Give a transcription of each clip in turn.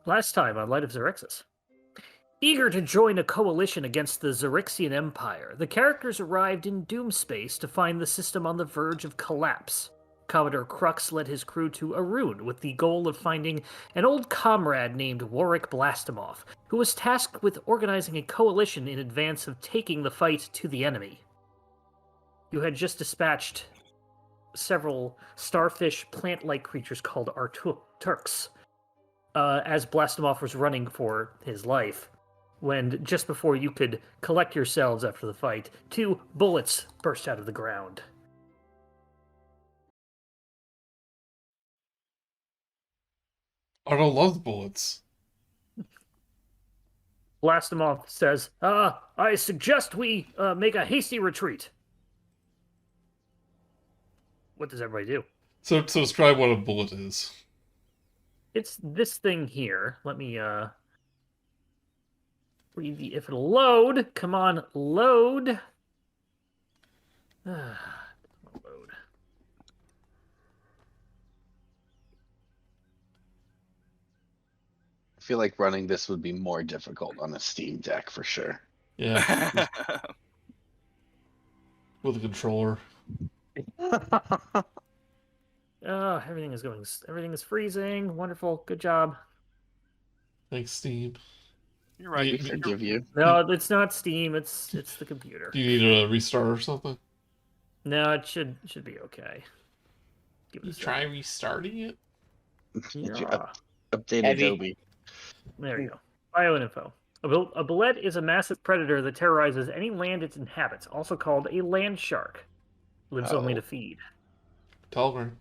Last time on Light of Xaryxis. Eager to join a coalition against the Xaryxian Empire, the characters arrived in Doomspace to find the system on the verge of collapse. Commodore Crux led his crew to Arun with the goal of finding an old comrade named Warwick Blastimov, who was tasked with organizing a coalition in advance of taking the fight to the enemy. You had just dispatched several starfish plant-like creatures called Turks, as Blastimov was running for his life, when just before you could collect yourselves after the fight, 2 bullets burst out of the ground. Otto loves bullets. Blastimov says, I suggest we make a hasty retreat. What does everybody do? So describe what a bullet is. It's this thing here. Let me read the if it'll load. Come on, load. Load. I feel like running this would be more difficult on a Steam Deck for sure. Yeah. With a controller. Everything is freezing. Wonderful. Good job. Thanks, Steam. You're right. We forgive you. No, it's not Steam. It's the computer. Do you need a restart or something? No, it should be okay. Give it a Try restarting it? Yeah. Update Adobe. There you go. Bioinfo. A bullet is a massive predator that terrorizes any land it inhabits, also called a land shark. Lives only to feed. Telegram.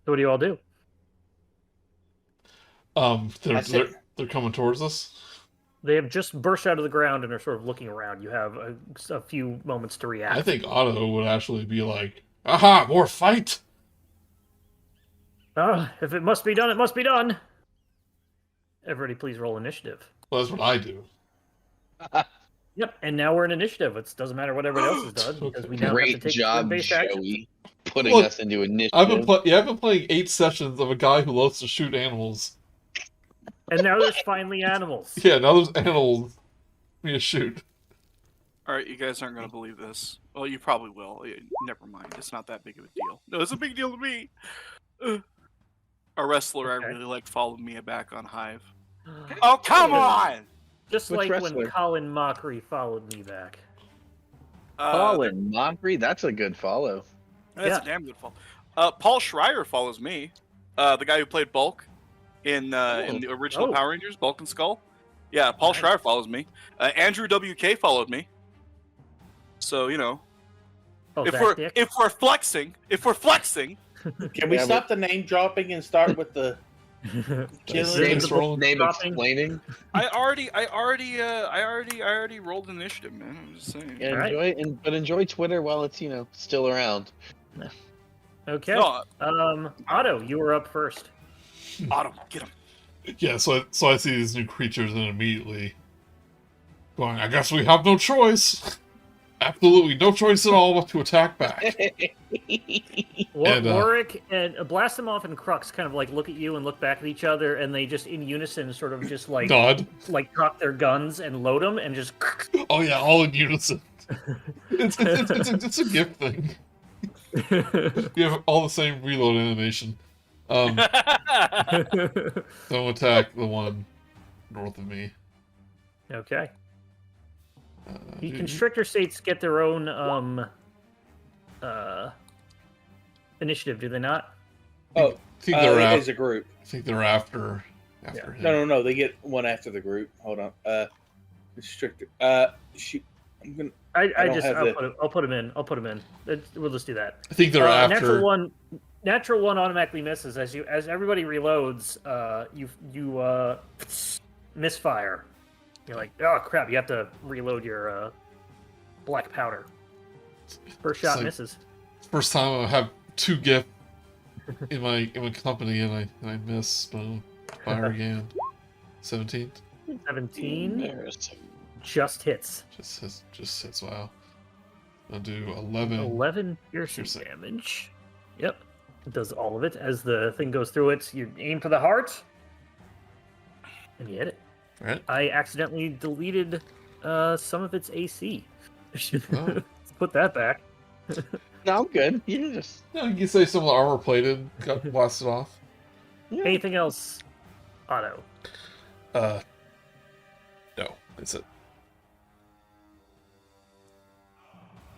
So what do you all do? They're coming towards us. They have just burst out of the ground and are sort of looking around. You have a few moments to react. I think Otto would actually be like, "Aha, more fight!" If it must be done, it must be done. Everybody please roll initiative. Well, that's what I do. Yep, and now we're in initiative. It doesn't matter what everybody else does because we now have to Great take job, turn-based action. Joey, putting us into initiative. I've been playing 8 sessions of a guy who loves to shoot animals. And now there's finally animals. Yeah, now there's animals for me to shoot. Alright, you guys aren't going to believe this. Well, you probably will. Never mind. It's not that big of a deal. No, it's a big deal to me. A wrestler I really liked followed me back on Hive. Oh, come on! Just Which like wrestler? when Colin Mockery followed me back. Colin Mockery, that's a good follow. That's a damn good follow. Paul Schreier follows me. The guy who played Bulk in the original Power Rangers, Bulk and Skull. Yeah, Paul Schreier follows me. Andrew WK followed me. So, you know, if we're flexing, can we stop the name dropping and start with the name explaining? I already rolled initiative, man. I'm just saying. But enjoy Twitter while it's still around. Okay. No, Otto, you were up first. Otto, get him. Yeah, so I see these new creatures and immediately going, I guess we have no choice. Absolutely no choice at all but to attack back. Warwick and Blastimov and Crux kind of like look at you and look back at each other, and they just in unison sort of just like nod, like cock their guns and load them and just. Oh yeah, all in unison. It's a Giff thing. We have all the same reload animation. Don't attack the one north of me. Okay. The constrictor states get their own initiative, do they not? Oh, I think they're as a group. I think they're after him. No, they get one after the group. Hold on. Constrictor. Shoot. I'll put him in. We'll just do that. I think they're after. Natural one automatically misses as everybody reloads. You misfire. You're like, oh crap! You have to reload your black powder. First shot misses. First time I have 2 Giff in my company and I miss. Boom. Fire again. 17. 17. Just hits. Just hits. Wow. I'll do 11. 11 piercing damage. Yep. It does all of it. As the thing goes through it, you aim for the heart, and you hit it. All right. I accidentally deleted some of its AC. Oh. Let's put that back. No, I'm good. You just Yeah, you can say some of the armor plated got blasted off. yeah. Anything else, Otto? No, that's it.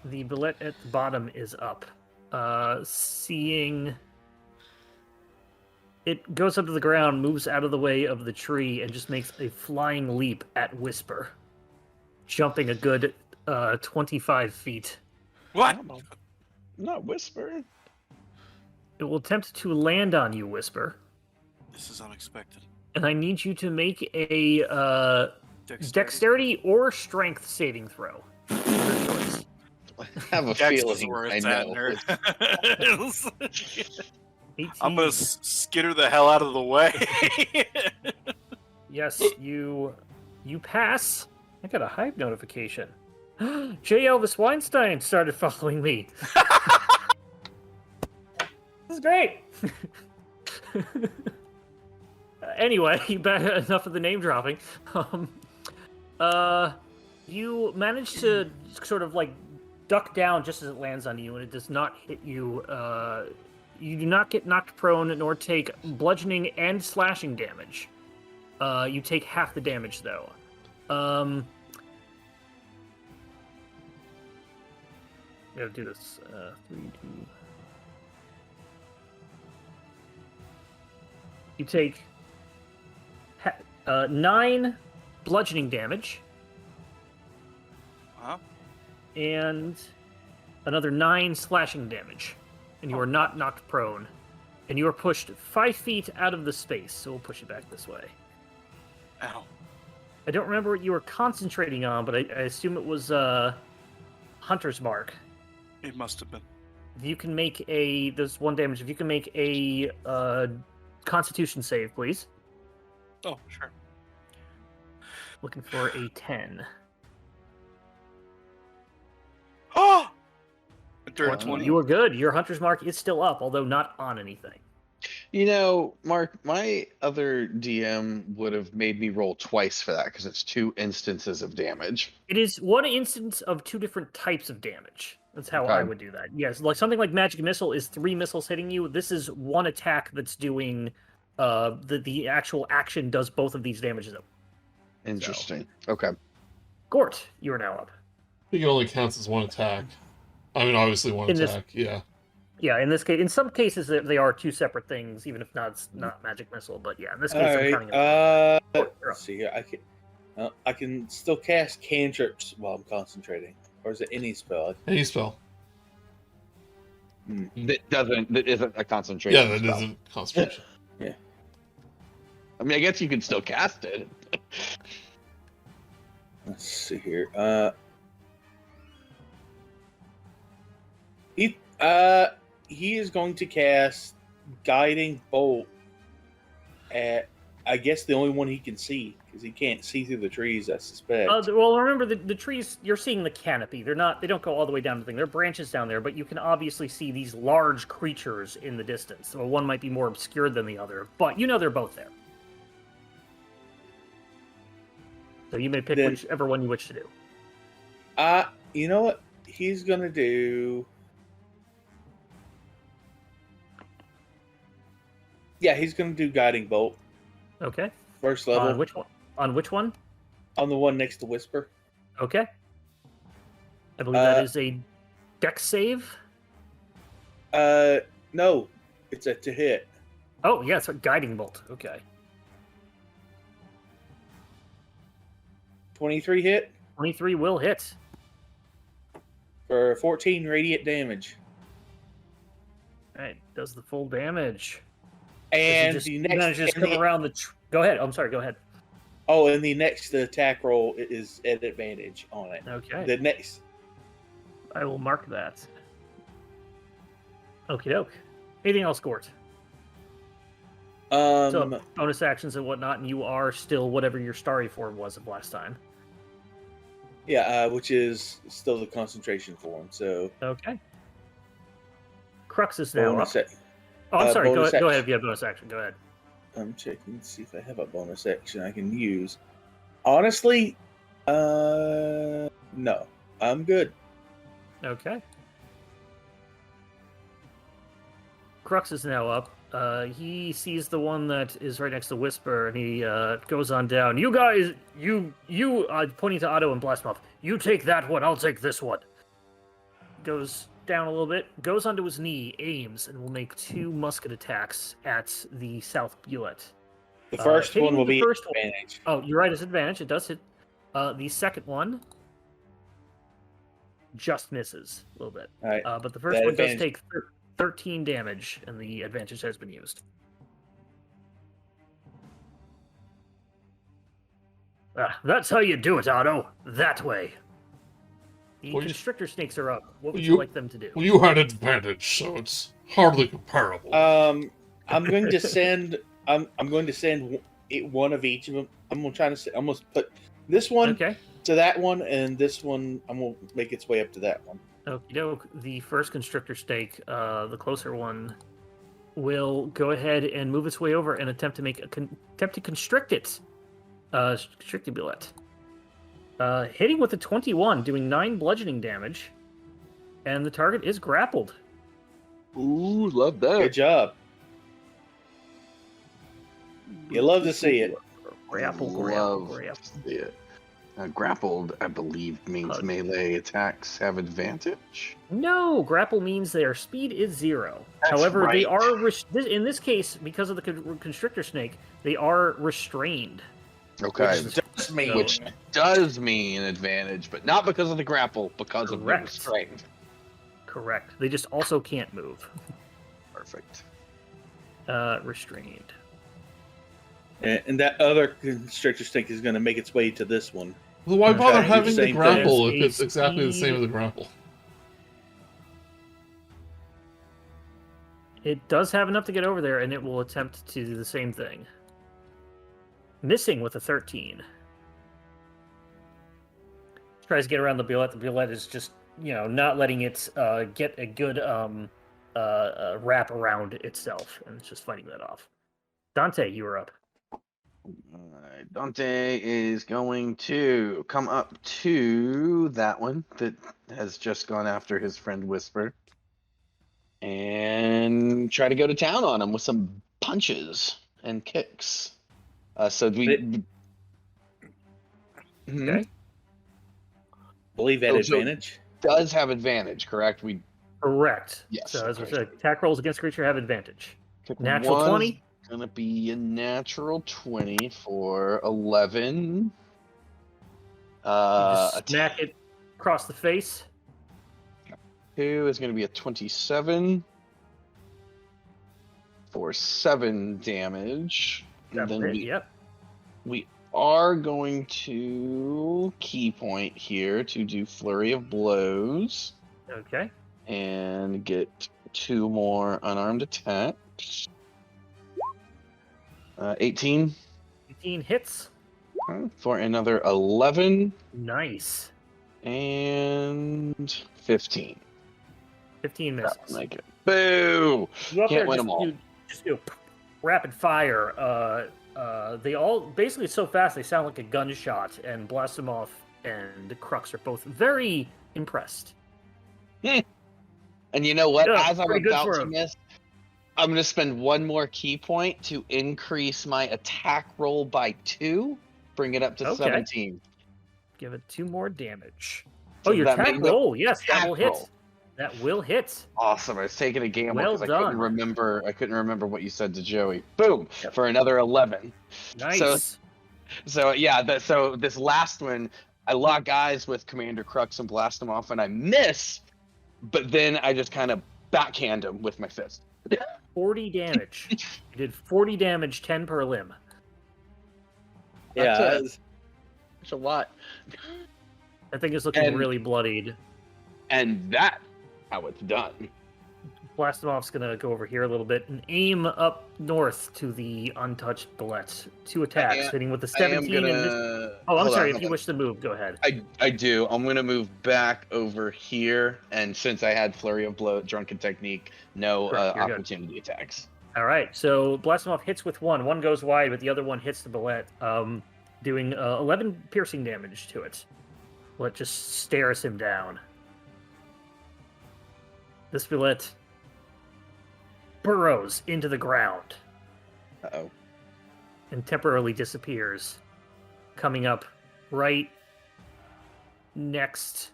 The billet at the bottom is up. Seeing it goes up to the ground, moves out of the way of the tree, and just makes a flying leap at Whisper, jumping a good 25 feet. What? Not whisper. It will attempt to land on you, Whisper, This is unexpected. and I need you to make a dexterity or strength saving throw. Your choice. I have a Dex is feeling where I it's at, know. nerd. 18. I'm gonna skitter the hell out of the way. Yes, you pass. I got a Hive notification. J. Elvis Weinstein started following me. This is great. Anyway, enough of the name dropping. You manage to sort of like duck down just as it lands on you, and it does not hit you. You do not get knocked prone nor take bludgeoning and slashing damage. You take half the damage though. I gotta do this. 3, 2. You take 9 bludgeoning damage Huh? and another 9 slashing damage, and you are not knocked prone. And you are pushed 5 feet out of the space, so we'll push you back this way. Ow. I don't remember what you were concentrating on, but I assume it was Hunter's Mark. It must have been. If you can make there's 1 damage. If you can make a Constitution save, please. Oh, sure. Looking for a 10. Oh! A dirty Wow. 20. You are good. Your Hunter's Mark is still up, although not on anything. You know, Mark, my other DM would have made me roll twice for that because it's 2 instances of damage. It is 1 instance of 2 different types of damage. That's how I Okay. would do that. Yes, like something like Magic Missile is 3 missiles hitting you. This is 1 attack that's doing the actual action does both of these damages. Interesting. Okay. Gort, you are now up. I think it only counts as 1 attack. I mean, obviously 1 In this- attack, yeah. Yeah, in this case, in some cases they are 2 separate things, even if it's not Magic Missile. But yeah, in this case, I'm Alright, counting it. You're up. let's see here. I can still cast cantrips while I'm concentrating, or is it any spell? Any spell. That isn't a concentration. Yeah, that spell. isn't concentration. I mean, I guess you can still cast it. Let's see here. He is going to cast Guiding Bolt at, I guess, the only one he can see, because he can't see through the trees, I suspect. Well, remember the trees. You're seeing the canopy. They don't go all the way down to the thing. There are branches down there, but you can obviously see these large creatures in the distance. So one might be more obscured than the other, but you know they're both there. So you may pick Then- whichever one you wish to do. You know what? He's going to do... Yeah, he's going to do Guiding Bolt. Okay. First level. On which one? On which one? On the one next to Whisper. Okay. I believe that is a dex save. No. It's a to hit. Oh, yeah, it's a guiding bolt. Okay. 23 hit 23 will hit. for 14 radiant damage. Alright, does the full damage. And Just- the you next... manage to just and come the- around the... Go ahead. I'm sorry, go ahead. Oh, and the next attack roll is at advantage on it. Okay. The next... I will mark that. Okie doke. Anything else, Gort? So, bonus actions and whatnot, and you are still whatever your starry form was of last time. Yeah, which is still the concentration form. So Okay. Crux is now up. Oh, I'm sorry. Go bonus ahead action. if you have bonus action. Go ahead. I'm checking to see if I have a bonus action I can use. Honestly, no. I'm good. Okay. Crux is now up. He sees the one that is right next to Whisper, and he goes on down. You guys, you, pointing to Otto and Plasmoid, you take that one, I'll take this one. Goes down a little bit, goes onto his knee, aims, and will make 2 musket attacks at the South Bullet. The first hitting one will the be first one- advantage. Oh, you're right, it's advantage. It does hit. The second one just misses a little bit. All right. But the first That one does advantage- take 13 damage, and the advantage has been used. That's how you do it, Otto. That way. The Well, you- constrictor snakes are up. What would you- you like them to do? Well, you had advantage, so it's hardly comparable. I'm going to send. I'm going to send one of each of them. I'm going to put this one Okay. to that one, and this one I'm going to make its way up to that one. Okie doke. The first constrictor snake, the closer one, will go ahead and move its way over and attempt to make attempt to constrict it. Constrictibulate. Hitting with a 21, doing 9 bludgeoning damage, and the target is grappled. Ooh, love Good that. job. You love to see it. Grapple. Love to see it. Grappled, I believe, means melee attacks have advantage. No, grapple means their speed is 0. That's However, they right. are in this case, because of the constrictor snake, they are restrained. Okay. Which Which does mean advantage, but not because of the grapple, because of the Correct. restraint. Correct. They just also can't move. Perfect. Restrained. and that other constrictor snake is going to make its way to this one. Well, why bother Okay, having the same grapple thing. if it's exactly the same Speed. as the grapple? It does have enough to get over there, and it will attempt to do the same thing. Missing with a 13. Tries to get around the Bullet. The Bullet is just, not letting it get a good wrap around itself, and it's just fighting that off. Dante, you are up. Alright, Dante is going to come up to that one that has just gone after his friend Whisper and try to go to town on him with some punches and kicks. So do we. Mhm. Okay. Believe that Oh, so- advantage. Does have advantage, correct? Correct. Yes, So, as I okay. said, attack rolls against creature have advantage. Kick Natural one's 20. Gonna be a natural 20 for 11. You just smack it across the face. 2 is gonna be a 27 for 7 damage. And That then will hit, we, yep. we are going to key point here to do flurry of blows Okay. and get 2 more unarmed attacks. 18 18 hits. for another 11 Nice. and 15. 15 That misses. will make it. Boo! You up Can't there win just 'em all. just do rapid fire. They all basically it's so fast they sound like a gunshot, and Blasimoff and the Crux are both very impressed. And you know what? Yeah, As I'm pretty good about for to him. miss, I'm going to spend 1 more key point to increase my attack roll by 2, bring it up to Okay. 17. Give it 2 more damage. So Oh, your that attack means the roll. Yes, that attack will hit. roll. That will hit. Awesome. I was taking a gamble Well because I couldn't done. remember. I couldn't remember what you said to Joey. Boom Yep. for another 11. Nice. So yeah. So this last one, I lock eyes with Commander Crux and blast him off, and I miss. But then I just kind of backhand him with my fist. 40 damage. You did 40 damage, 10 per limb. Yeah, That's It's a lot. That thing is looking And- really bloodied. And that's how it's done. Blastomov's gonna go over here a little bit and aim up north to the untouched bullet. 2 attacks, hitting with the 17 and this... Oh, I'm sorry. If you wish to move, go ahead. I do. I'm gonna move back over here, and since I had Flurry of Blow, Drunken Technique, no Correct, you're good. opportunity attacks. All right, so Blastomov hits with one. One goes wide, but the other one hits the bullet, doing 11 piercing damage to it. Bullet just stares him down. This bullet burrows into the ground Uh-oh. and temporarily disappears, coming up right next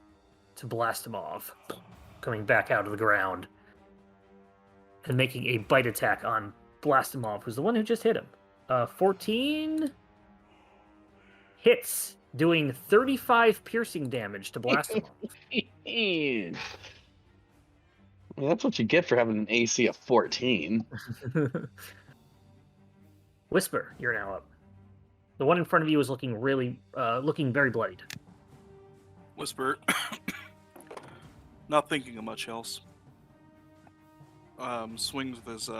to Blastomov, coming back out of the ground and making a bite attack on Blastomov, who's the one who just hit him. 14 hits, doing 35 piercing damage to Blastomov. Well, that's what you get for having an AC of 14. Whisper, you're now up. The one in front of you is looking very bloodied. Whisper. Not thinking of much else. Swings with his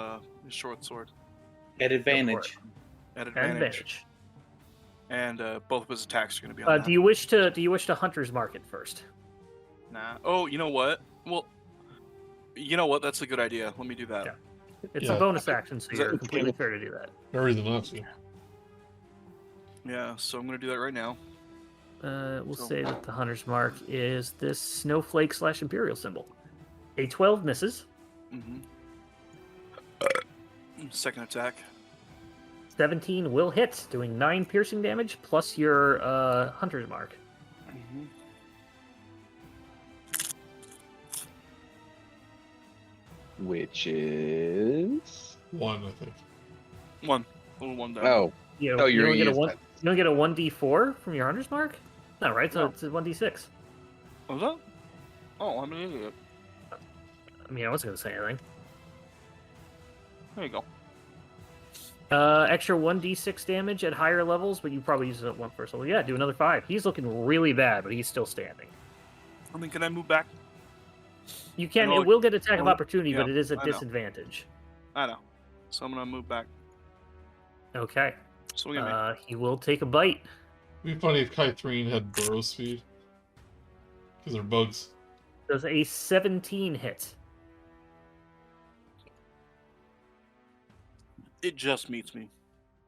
short sword. At advantage. At advantage. And both of his attacks are going to be on that. Do you wish to hunter's mark it first? Nah. Oh, you know what? Well, you know what? That's a good idea. Let me do that. Yeah. It's Yeah. a bonus action, so Is you're that- completely fair to do that. No reason not to. Yeah, so I'm going to do that right now. We'll say that the hunter's mark is this snowflake / imperial symbol. A 12 misses. Mm-hmm. Second attack. 17 will hit, doing 9 piercing damage plus your hunter's mark. Mm-hmm. Which is 1, I think. One. Little one down. oh You oh you're don't get a using one. it. You don't get a 1d4 from your hunter's mark. No, right? So No. it's a 1d6. Was that? Oh, I'm an idiot. I mean, I wasn't gonna say anything. There you go. Extra 1d6 damage at higher levels, but you probably use it at 1 first level. Yeah, do another 5. He's looking really bad, but he's still standing. I mean, can I move back? You can. No, It will get attack of no, opportunity, but yeah, it is a I know. disadvantage. I know. So I'm going to move back. Okay. Swing at me. He will take a bite. It'd be funny if Thri-kreen had burrow speed. Because they're bugs. Does a 17 hit? It just meets me.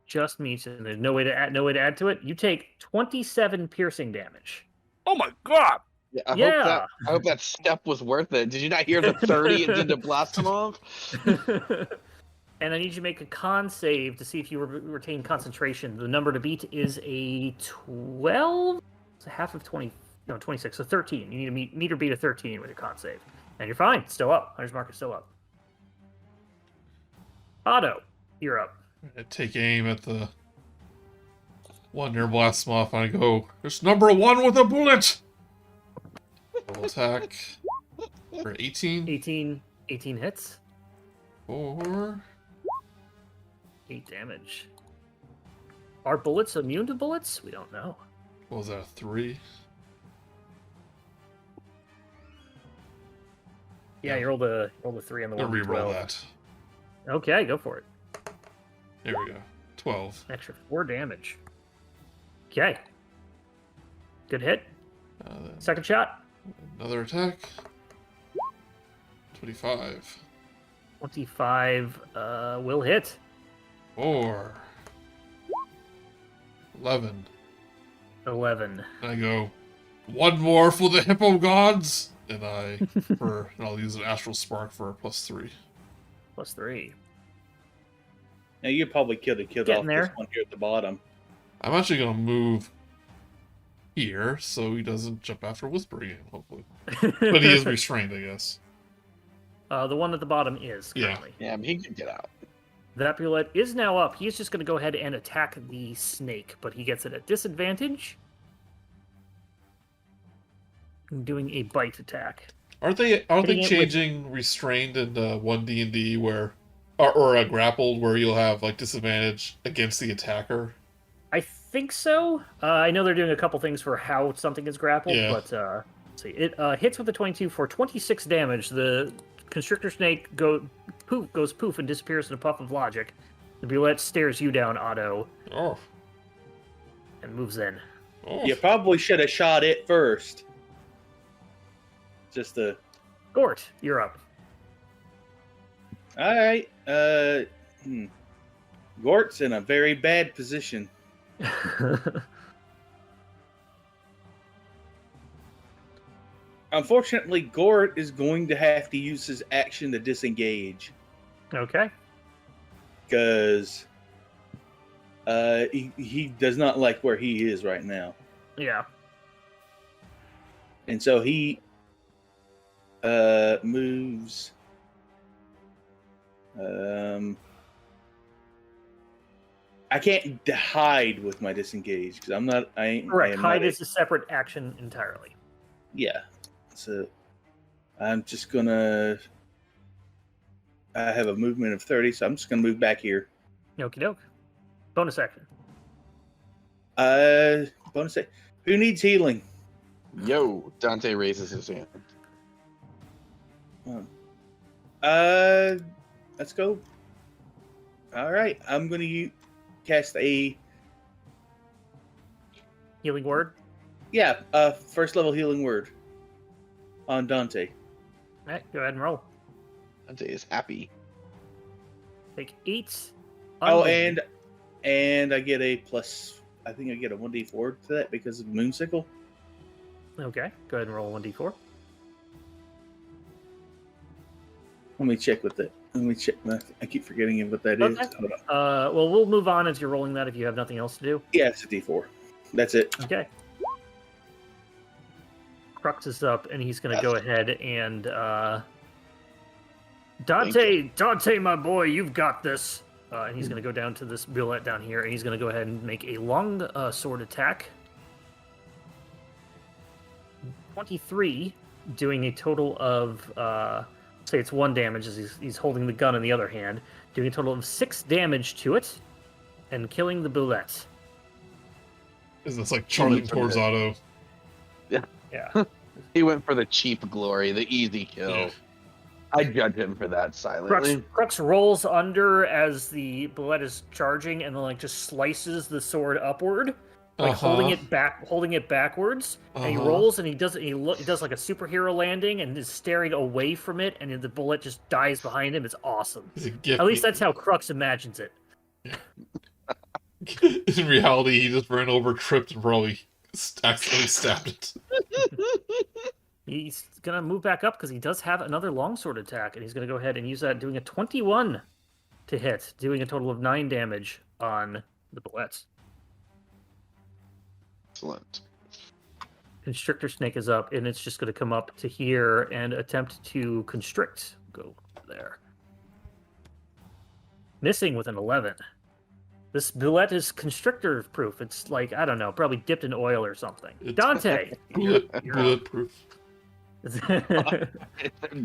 Just meets it, and there's no way to add to it. You take 27 piercing damage. Oh my god! Yeah, I Yeah. hope that step was worth it. Did you not hear the 30 it did to Blastomov? And I need you to make a con save to see if you retain concentration. The number to beat is a 12? It's a half of 20. No, 26. So 13. You need to meet or beat a 13 with your con save. And you're fine. Still up. Hunter's mark is still up. Otto, you're up. I take aim at the one near Blastomov and I go, "It's number 1 with a bullet!" Roll attack for 18. 18 hits. 4. 8 damage. Are bullets immune to bullets? We don't know. What was that, 3? Yeah, you rolled a 3 on the I'm one. gonna reroll 12. that. Okay, go for it. There we go. 12. Extra 4 damage. Okay. Good hit. Then Second shot. another attack. 25. 25 will hit. 4. 11. 11. And I go, 1 more for the hippo gods! And I'll use an astral spark for a +3. Plus 3. Now you probably could have killed Getting off there. this one here at the bottom. I'm actually gonna move here so he doesn't jump after Whisper again, hopefully. But he is restrained, I guess. The one at the bottom is Yeah. currently. Yeah, but he can get out. That bullet is now up. He's just going to go ahead and attack the snake, but he gets it at disadvantage. Doing a bite attack. Aren't they Hitting it with- changing restrained in 1D&D where or grappled where you'll have like disadvantage against the attacker? I think so. I know they're doing a couple things for how something is grappled, Yeah. but let's see. It hits with the 22 for 26 damage. The Constrictor Snake goes poof and disappears in a puff of logic. The Bulette stares you down, Otto, Oh. and moves in. Oh. You probably should have shot it first. Just a. Gort, you're up. All right. Gort's in a very bad position. Unfortunately, Gort is going to have to use his action to disengage Okay. because he does not like where he is right now, Yeah. and so he moves. I can't hide with my disengage because I'm not. Correct. I am Hide not is a separate action entirely. Yeah. So I'm just gonna. I have a movement of 30, so I'm just gonna move back here. Okie doke. Bonus action. Bonus. Who needs healing? Yo, Dante raises his hand. Let's go. All right, I'm gonna cast a Healing word. first level healing word on Dante. All right, go ahead and roll. Dante is happy. Take 8. Oh, undamaged. and I get a plus. I think I get a 1d4 to that because of Moonsicle. Okay, go ahead and roll 1d4. Let me check with it. Let me check. I keep forgetting what that is. Okay. Hold on. Well, we'll move on as you're rolling that if you have nothing else to do. Yeah, it's a d4. That's it. Okay. Crux is up, and he's going to go ahead and Dante, my boy, you've got this. And he's going to go down to this billet down here, and he's going to go ahead and make a long sword attack. 23, doing a total of, say it's 1 damage as he's holding the gun in the other hand, doing a total of 6 damage to it, and killing the bullet. Is this like charging towards Otto? Yeah. He went for the cheap glory, the easy kill. Yeah. I judge him for that silently. Crux rolls under as the bullet is charging, and then like just slices the sword upward, like holding it backwards. And he rolls, and he does like a superhero landing, and is staring away from it, and the bullet just dies behind him. It's awesome. Is it Giff? At least that's how Crux imagines it. In reality, he just ran over, tripped, and probably accidentally stabbed it. He's gonna move back up because he does have another longsword attack, and he's gonna go ahead and use that, doing a 21 to hit, doing a total of 9 damage on the bullets. Excellent. Constrictor Snake is up, and it's just going to come up to here and attempt to constrict. Go there. Missing with an 11. This bullet is constrictor proof. It's like, I don't know, probably dipped in oil or something. It's Dante! you're up. Bulletproof.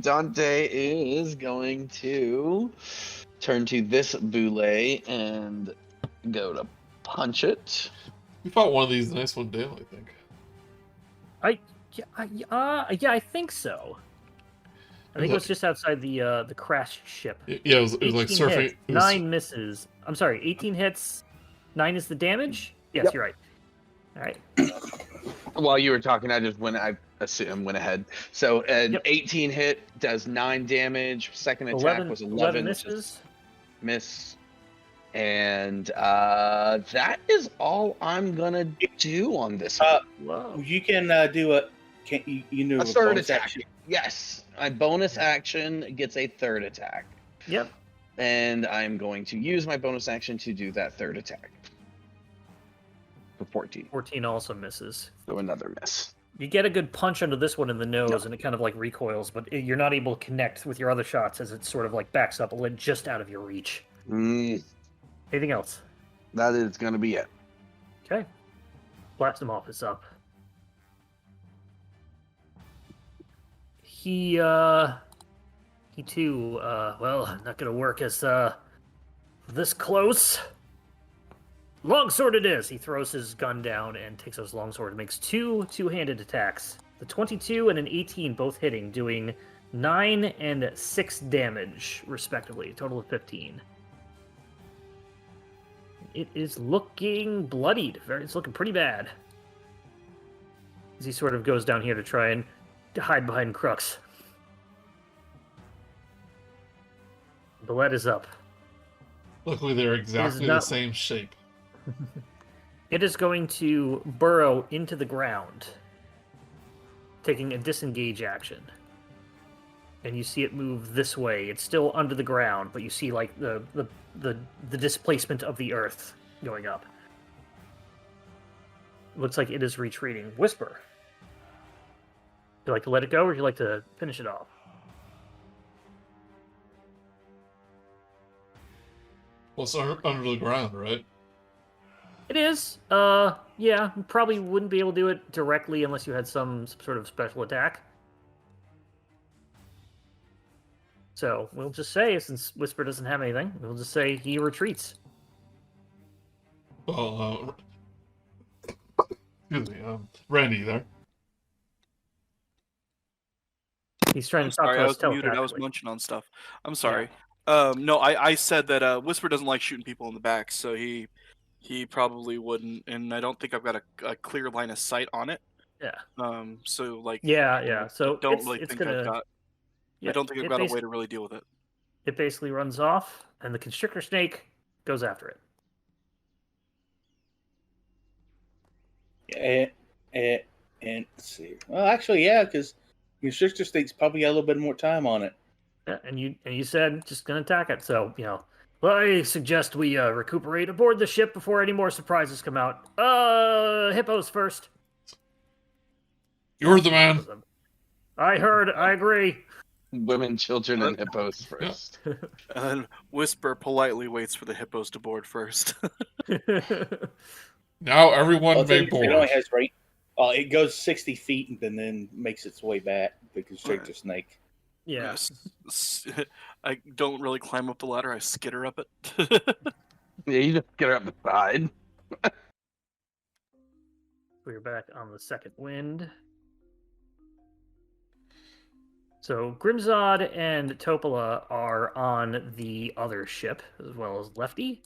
Dante is going to turn to this boule and go to punch it. We fought one of these nice one day, I think. Yeah, I think so. I think it was just outside the crashed ship. Yeah, it was like 18 surfing. hits, It was, 9 misses. I'm sorry, 18 hits, 9 is the damage? Yes, Yep. You're right. All right. While you were talking, I went ahead. So an Yep. 18 hit does 9 damage. Second attack was 11 which is misses. miss. And that is all I'm gonna do on this one. Whoa. You can do a. Can you do A a third bonus attack. action? Yes, my bonus action gets a third attack. Yep. And I'm going to use my bonus action to do that third attack. For 14. 14 also misses. So another miss. You get a good punch under this one in the nose, and it kind of like recoils, but you're not able to connect with your other shots as it sort of like backs up a little just out of your reach. Anything else? That is going to be it. Okay. Blast him off is up. He too, well, not gonna work as, this close. Longsword it is! He throws his gun down and takes his longsword and makes 2 two-handed attacks. The 22 and an 18 both hitting, doing 9 and 6 damage, respectively. Total of 15. It is looking bloodied. It's looking pretty bad. As he sort of goes down here to try and hide behind Crux. The lead is up. Luckily, they're exactly the same shape. It is going to burrow into the ground, taking a disengage action. And you see it move this way. It's still under the ground, but you see like the displacement of the earth going up. Looks like it is retreating. Whisper. Do you like to let it go, or do you like to finish it off? Well, it's under the ground, right? It is. Yeah, you probably wouldn't be able to do it directly unless you had some sort of special attack. So we'll just say, since Whisper doesn't have anything, we'll just say he retreats. Well, excuse me, Randy there. He's trying I'm to talk sorry, to I us was muted. I was telepathically. munching on stuff. I'm sorry. No, I said that Whisper doesn't like shooting people in the back, so he probably wouldn't, and I don't think I've got a clear line of sight on it. Yeah. So like. Yeah. So I don't it's really think gonna. I've got. Yeah, I don't think I've got a way to really deal with it. It basically runs off, and the constrictor snake goes after it. And let's see. Well, actually, yeah, because Constrictor Snake's probably got a little bit more time on it. Yeah, and you said just gonna attack it. So well, I suggest we recuperate aboard the ship before any more surprises come out. Hippos first. You're the man. I heard. I agree. Women, children, and hippos first. And then Whisper politely waits for the hippos to board first. Now everyone Well, may it board. only has right. It goes 60 feet and then makes its way back. The Constrictor Snake. Yeah. I don't really climb up the ladder. I skitter up it. Yeah, you just get her up the side. We're back on the second wind. So Grimzod and Topola are on the other ship, as well as Lefty.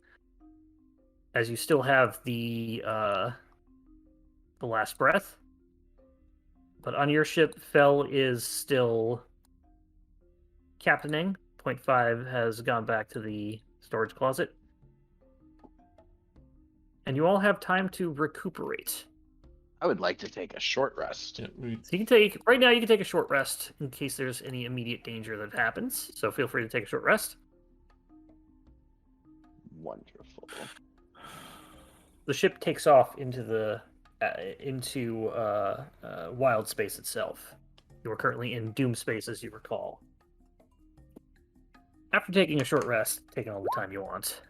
As you still have the last breath. But on your ship, Fell is still captaining. 0.5 has gone back to the storage closet. And you all have time to recuperate. I would like to take a short rest. Yeah, So you can take, right now you can take a short rest in case there's any immediate danger that happens. So feel free to take a short rest. Wonderful. The ship takes off into the wild space itself. You are currently in doom space, as you recall. After taking a short rest, taking all the time you want,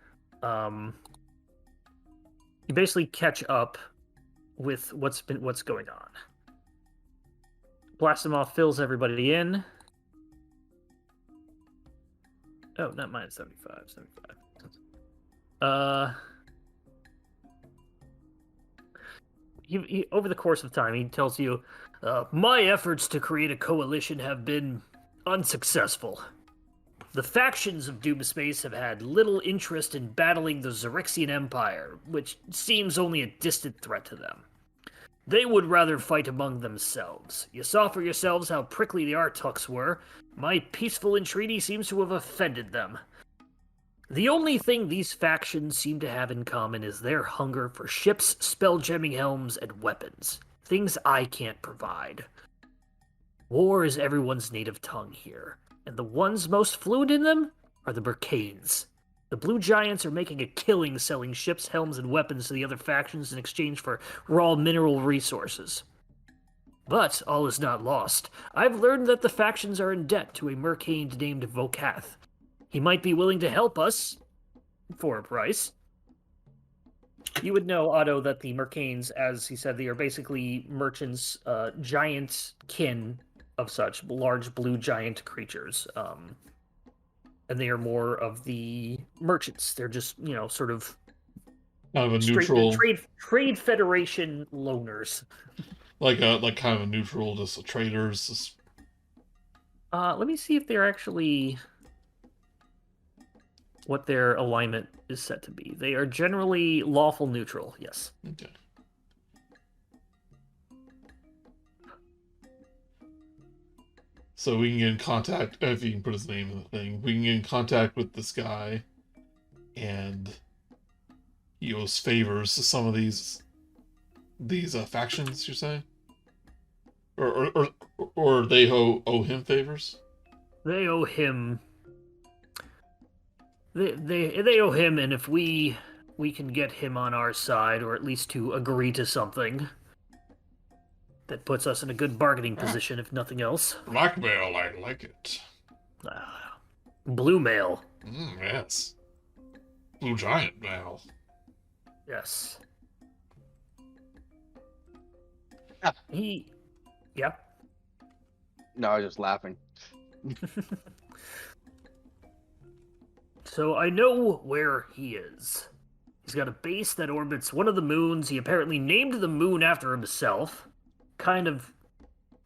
you basically catch up with what's going on. Blastimov fills everybody in. Oh, not mine. 75. He, over the course of time, he tells you, my efforts to create a coalition have been unsuccessful. The factions of Doomspace have had little interest in battling the Xaryxian Empire, which seems only a distant threat to them. They would rather fight among themselves. You saw for yourselves how prickly the Artuks were. My peaceful entreaty seems to have offended them. The only thing these factions seem to have in common is their hunger for ships, spell-jamming helms, and weapons. Things I can't provide. War is everyone's native tongue here, and the ones most fluent in them are the Mercanes. The Blue Giants are making a killing selling ships, helms, and weapons to the other factions in exchange for raw mineral resources. But all is not lost. I've learned that the factions are in debt to a Mercane named Vokath. He might be willing to help us for a price. You would know, Otto, that the Mercanes, as he said, they are basically merchants, giant kin of such, large blue giant creatures. And they are more of the merchants. They're just, sort of kind of a neutral trade federation loners. like kind of a neutral, just traders. Let me see if they're actually what their alignment is set to be. They are generally lawful neutral. Yes. Okay. So we can get in contact, if you can put his name in the thing, we can get in contact with this guy, and he owes favors to some of these factions, you're saying? Or they owe him favors? They owe him. They owe him, and if we can get him on our side, or at least to agree to something, that puts us in a good bargaining position, if nothing else. Blackmail, I like it. Blue mail. Yes. Blue giant mail. Yes. Ah. Yeah. No, I was just laughing. So I know where he is. He's got a base that orbits one of the moons. He apparently named the moon after himself. Kind of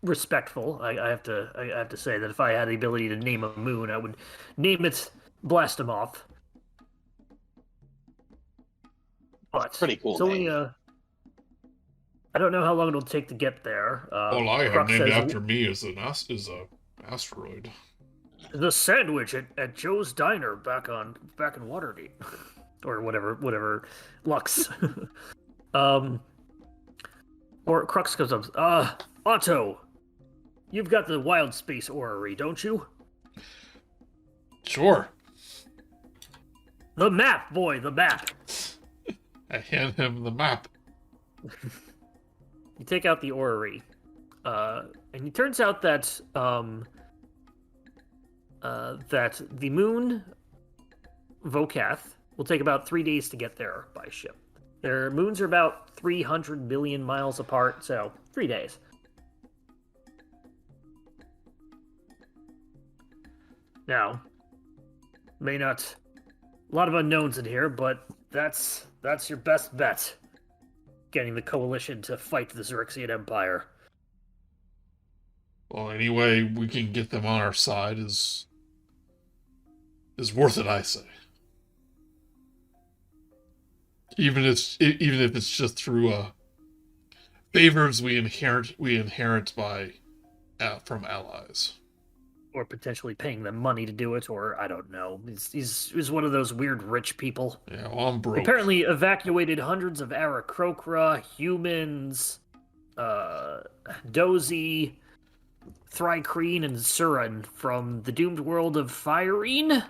respectful. I have to say that if I had the ability to name a moon, I would name it Blastomoff. But Pretty cool it's only name. I don't know how long it'll take to get there. All I have Crux named says, after me is a asteroid. the sandwich at Joe's Diner back in Waterdeep, or whatever Lux. Or Crux comes up. Otto, you've got the wild space orrery, don't you? Sure. The map, boy, the map. I hand him the map. You take out the orrery, and it turns out that that the moon, Vokath, will take about 3 days to get there by ship. Their moons are about 300 billion miles apart, so 3 days. Now, may not... A lot of unknowns in here, but that's your best bet. Getting the coalition to fight the Xaryxian Empire. Well, any way we can get them on our side is worth it, I say. Even if it's just through favors we inherit by from allies, Or potentially paying them money to do it, or I don't know. He's one of those weird rich people. Yeah, well, I'm broke. Apparently evacuated hundreds of Aarakocra, humans, Dozy, Thri-kreen, and Surin from the doomed world of Fireen.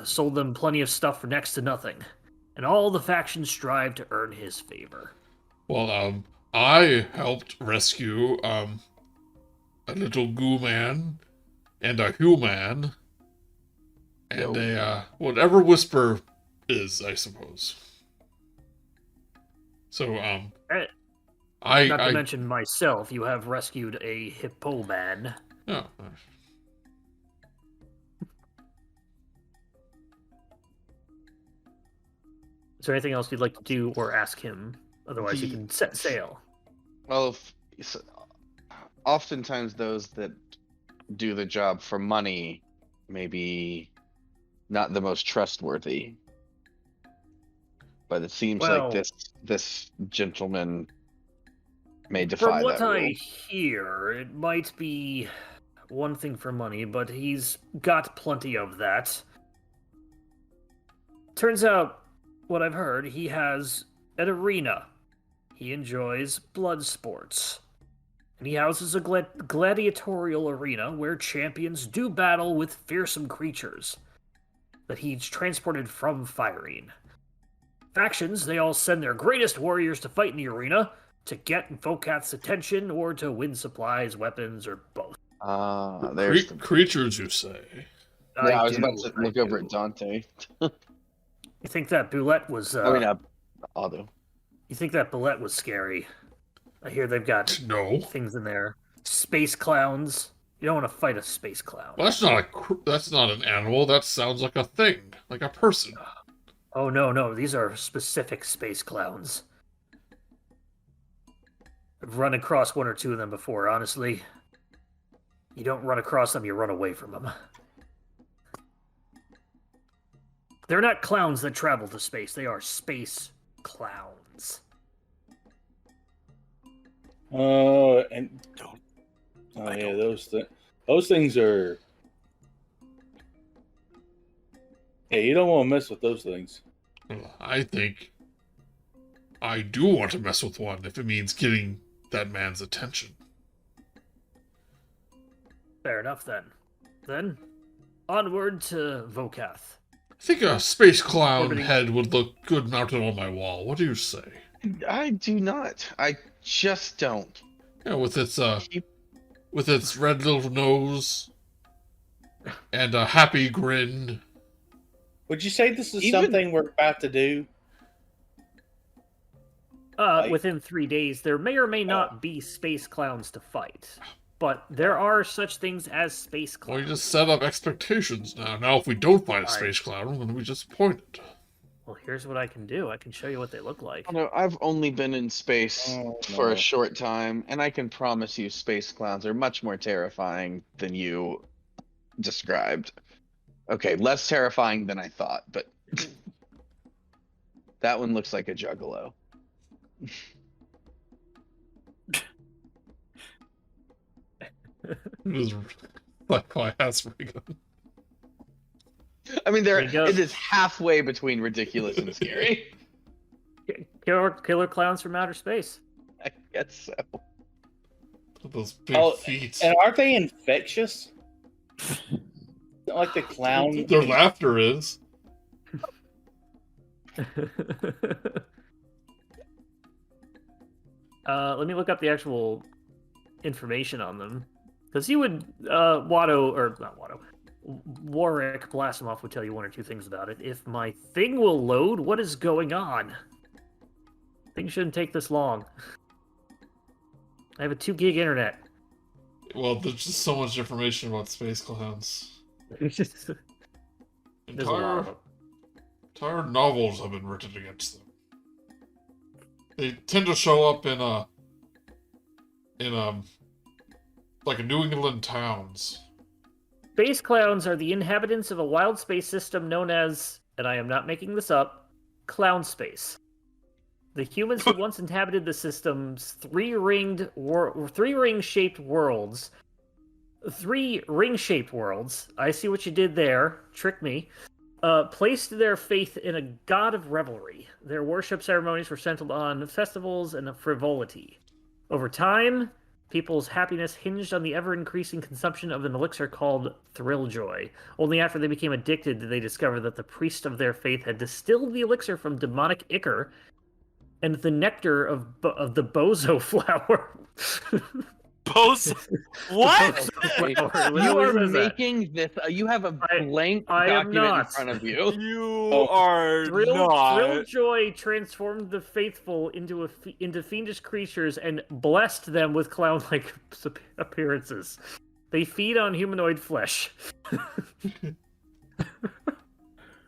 Sold them plenty of stuff for next to nothing. And all the factions strive to earn his favor. Well, I helped rescue a little goo man and a human and a whatever Whisper is, I suppose. So Not to mention myself, you have rescued a hippo man. Oh. Is there anything else you'd like to do or ask him? Otherwise, you can set sail. Well, oftentimes those that do the job for money maybe not the most trustworthy. But it seems like this gentleman may defy From what that rule. I hear, it might be one thing for money, but he's got plenty of that. Turns out, what I've heard, he has an arena. He enjoys blood sports. And he houses a gladiatorial arena where champions do battle with fearsome creatures that he's transported from Fireen. Factions, they all send their greatest warriors to fight in the arena to get Vokath's attention or to win supplies, weapons, or both. There's creatures, you say? I was about to look over at Dante. You think that Boulette was... Otto. You think that Boulette was scary? I hear they've got things in there. Space clowns. You don't want to fight a space clown. Well, that's not an animal. That sounds like a thing, like a person. Oh, no. These are specific space clowns. I've run across one or two of them before, honestly. You don't run across them, you run away from them. They're not clowns that travel to space. They are space clowns. And Don't. oh I yeah, don't. those things are. Yeah, you don't want to mess with those things. I think I do want to mess with one if it means getting that man's attention. Fair enough, then. Then, onward to Vokath. I think a space clown Orbiting. head would look good mounted on my wall. What do you say? I do not. I just don't. Yeah, with its red little nose and a happy grin. Would you say this is Even- something we're about to do? Within 3 days, there may or may not be space clowns to fight. But there are such things as space Well, clowns. you just set up expectations now. Now, if we don't find a Alright. space clown, we're going to be disappointed. Well, here's what I can do. I can show you what they look like. I don't know, I've only been in space Oh, for no. a short time, and I can promise you space clowns are much more terrifying than you described. Okay, less terrifying than I thought, but that one looks like a juggalo. It is like my ass Reagan. I mean, There you go. it is halfway between ridiculous and scary. Killer clowns from outer space. I guess so. Those big Oh, feet. And aren't they infectious? Like the clown. Their laughter is. Let me look up the actual information on them. Because you would, Warwick Blasimoff would tell you one or two things about it. If my thing will load, what is going on? Things shouldn't take this long. I have a 2 gig internet. Well, there's just so much information about space clowns. There's a lot of them. Entire novels have been written against them. They tend to show up in like New England towns. Space clowns are the inhabitants of a wild space system known as, and I am not making this up, clown space. The humans who once inhabited the system's three ring-shaped worlds. Three ring-shaped worlds. I see what you did there. Trick me. Placed their faith in a god of revelry. Their worship ceremonies were centered on festivals and frivolity. Over time, people's happiness hinged on the ever-increasing consumption of an elixir called Thrill Joy. Only after they became addicted did they discover that the priest of their faith had distilled the elixir from demonic ichor and the nectar of the bozo flower. Bozo? What? You are making this. You have a blank I am document in not. front of you. You are not. Thrill Joy transformed the faithful into fiendish creatures and blessed them with clown-like appearances. They feed on humanoid flesh.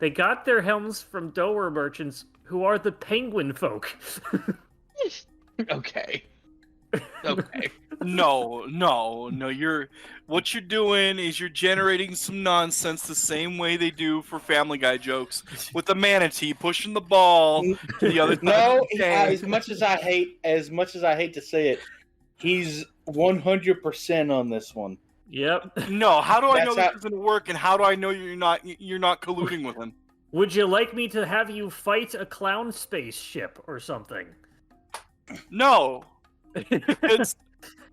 They got their helms from Dower merchants, who are the penguin folk. Okay. Okay. No. What you're doing is you're generating some nonsense the same way they do for Family Guy jokes with the manatee pushing the ball to the other side. No, of the stand. as much as I hate to say it, he's 100% on this one. Yep. No, how do I know That's this doesn't work, and how do I know you're not colluding with him? Would you like me to have you fight a clown spaceship or something? No, it's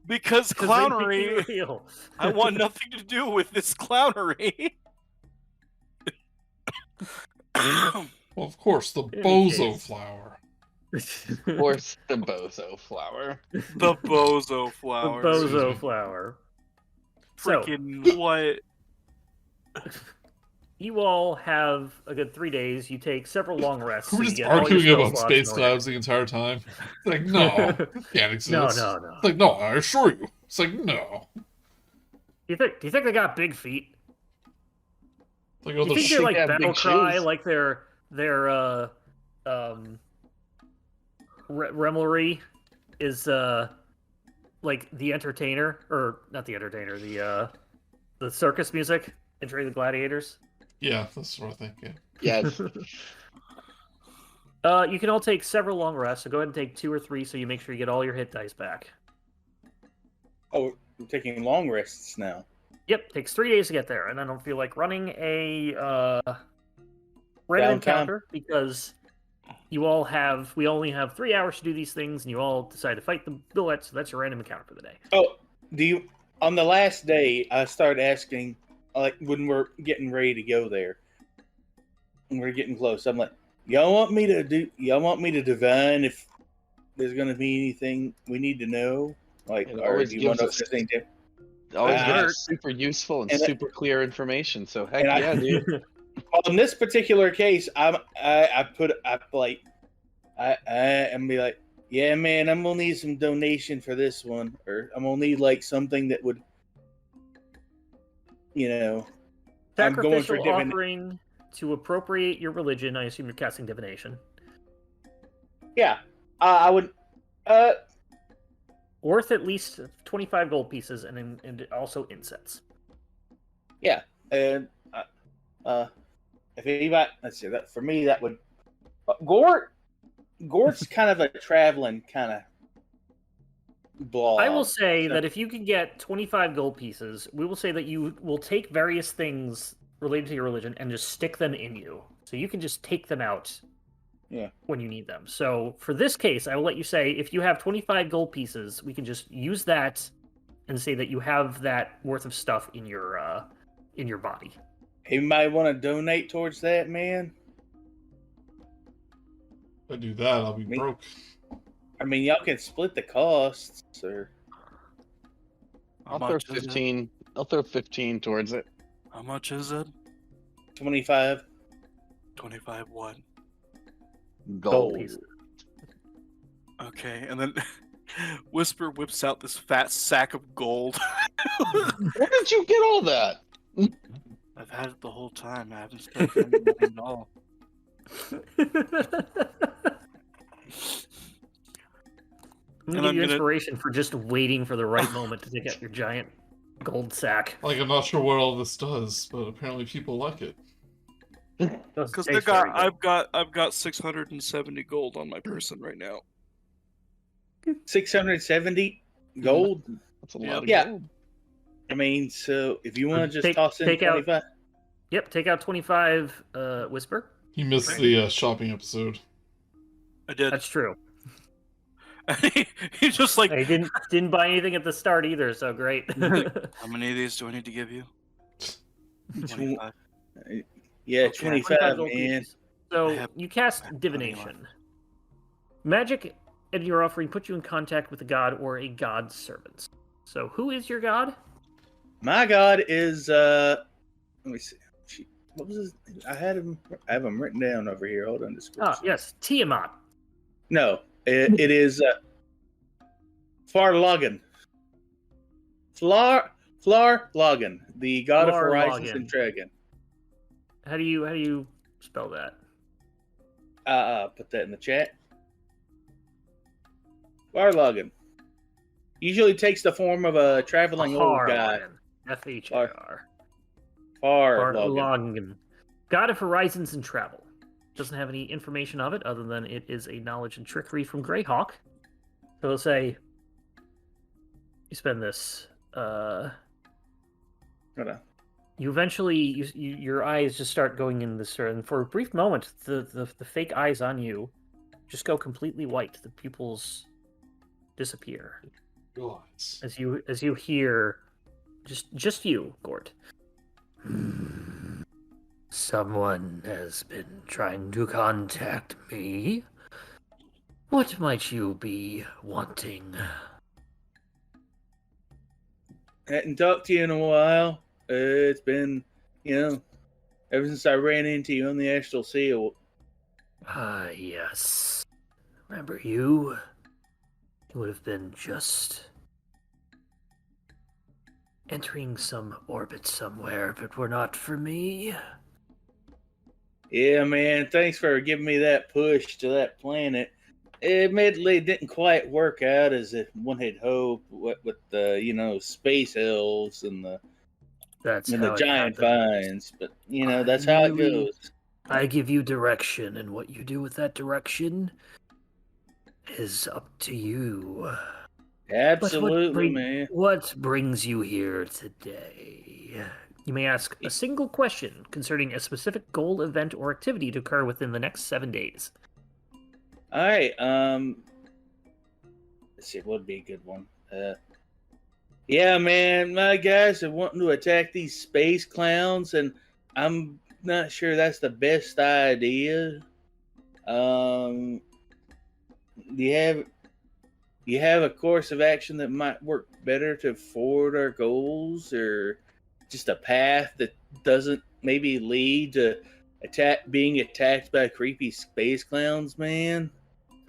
because 'Cause they clownery. make you real. I want nothing to do with this clownery. Well, of course, the any bozo case. flower. Or the bozo flower. The bozo The flower. bozo flower. So, Freaking what? you all have a good 3 days. You take several long rests. We're so you just get all your arguing spell about slots space in order. clouds the entire time. It's like, no, can't exist. No. It's like, no, I assure you. It's like, no. Do you think they got big feet? It's like, Do oh, you the think they're like they have big battle cry, shoes. like their revelry is like the entertainer, or not the entertainer, the circus music, Entering the Gladiators. Yeah, that's what I think. Yeah. Yes. You can all take several long rests, so go ahead and take 2 or 3 so you make sure you get all your hit dice back. Oh, we're taking long rests now. Yep, takes 3 days to get there, and I don't feel like running a random Downtime. encounter because we only have 3 hours to do these things, and you all decide to fight the bullet, so that's your random encounter for the day. Oh, on the last day, I started asking, like, when we're getting ready to go there, and we're getting close, I'm like, y'all want me to divine if there's going to be anything we need to know? Like, It or always do you gives want us- us to think? Always Ah. gives us super useful and And that- super clear information. So heck And I- yeah, dude. In this particular case, I'm be like, yeah, man, I'm gonna need some donation for this one, or I'm gonna need like something that would, I'm going for Sacrificial offering to appropriate your religion. I assume you're casting divination. Yeah, I would. Worth at least 25 gold pieces, and also incense. Yeah, and if anybody, let's see, that for me that would. Gort's kind of a traveling kind of blog. I will say so- that if you can get 25 gold pieces, we will say that you will take various things related to your religion and just stick them in you. So you can just take them out when you need them. So for this case, I will let you say if you have 25 gold pieces, we can just use that and say that you have that worth of stuff in your body. Anybody want to donate towards that, man? If I do that, I'll be Me? broke. I mean, y'all can split the costs, or I'll How throw much is it? 15. I'll throw 15 towards it. How much is it? 25 25 what? gold. pieces. Okay, and then Whisper whips out this fat sack of gold. Where did you get all that? I've had it the whole time. I haven't spent any money at all. I'm And gonna I'm give you gonna- inspiration for just waiting for the right moment to take out your giant gold sack. Like, I'm not sure what all this does, but apparently people like it. Doesn't Because taste very good. I've got 670 gold on my person right now. 670 gold. That's a Yeah. lot of Yeah. gold. I mean, so if you want to just Take- toss in take out- 25, Yep, take out 25 Whisper. You missed the shopping episode. I did. That's true. He's just like, I didn't buy anything at the start either, so great. how many of these do I need to give you? 25. yeah, Okay. 25, gold man. pieces. So I have you cast plenty divination. Magic and your offering put you in contact with a god or a god's servants. So who is your god? My God is let me see. What was his? I have him written down over here. Hold on, description. Ah, yes, Tiamat. No, it is Farlogan. Flarlogan, the god of horizons Flarlogan. and dragon. How do you spell that? Put that in the chat. Farlogan usually takes the form of a traveling old guy. FHAR. Farlogan. Farlogan. God of horizons and travel. Doesn't have any information of it other than it is a knowledge and trickery from Greyhawk. So we'll say you spend this. Hold on. You eventually, your eyes just start going in this, and for a brief moment, the fake eyes on you just go completely white. The pupils disappear Realize. as you hear, just you, Gort. Someone has been trying to contact me. What might you be wanting? Hadn't talked to you in a while. It's been, ever since I ran into you on the Astral Seal. Ah, yes. Remember you? You would have been just entering some orbit somewhere if it were not for me. Yeah, man. Thanks for giving me that push to that planet. admittedly, it didn't quite work out as if one had hoped with the space elves and That's the how it giant happens. vines. But that's how it goes. I give you direction, and what you do with that direction is up to you. Absolutely, man. What brings you here today? You may ask a single question concerning a specific goal, event, or activity to occur within the next 7 days. All right. Let's see. What would be a good one? Yeah, man. My guys are wanting to attack these space clowns, and I'm not sure that's the best idea. Do you have a course of action that might work better to forward our goals, or just a path that doesn't maybe lead to being attacked by creepy space clowns, man?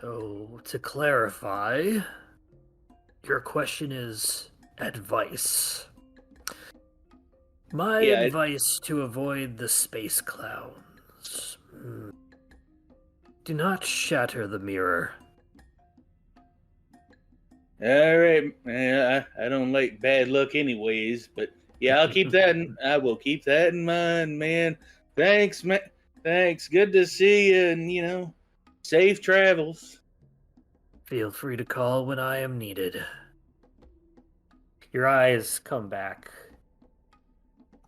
So, to clarify, your question is advice. My advice to avoid the space clowns. Do not shatter the mirror. All right, I don't like bad luck anyways, but yeah, I'll keep that. I will keep that in mind, man. Thanks, man. Thanks. Good to see you, and safe travels. Feel free to call when I am needed. Your eyes come back.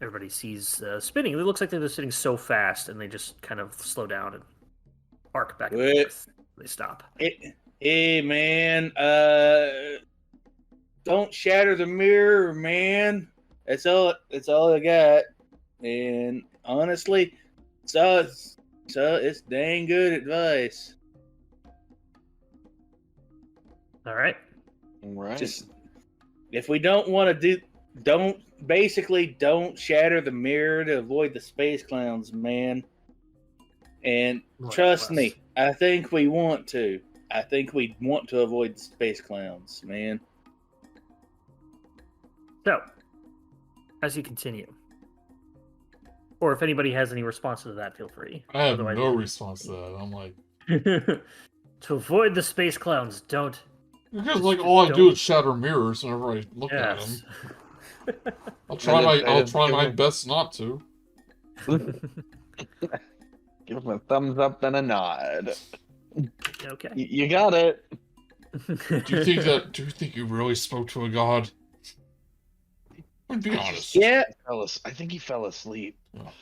Everybody sees spinning. It looks like they're just sitting so fast, and they just kind of slow down and arc back and forth. They stop. Hey, man. Don't shatter the mirror, man. That's all I got. And honestly, it's dang good advice. All right. Just if we don't want to don't shatter the mirror to avoid the space clowns, man. And trust me, I think we want to. I think we want to avoid the space clowns, man. So, as you continue, or if anybody has any response to that, feel free. I have no response to that. I'm like, to avoid the space clowns, don't. Because all I do is shatter mirrors whenever I look at them. I'll try my best not to. Give him a thumbs up and a nod. Okay. You got it. Do you think you really spoke to a god? Be honest. Yeah. I think he fell asleep. Oh.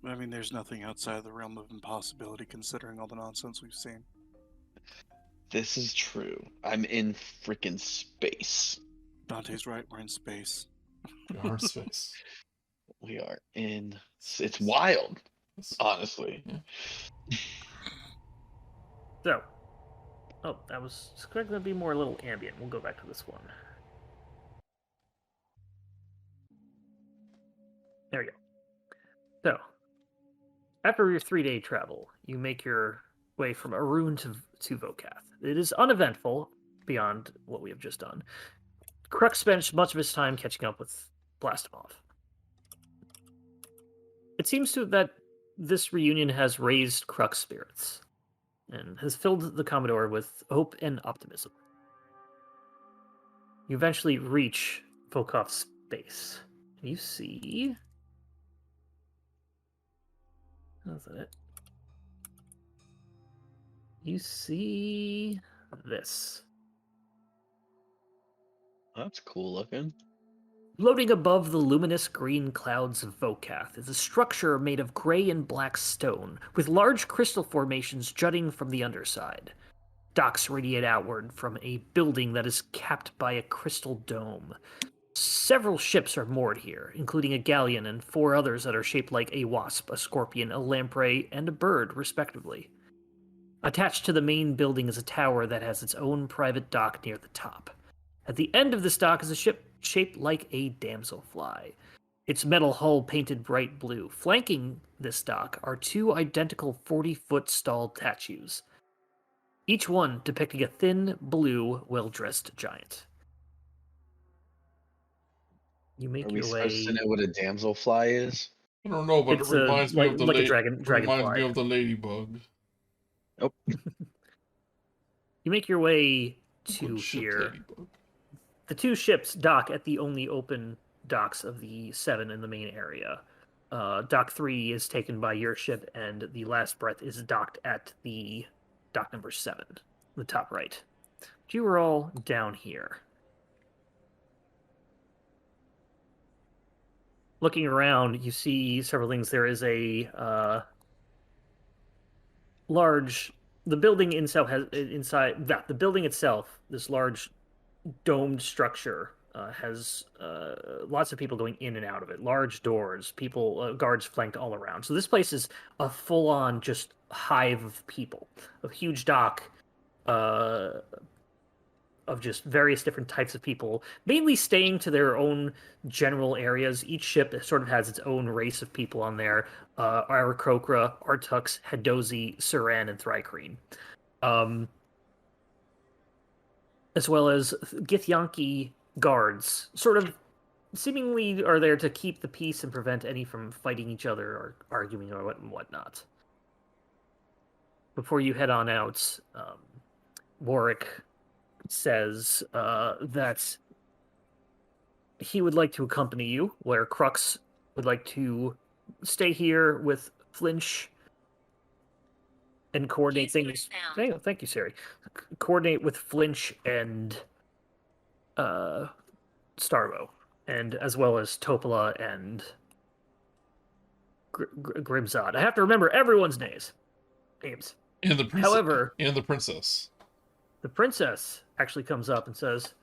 I mean, there's nothing outside the realm of impossibility considering all the nonsense we've seen. This is true. I'm in freaking space. Dante's right, we're in space. We are in space. We are in... It's wild, honestly. Yeah. So, that was going to be more a little ambient. We'll go back to this one. There we go. So, after your 3-day travel, you make your way from Arun to Vokath. It is uneventful beyond what we have just done. Crux spends much of his time catching up with Blastimov. It seems that this reunion has raised Crux spirits and has filled the Commodore with hope and optimism. You eventually reach Vokath's base. You see... How's that? You see this. That's cool looking. Floating above the luminous green clouds of Vokath is a structure made of gray and black stone, with large crystal formations jutting from the underside. Docks radiate outward from a building that is capped by a crystal dome. Several ships are moored here, including a galleon and 4 others that are shaped like a wasp, a scorpion, a lamprey, and a bird, respectively. Attached to the main building is a tower that has its own private dock near the top. At the end of this dock is a ship shaped like a damselfly. Its metal hull painted bright blue. Flanking this dock are 2 identical 40-foot stalled statues, each one depicting a thin, blue, well-dressed giant. You make your way. Are we supposed to know what a damselfly is? I don't know, but It's it reminds me of the like a dragonfly. reminds me of the ladybug. Nope. You make your way to Good ship here. ladybug. The two ships dock at the only open docks of the 7 in the main area. Dock 3 is taken by your ship, and the Last Breath is docked at the dock number 7, the top right. But you were all down here. Looking around, you see several things. There is a large. The building itself has the building itself. This large domed structure has lots of people going in and out of it. Large doors, people, guards flanked all around. So this place is a full-on just hive of people, a huge dock of just various different types of people, mainly staying to their own general areas. Each ship sort of has its own race of people on there. Aarakocra, Artux, Hadozi, Saran, and Thri-kreen. As well as Githyanki guards, sort of seemingly are there to keep the peace and prevent any from fighting each other or arguing or whatnot. Before you head on out, Warwick says that he would like to accompany you, where Crux would like to stay here with Flinch and coordinate things. Thank you, Sari. Coordinate with Flinch and Starbo, and as well as Topola and Grimzod. I have to remember everyone's names. And the princess. However, and the princess. The princess actually comes up and says,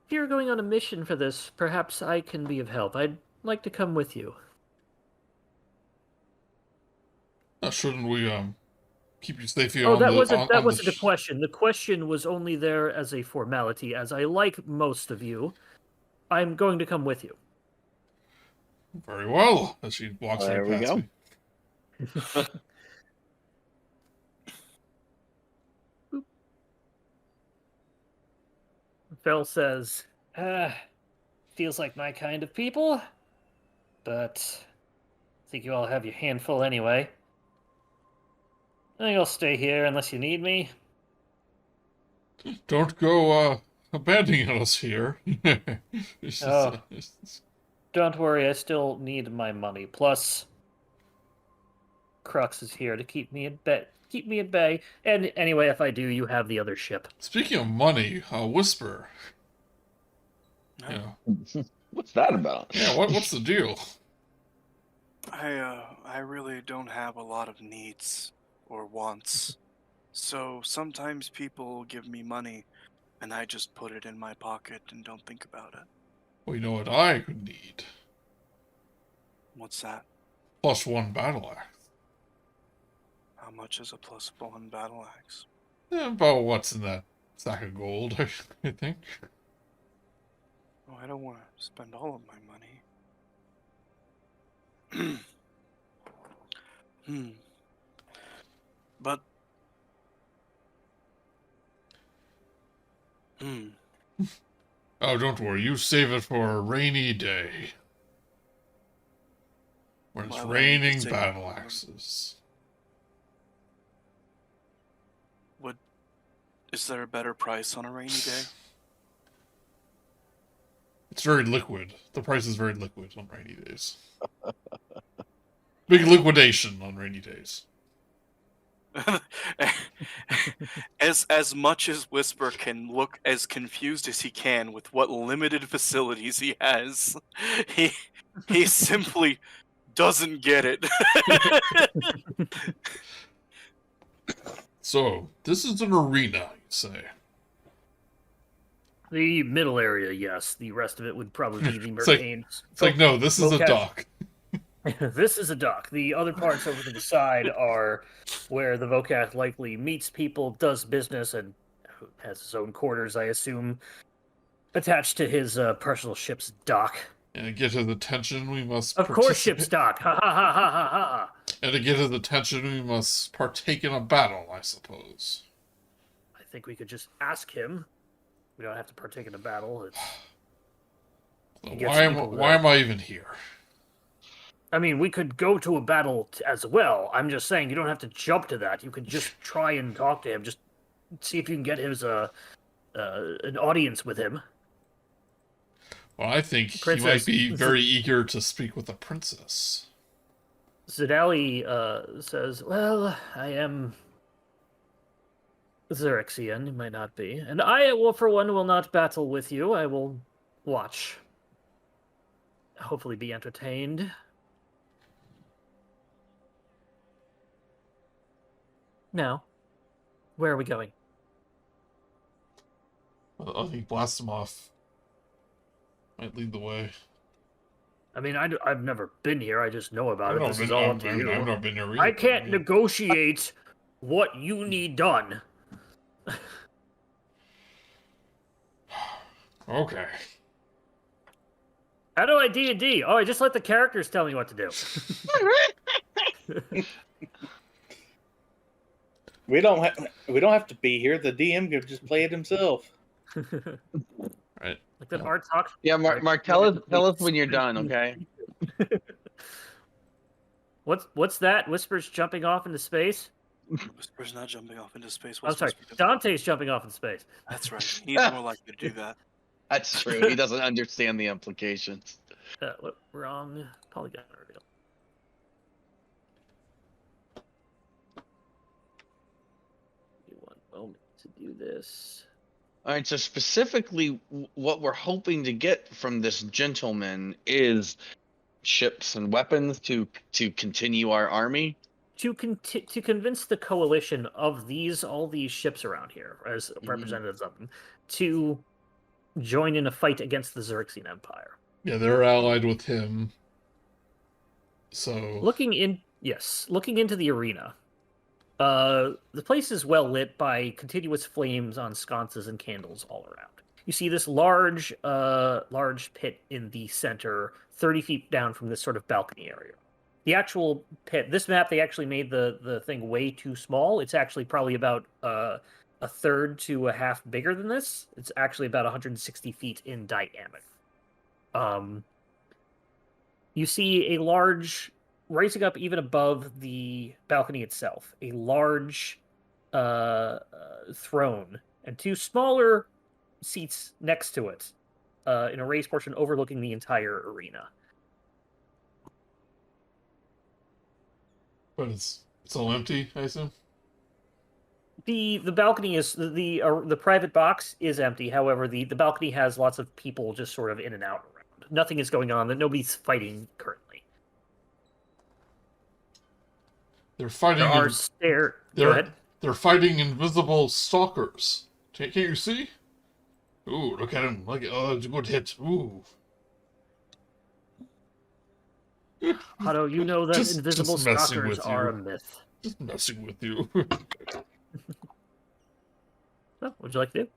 "If you're going on a mission for this, perhaps I can be of help. I'd like to come with you." Shouldn't we keep you safe here? Oh, on that the, wasn't on, that on wasn't the the question. The question was only there as a formality. As I like most of you, I'm going to come with you. Very well. As she walks There right we past go. me. Phil says, feels like my kind of people, but I think you all have your handful anyway. I think I'll stay here unless you need me. Don't go abandoning us here. Oh. Don't worry, I still need my money. Plus, Crux is here to keep me at bay. And anyway, if I do, you have the other ship. Speaking of money, Whisper. No. Yeah. What's that about? Yeah. What's the deal? I really don't have a lot of needs or wants. So sometimes people give me money and I just put it in my pocket and don't think about it. Well, you know what I could need? What's that? +1 battle axe. How much is a +1 battle axe? About what's in that sack of gold, I think. Oh, I don't want to spend all of my money. But... Oh, don't worry. You save it for a rainy day. When it's Why would I raining save it battle for- axes. Is there a better price on a rainy day? It's very liquid. The price is very liquid on rainy days. Big liquidation on rainy days. As much as Whisper can look as confused as he can with what limited facilities he has, he simply doesn't get it. So, this is an arena, you say. The middle area, yes. The rest of it would probably be the It's like- Mercanes. It's like, no, this is a Okay. dock. This is a dock. The other parts over to the side are where the Vocath likely meets people, does business, and has his own quarters, I assume, attached to his personal ship's dock. And to get his attention, we must... Of course, ship's dock. Ha ha ha ha ha ha. And to get his attention, we must partake in a battle, I suppose. I think we could just ask him. We don't have to partake in a battle. So He gets why people am I even here? I mean, we could go to a battle as well. I'm just saying you don't have to jump to that. You could just try and talk to him. Just see if you can get his an audience with him. Well, I think he might Princess be very eager to speak with the princess. Zidali says, "Well, I am Xaryxian, you might not be, and I will, for one, will not battle with you. I will watch. Hopefully, be entertained." Now, where are we going? I think Blastimov might lead the way. I mean, I've never been here. I just know about I've it. never This is been- all I've- up to I've- you. I've never been here either, I but can't mean- negotiate what you need done. Okay. How do I D&D? Oh, I just let the characters tell me what to do. We don't have to be here. The DM could just play it himself. Right. Like that art talk. Yeah, Mark, tell us when you're done, okay? What's that? Whispers jumping off into space? Whisper's not jumping off into space. I'm sorry. Whisper's- Dante's jumping off in space. That's right. He's more likely to do that. That's true. He doesn't understand the implications. What, wrong polygon reveal. Give me one moment to do this. All right, so specifically, what we're hoping to get from this gentleman is ships and weapons to continue our army. To convince the coalition of all these ships around here, as representatives of them, to join in a fight against the Xaryxian Empire. Yeah, they're allied with him. So Looking into the arena. The place is well lit by continuous flames on sconces and candles all around. You see this large pit in the center, 30 feet down from this sort of balcony area. The actual pit, this map, they actually made the thing way too small. It's actually probably about a third to a half bigger than this. It's actually about 160 feet in diameter. You see a large, rising up even above the balcony itself, a large throne and two smaller seats next to it in a raised portion overlooking the entire arena. but it's all empty, I assume. The balcony is the private box is empty. However, the balcony has lots of people just sort of in and out around. Nothing is going on. That nobody's fighting currently. They're fighting There are stairs. Go they're ahead. they're fighting invisible stalkers. Can't you see? Ooh, look at him. Look at, oh, it's a good hit. Ooh. Otto, you know that Just invisible messing stalkers with are you. a myth. Just messing with you. So, what'd you like to do?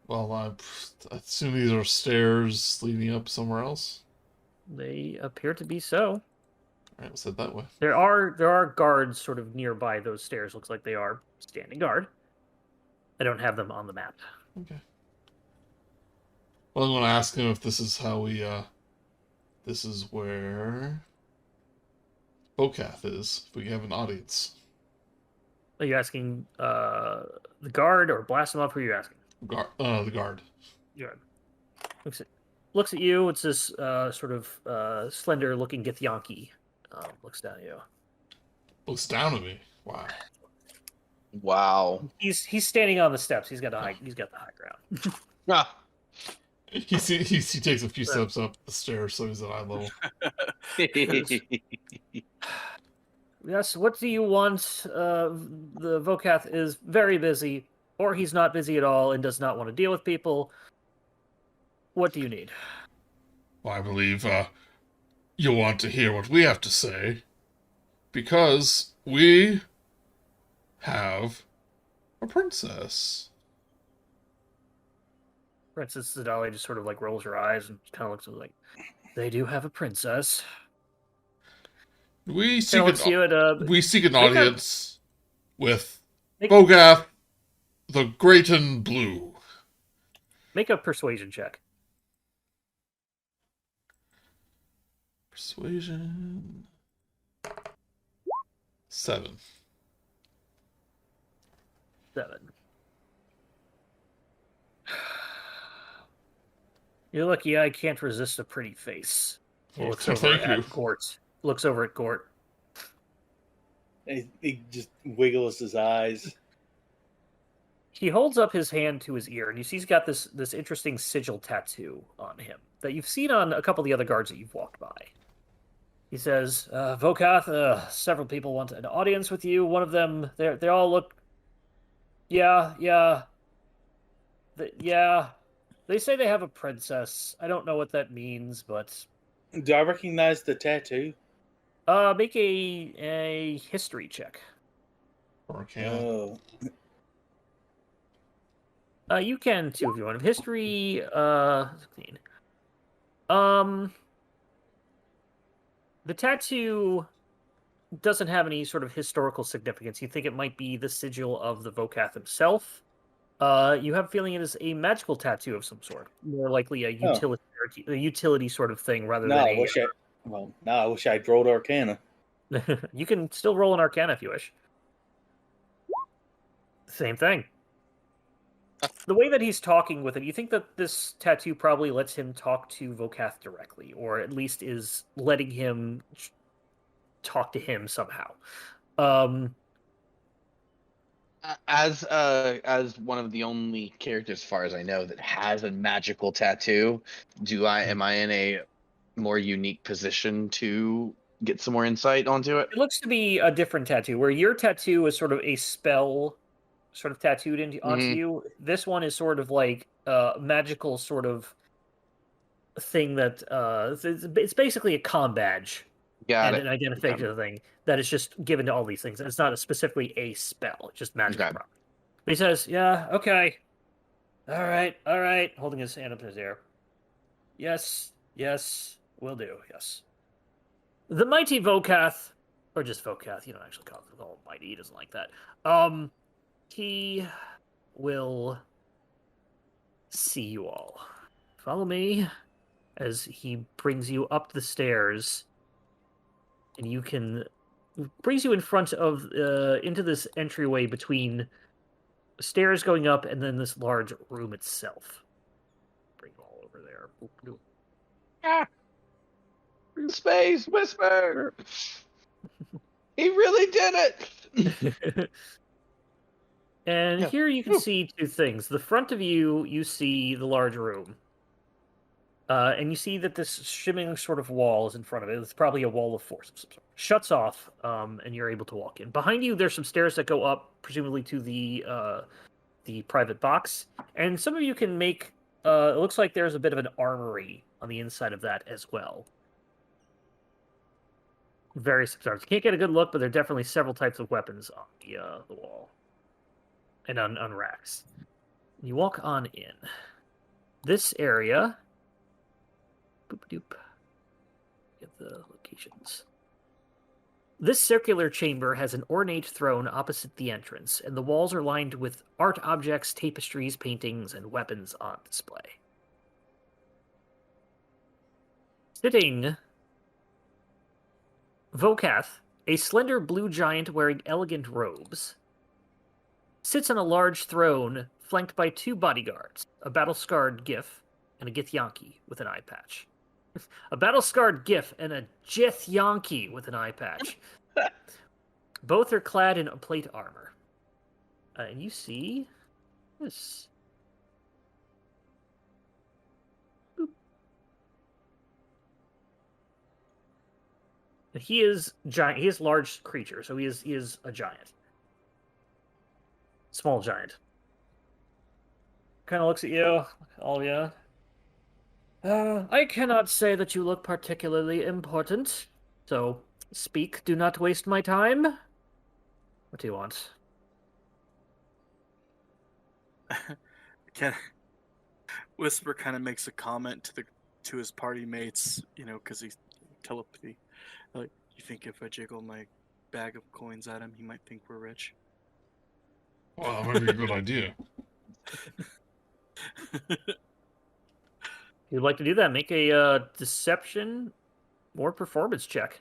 Well, I assume these are stairs leading up somewhere else. They appear to be so. All right, we'll set that way. There are guards sort of nearby those stairs. Looks like they are standing guard. I don't have them on the map. Okay. Well, I'm going to ask him if this is how we, this is where Bocath is, if we have an audience. Are you asking the guard or Blastimov? Who are you asking? The guard. Guard. Looks at you. It's this sort of slender-looking Githyanki. Looks down at you. Looks down at me. Wow. Wow. He's standing on the steps. He's got the high ground. Ah. He takes a few steps up the stairs, so he's at eye level. Yes, what do you want? The Vocath is very busy, or he's not busy at all and does not want to deal with people. What do you need? Well, I believe you'll want to hear what we have to say, because we have a princess. Princess Zidali just sort of like rolls her eyes and kind of looks at like, they do have a princess. We seek Kinda looks at you at, we seek an make a- audience with make- Bogath, the Great and Blue. Make a persuasion check. Persuasion 7. 7. You're lucky I can't resist a pretty face. He Well, looks over thank you. at Gort. Looks over at Gort. He just wiggles his eyes. He holds up his hand to his ear, and you see he's got this interesting sigil tattoo on him that you've seen on a couple of the other guards that you've walked by. He says, Vokath, several people want an audience with you. One of them, they all look... Yeah. They say they have a princess. I don't know what that means, but... Do I recognize the tattoo? Make a history check. Or can Oh. You can too if you want. History, clean. The tattoo doesn't have any sort of historical significance. You think it might be the sigil of the Vokath himself. You have a feeling it is a magical tattoo of some sort, more likely a utility sort of thing rather No, than I wish I'd rolled Arcana. You can still roll an Arcana if you wish. Same thing. The way that he's talking with it, you think that this tattoo probably lets him talk to Vokath directly, or at least is letting him talk to him somehow. As one of the only characters, as far as I know, that has a magical tattoo, am I in a more unique position to get some more insight onto it? It looks to be a different tattoo, where your tattoo is sort of a spell sort of tattooed onto you. This one is sort of like a magical sort of thing that it's basically a comm badge. Got and an identification thing that is just given to all these things. And it's not specifically a spell, it's just magical property. But he says, yeah, okay. All right. Holding his hand up in his air. Yes, will do, yes. The mighty Vokath, or just Vokath, you don't actually call him mighty, he doesn't like that. He will see you all. Follow me as he brings you up the stairs. And you can brings you in front of into this entryway between stairs going up and then this large room itself. Bring you all over there. Ah! Space whisper. He really did it. And here you can see two things. The front of you see the large room. And you see that this shimming sort of wall is in front of it. It's probably a wall of force of some sort. Shuts off, and you're able to walk in. Behind you, there's some stairs that go up, presumably to the private box. And some of you can make... it looks like there's a bit of an armory on the inside of that as well. Various types. You can't get a good look, but there are definitely several types of weapons on the wall. And on racks. You walk on in. This area... Boop-a-doop. Get the locations. This circular chamber has an ornate throne opposite the entrance, and the walls are lined with art objects, tapestries, paintings, and weapons on display. Sitting, Vokath, a slender blue giant wearing elegant robes, sits on a large throne flanked by two bodyguards, a battle-scarred Giff and a Githyanki with an eye patch. A battle-scarred Giff and a Githyanki with an eye patch. Both are clad in plate armor. And you see this. Boop. And he is giant. He is large creature, so he is a giant. Small giant. Kind of looks at you, all of you. I cannot say that you look particularly important, so speak, do not waste my time. What do you want? Whisper kind of makes a comment to his party mates, because he's telepathy. Like, you think if I jiggle my bag of coins at him, he might think we're rich? Well, that might be a good idea. If you'd like to do that, make a deception or performance check.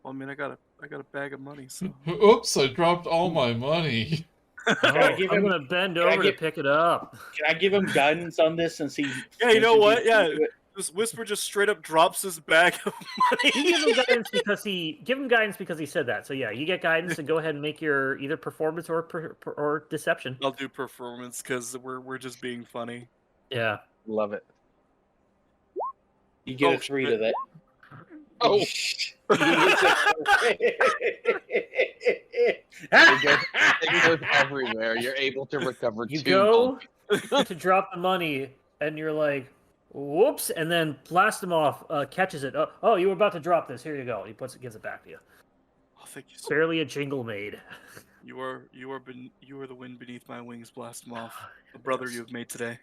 Well, I mean, I got a bag of money, so. Oops, I dropped all my money. Oh, I give I'm him- gonna bend can I over to give- pick it up. Can I give him guidance on this since he? Yeah, you know mentioned what? he's Yeah. into it? This Whisper just straight up drops his bag of money. You give him guidance because he said that. So yeah, you get guidance and go ahead and make your either performance or deception. I'll do performance because we're just being funny. Yeah. Love it. You get Oh, a 3 shit. to that. Oh, it goes everywhere. You're able to recover You 2 go gold. to drop the money, and you're like, "Whoops!" And then blast him off. Catches it. Oh, you were about to drop this. Here you go. He gives it back to you. Oh, thank you so Barely a jingle made. You are the wind beneath my wings. Blast him off, the brother you have made today.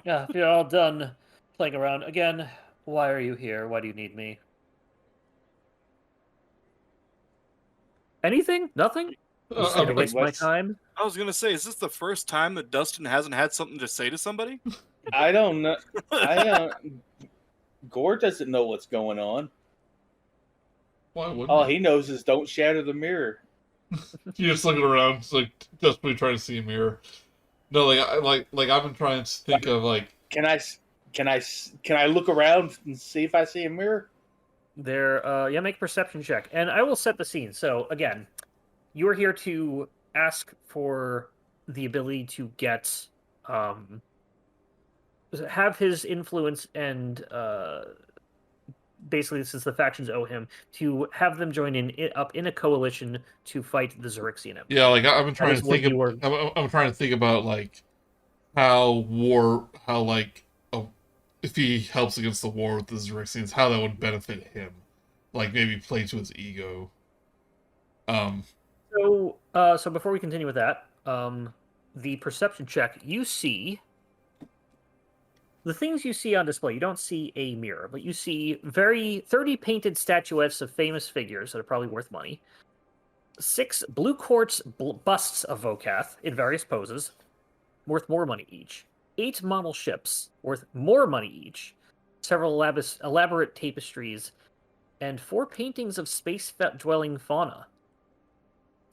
Yeah, if you're all done playing around again, why are you here? Why do you need me? Anything? Nothing? Just gonna waste my what's- time? I was gonna say, is this the first time that Dustin hasn't had something to say to somebody? I don't know. Gort doesn't know what's going on. Why wouldn't All you? he knows is don't shatter the mirror. You're just looking around, it's like desperately trying to see a mirror. No, I've been trying to think of like. Can I look around and see if I see a mirror? Yeah, make a perception check. And I will set the scene. So again, you are here to ask for the ability to get have his influence and basically, since the factions owe him, to have them join up in a coalition to fight the Xaryxian Empire. Yeah, like I've been trying is to what think. you were- I'm trying to think about like how if he helps against the war with the Xaryxians, how that would benefit him. Like maybe play to his ego. So before we continue with that, the perception check, you see the things you see on display. You don't see a mirror, but you see 30 painted statuettes of famous figures that are probably worth money. 6 blue quartz busts of Vokath in various poses, worth more money each. 8 model ships, worth more money each. Several elaborate tapestries, and 4 paintings of space-dwelling fauna.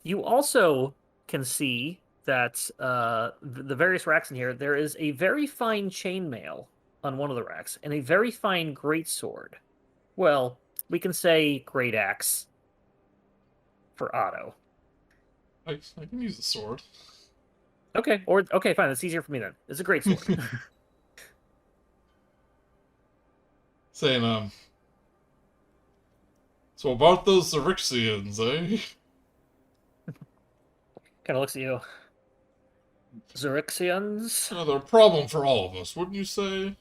You also can see that the various racks in here, there is a very fine chainmail on one of the racks, and a very fine greatsword. Well, we can say great axe for Otto. I can use a sword. Okay, fine. That's easier for me then. It's a great sword. Saying so about those Xaryxians, eh? Kind of looks at you. Xaryxians? They're a problem for all of us, wouldn't you say?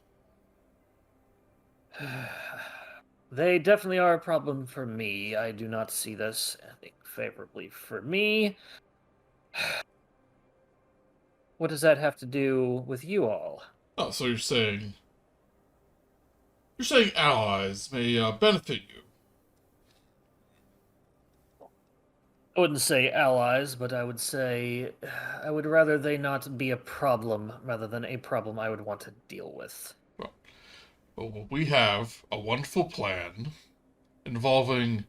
They definitely are a problem for me. I do not see this ending favorably for me. What does that have to do with you all? Oh, so you're saying allies may benefit you. I wouldn't say allies, but I would say I would rather they not be a problem rather than a problem I would want to deal with. Well, we have a wonderful plan involving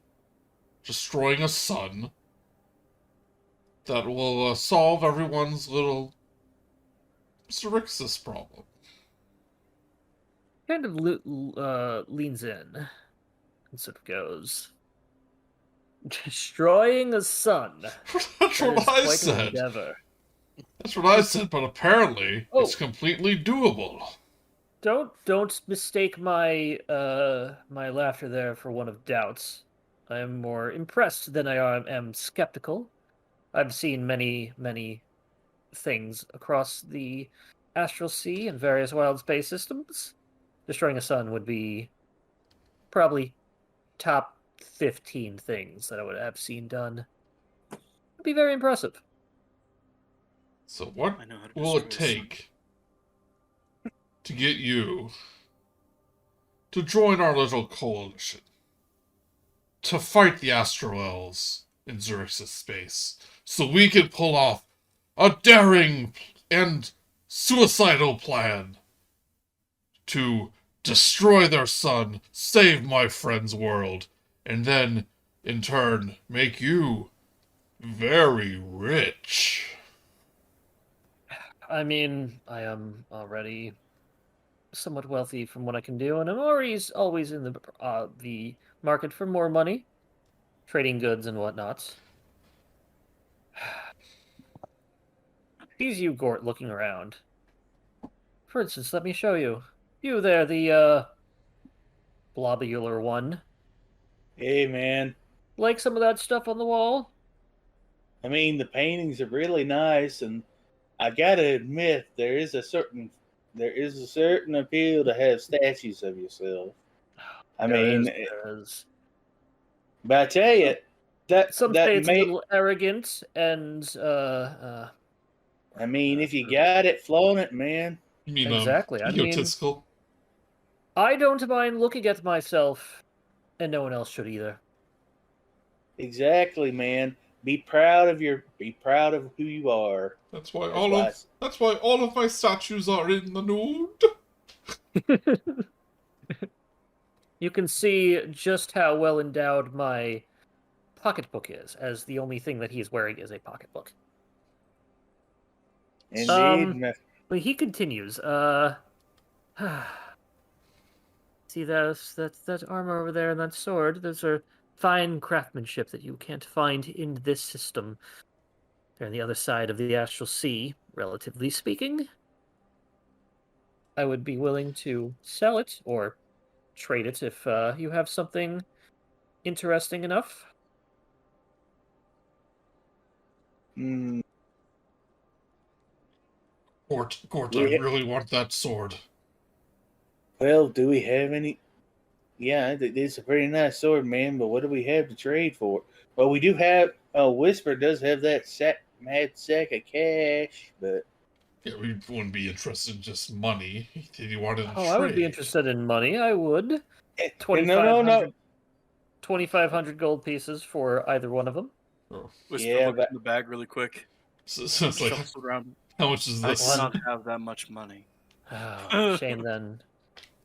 destroying a sun that will solve everyone's little Xaryxis problem. Kind of leans in and sort of goes, destroying a sun. That's That is what I quite an said. endeavor. That's what I said, but apparently Oh. it's completely doable. Don't mistake my my laughter there for one of doubts. I am more impressed than I am skeptical. I've seen many things across the astral sea and various wild space systems. Destroying a sun would be probably top 15 things that I would have seen done. It'd be very impressive. So what I know how to will it destroy a sun. take to get you to join our little coalition to fight the Astral Elves in Xaryxis space so we can pull off a daring and suicidal plan to destroy their sun, save my friend's world, and then in turn make you very rich. I mean, I am already somewhat wealthy from what I can do, and I'm always in the market for more money, trading goods and whatnot. Sees you, Gort, looking around. For instance, let me show you. You there, the blobular one. Hey, man. Like some of that stuff on the wall? I mean, the paintings are really nice, and I gotta admit, there is a certain appeal to have statues of yourself. I mean, there is. but I tell you, Some that say it's may. a little arrogant, and I mean, if you got it, flaunt it, man. You mean, exactly. I mean, egotistical? I don't mind looking at myself, and no one else should either. Exactly, man. Be proud of who you are. That's why all of my statues are in the nude. You can see just how well endowed my pocketbook is, as the only thing that he is wearing is a pocketbook. Indeed. But he continues. See that armor over there and that sword? Those are fine craftsmanship that you can't find in this system. They're on the other side of the Astral Sea, relatively speaking. I would be willing to sell it or trade it if you have something interesting enough. Gort, Yeah. I really want that sword. Well, do we have any? Yeah, it's a pretty nice sword, man. But what do we have to trade for? Well, we do have. Whisper does have that mad sack of cash, but Yeah, we wouldn't be interested in just money. Did you want to trade? I would be interested in money. I would. no. 2,500 gold pieces for either one of them. Oh. Whisper Yeah, looks but- in the bag really quick. So it's like, Shuffles around. how much is I this? do not have that much money. Oh, shame then.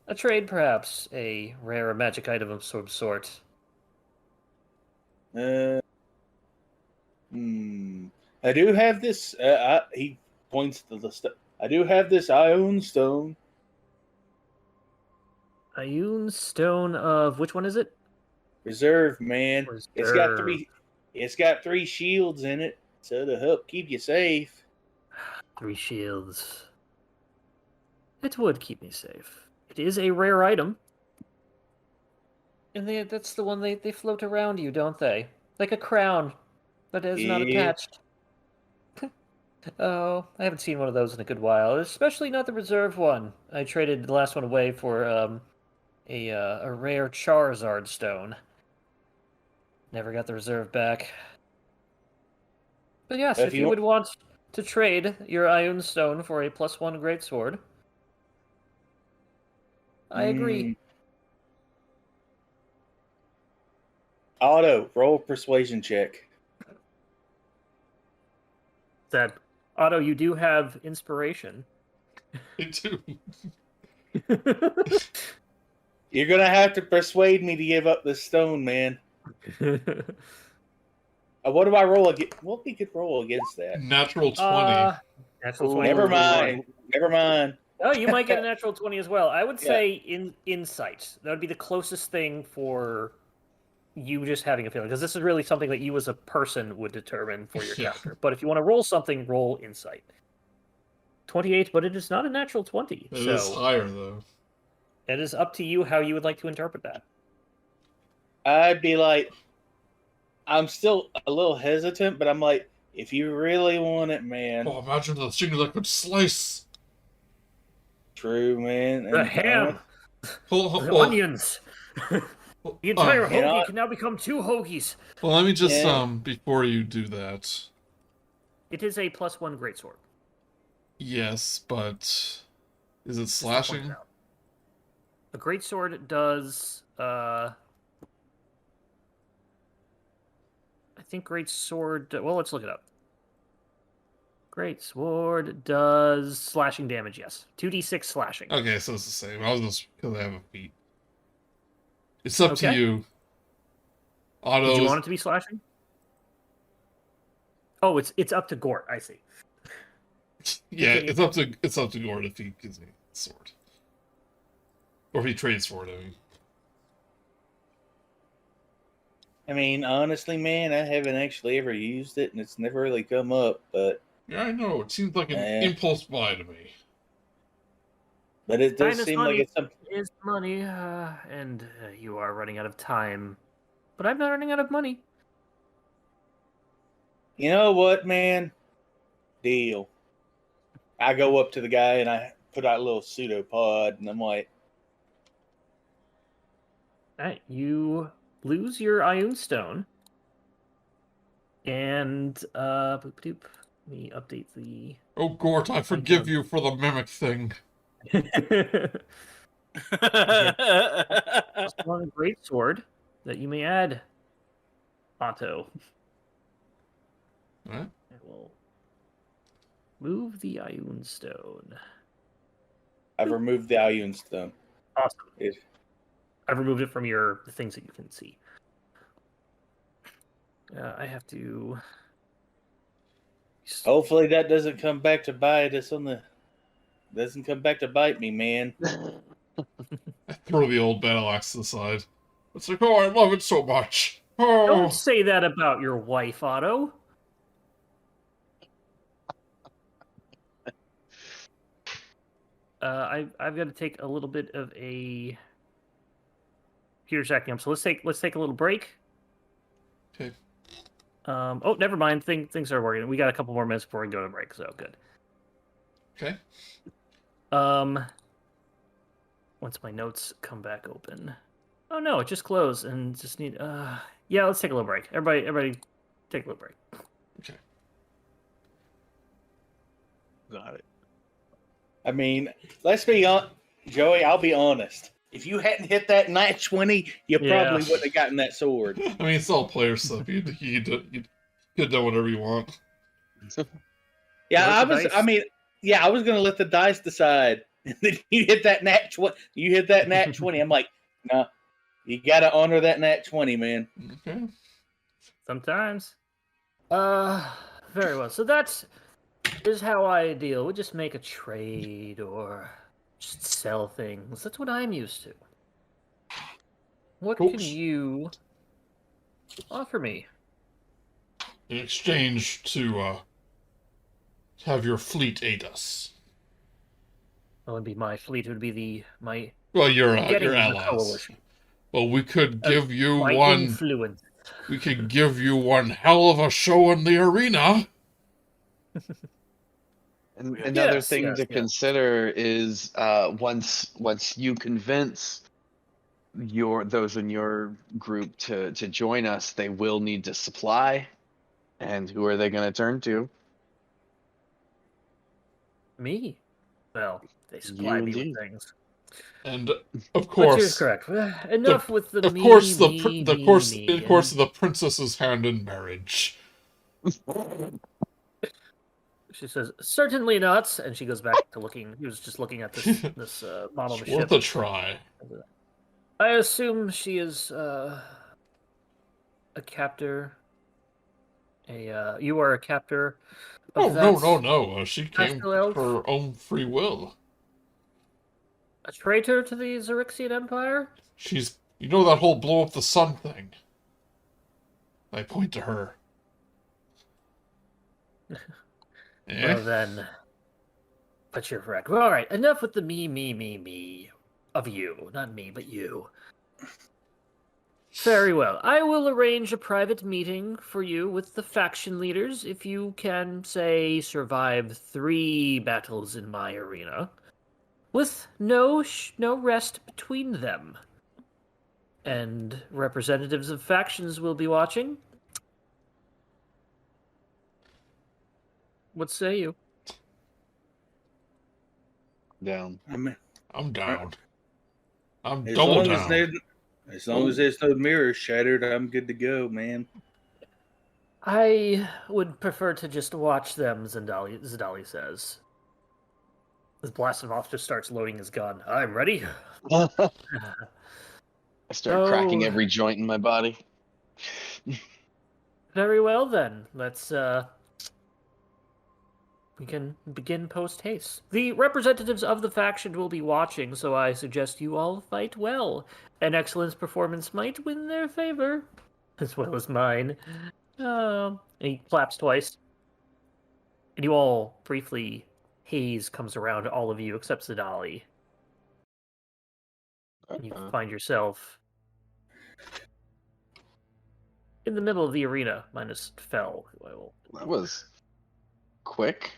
A trade, perhaps. A rare or magic item of some sort. I do have this. He points to the stuff. I do have this Ion Stone. Ion Stone of... which one is it? Reserve, man. Reserve. It's got 3 shields in it, so to help keep you safe. 3 shields. It would keep me safe. It is a rare item. And that's the one they float around you, don't they? Like a crown that is not Yeah. attached. Oh, I haven't seen one of those in a good while. Especially not the reserve one. I traded the last one away for a rare Charizard stone. Never got the reserve back. But yes, if you would want to trade your Ion Stone for a +1 greatsword, I agree. Otto, roll persuasion check. That Otto, you do have inspiration. Me too. You're gonna have to persuade me to give up this stone, man. What do I roll against? What we could roll against that? Natural 20. Natural 20. Never mind. Never mind. Oh, you might get a natural 20 as well. I would Yeah. say insight. That would be the closest thing for you just having a feeling, because this is really something that you as a person would determine for your Yeah. character. But if you want to roll something, roll insight. 28, but it is not a natural 20. It is higher, though. It is up to you how you would like to interpret that. I'd be like, I'm still a little hesitant, but I'm like, if you really want it, man. Oh, imagine the thing that could slice. True, man. The ham! The Well, onions! The entire you know- hoagie can now become 2 hoagies! well, let me just, Yeah. before you do that. It is a +1 greatsword. Yes, but is it Just to slashing? point it out. A greatsword does, I think greatsword... Well, let's look it up. Greatsword does slashing damage, yes. 2d6 slashing. Okay, so it's the same. I was just because I have a feat. It's up to Okay. you. Otto. Did you want it to be slashing? Oh, it's up to Gort. I see. Yeah, Continue. it's up to Gort if he gives me the sword. Or if he trades for it, I mean. I mean, honestly, man, I haven't actually ever used it, and it's never really come up. But Yeah, I know. It seems like an impulse buy to me. But it does Time is seem money. like it's something. Is money, and you are running out of time. But I'm not running out of money. You know what, man? Deal. I go up to the guy and I put out a little pseudopod, and I'm like, All right, you lose your Ioun Stone. And, boop doop. Let me update the... Oh, Gort, I forgive you for the mimic thing. One great sword that you may add, Otto. Right? I will move the Ioun Stone. I've removed the Ioun Stone. Awesome. It, I've removed it from the things that you can see. I have to... hopefully that doesn't come back to bite us doesn't come back to bite me, man. I throw the old battle axe to the side. It's like, oh, I love it so much. Oh. Don't say that about your wife, Otto. I've got to take a little bit of a... Here's acting up. So let's take a little break. Okay. Oh, never mind. Things are working. We got a couple more minutes before we go to break, so good. Okay. Once my notes come back open. Oh no, it just closed and just need. Yeah, let's take a little break. Everybody, take a little break. Okay. Got it. I mean, let's be on, Joey. I'll be honest. If you hadn't hit that nat 20, you probably wouldn't have gotten that sword. I mean, it's all player stuff. You could do whatever you want. Yeah, I was going to let the dice decide. And then you hit that nat 20. You hit that nat 20. I'm like, no, you got to honor that nat 20, man. Okay. Sometimes. Very well. So that is how I deal. We just make a trade or just sell things. That's what I'm used to. What can you offer me? In exchange to have your fleet aid us. Well, it would be my fleet. It would be my... Well, your getting the allies. coalition. Well, we could give you My one. influence. We could give you one hell of a show in the arena. And another Yes, thing yes, to yes. consider is once you convince those in your group to join us, they will need to supply. And who are they going to turn to? Me? Well, they supply You me indeed. with things. And of But course, you're correct. Enough with the of me, course, me, the me, course, me, in course, the princess's hand in marriage. She says, "Certainly not," and she goes back to looking. He was just looking at this model of a It's ship. worth a try. I assume she is a captor. You are a captor. Oh, Of no. She came Astral elf? for her own free will. A traitor to the Xaryxian Empire? She's, you know, that whole blow up the sun thing. I point to her. Well then, but you're correct. Well, all right, enough with the me of you. Not me, but you. Very well. I will arrange a private meeting for you with the faction leaders if you can, say, survive 3 battles in my arena, with no rest between them. And representatives of factions will be watching. What say you? Down. I mean, I'm down. I'm as double long down. as long as there's no mirrors shattered, I'm good to go, man. I would prefer to just watch them, Zendali says. As Blasphemous just starts loading his gun. I'm ready. I start cracking Oh. every joint in my body. Very well then. Let's we can begin post haste. The representatives of the faction will be watching, so I suggest you all fight well. An excellent performance might win their favor, as well as mine. And he claps twice. And you all briefly, haze comes around all of you except Zidali. And you find yourself in the middle of the arena, minus Fell. That was quick.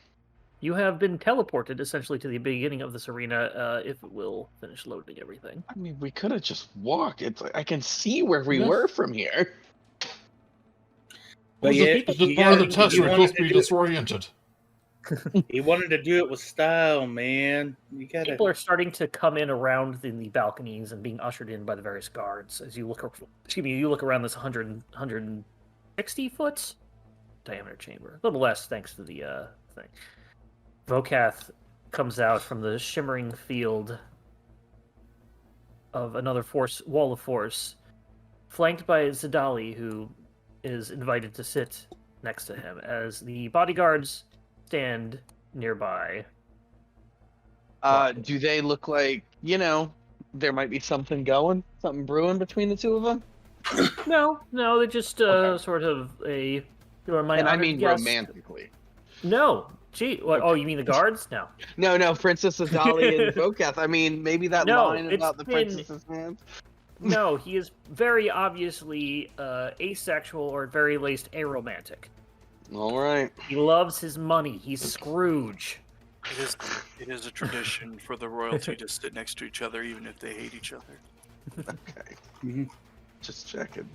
You have been teleported essentially to the beginning of this arena. If it will finish loading everything. I mean, we could have just walked. It's like, I can see where we Yes. were from here. But yeah, It's just part of the test. We're supposed to be disoriented. he wanted to do it with style, man. You gotta. People are starting to come in around the balconies and being ushered in by the various guards as you look. You look around this 160 foot diameter chamber. A little less thanks to the thing. Vokath comes out from the shimmering field of another wall of force, flanked by Zidali, who is invited to sit next to him as the bodyguards stand nearby. Do they look like, there might be something brewing between the two of them? No, they're just Okay. sort of a. You are my And I honored mean guest. romantically. No, gee, what? Oh, you mean the guards? No, No, Princess Adali and Vokath. I mean, maybe that No, line it's about the been- princess's hands. no. He is very obviously asexual or at very least aromantic. All right. He loves his money. He's Scrooge. It is a tradition for the royalty to sit next to each other, even if they hate each other. Okay. Mhm. Just checking.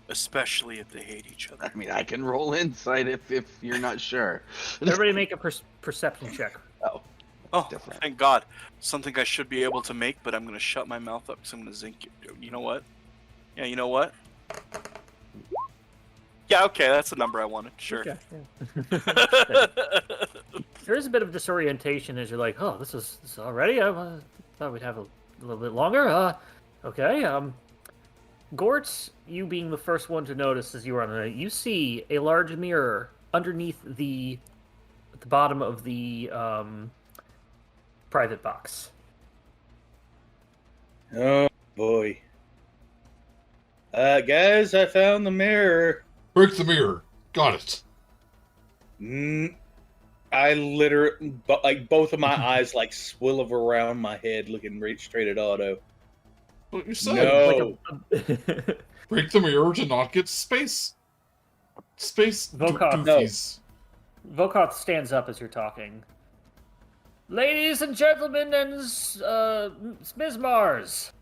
Especially if they hate each other. I mean, I can roll insight if you're not sure. Everybody make a perception check. Oh, Different. thank God. Something I should be able to make, but I'm going to shut my mouth up because I'm going to zinc you. You know what? Yeah, you know what? Yeah, okay, that's the number I wanted. Sure. Okay, yeah. There is a bit of disorientation as you're like, oh, this is already? I thought we'd have a little bit longer. Okay. Gort, you being the first one to notice as you were on it, you see a large mirror underneath at the bottom of the private box. Oh boy. Guys, I found the mirror. Break the mirror. Got it. I literally, both of my eyes swivel around my head, looking right straight at Otto. What you said. No. Break the mirror to not get space. Vokath, doofies. Vokath stands up as you're talking. Ladies and gentlemen and Smizmars,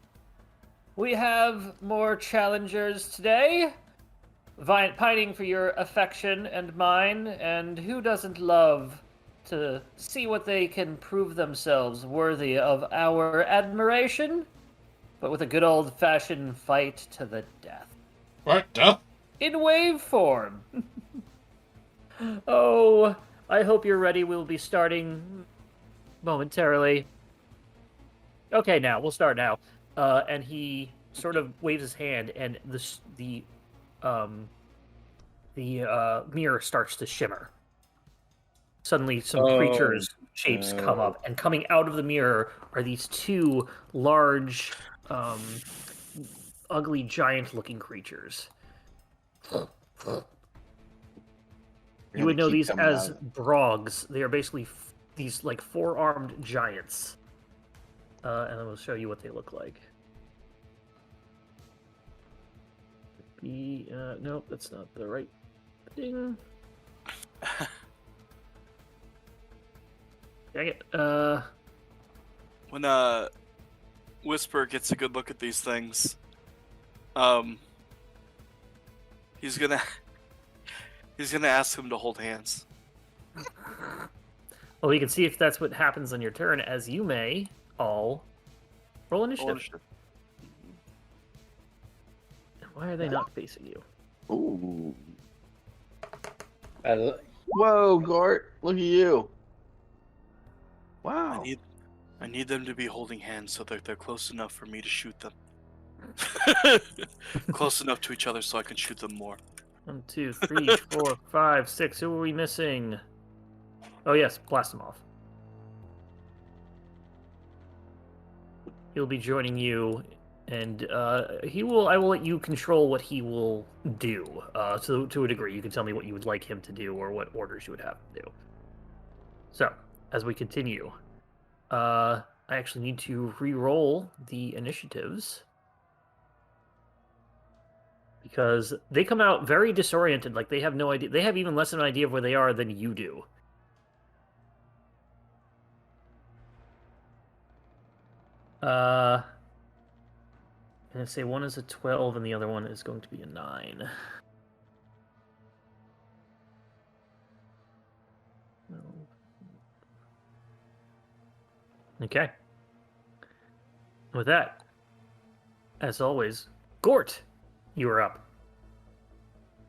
we have more challengers today, pining for your affection and mine, and who doesn't love to see what they can prove themselves worthy of our admiration, but with a good old-fashioned fight to the death. Right, death? In wave form. Oh, I hope you're ready. We'll be starting momentarily. Okay, we'll start now. And he sort of waves his hand, and the mirror starts to shimmer. Suddenly, some creatures' shapes come up, and coming out of the mirror are these two large, ugly, giant-looking creatures. You would know these as brogs. They are basically these four-armed giants. And I will show you what they look like. Nope, that's not the right thing. Dang it. When Whisper gets a good look at these things, he's gonna ask him to hold hands. Well, you can see if that's what happens on your turn, as you may all roll initiative. Why are they not facing you? Ooh. I, Whoa, Gort. Look at you. Wow. I need them to be holding hands so that they're close enough for me to shoot them. Close enough to each other so I can shoot them more. 1, 2, 3, 4, 5, 6. Who are we missing? Oh yes, Plasmoid. He'll be joining you, and he will. I will let you control what he will do. To a degree, you can tell me what you would like him to do, or what orders you would have him do. So, as we continue, I actually need to re-roll the initiatives because they come out very disoriented. Like they have no idea. They have even less of an idea of where they are than you do. I'm gonna say one is a 12 and the other one is going to be a 9. No. Okay. With that, as always, Gort, you are up.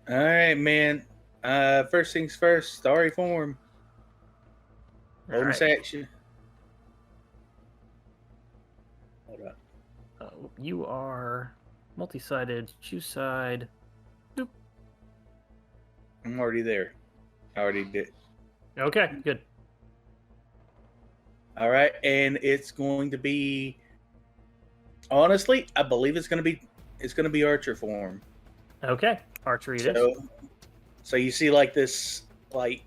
All right, man. First things first. Starry form. Bonus action. Hold up. You are multi-sided. Choose side. Boop. I'm already there. I already did. Okay, good. All right, and it's going to be. Honestly, I believe it's going to be archer form. Okay, archery it is. So you see like this, like,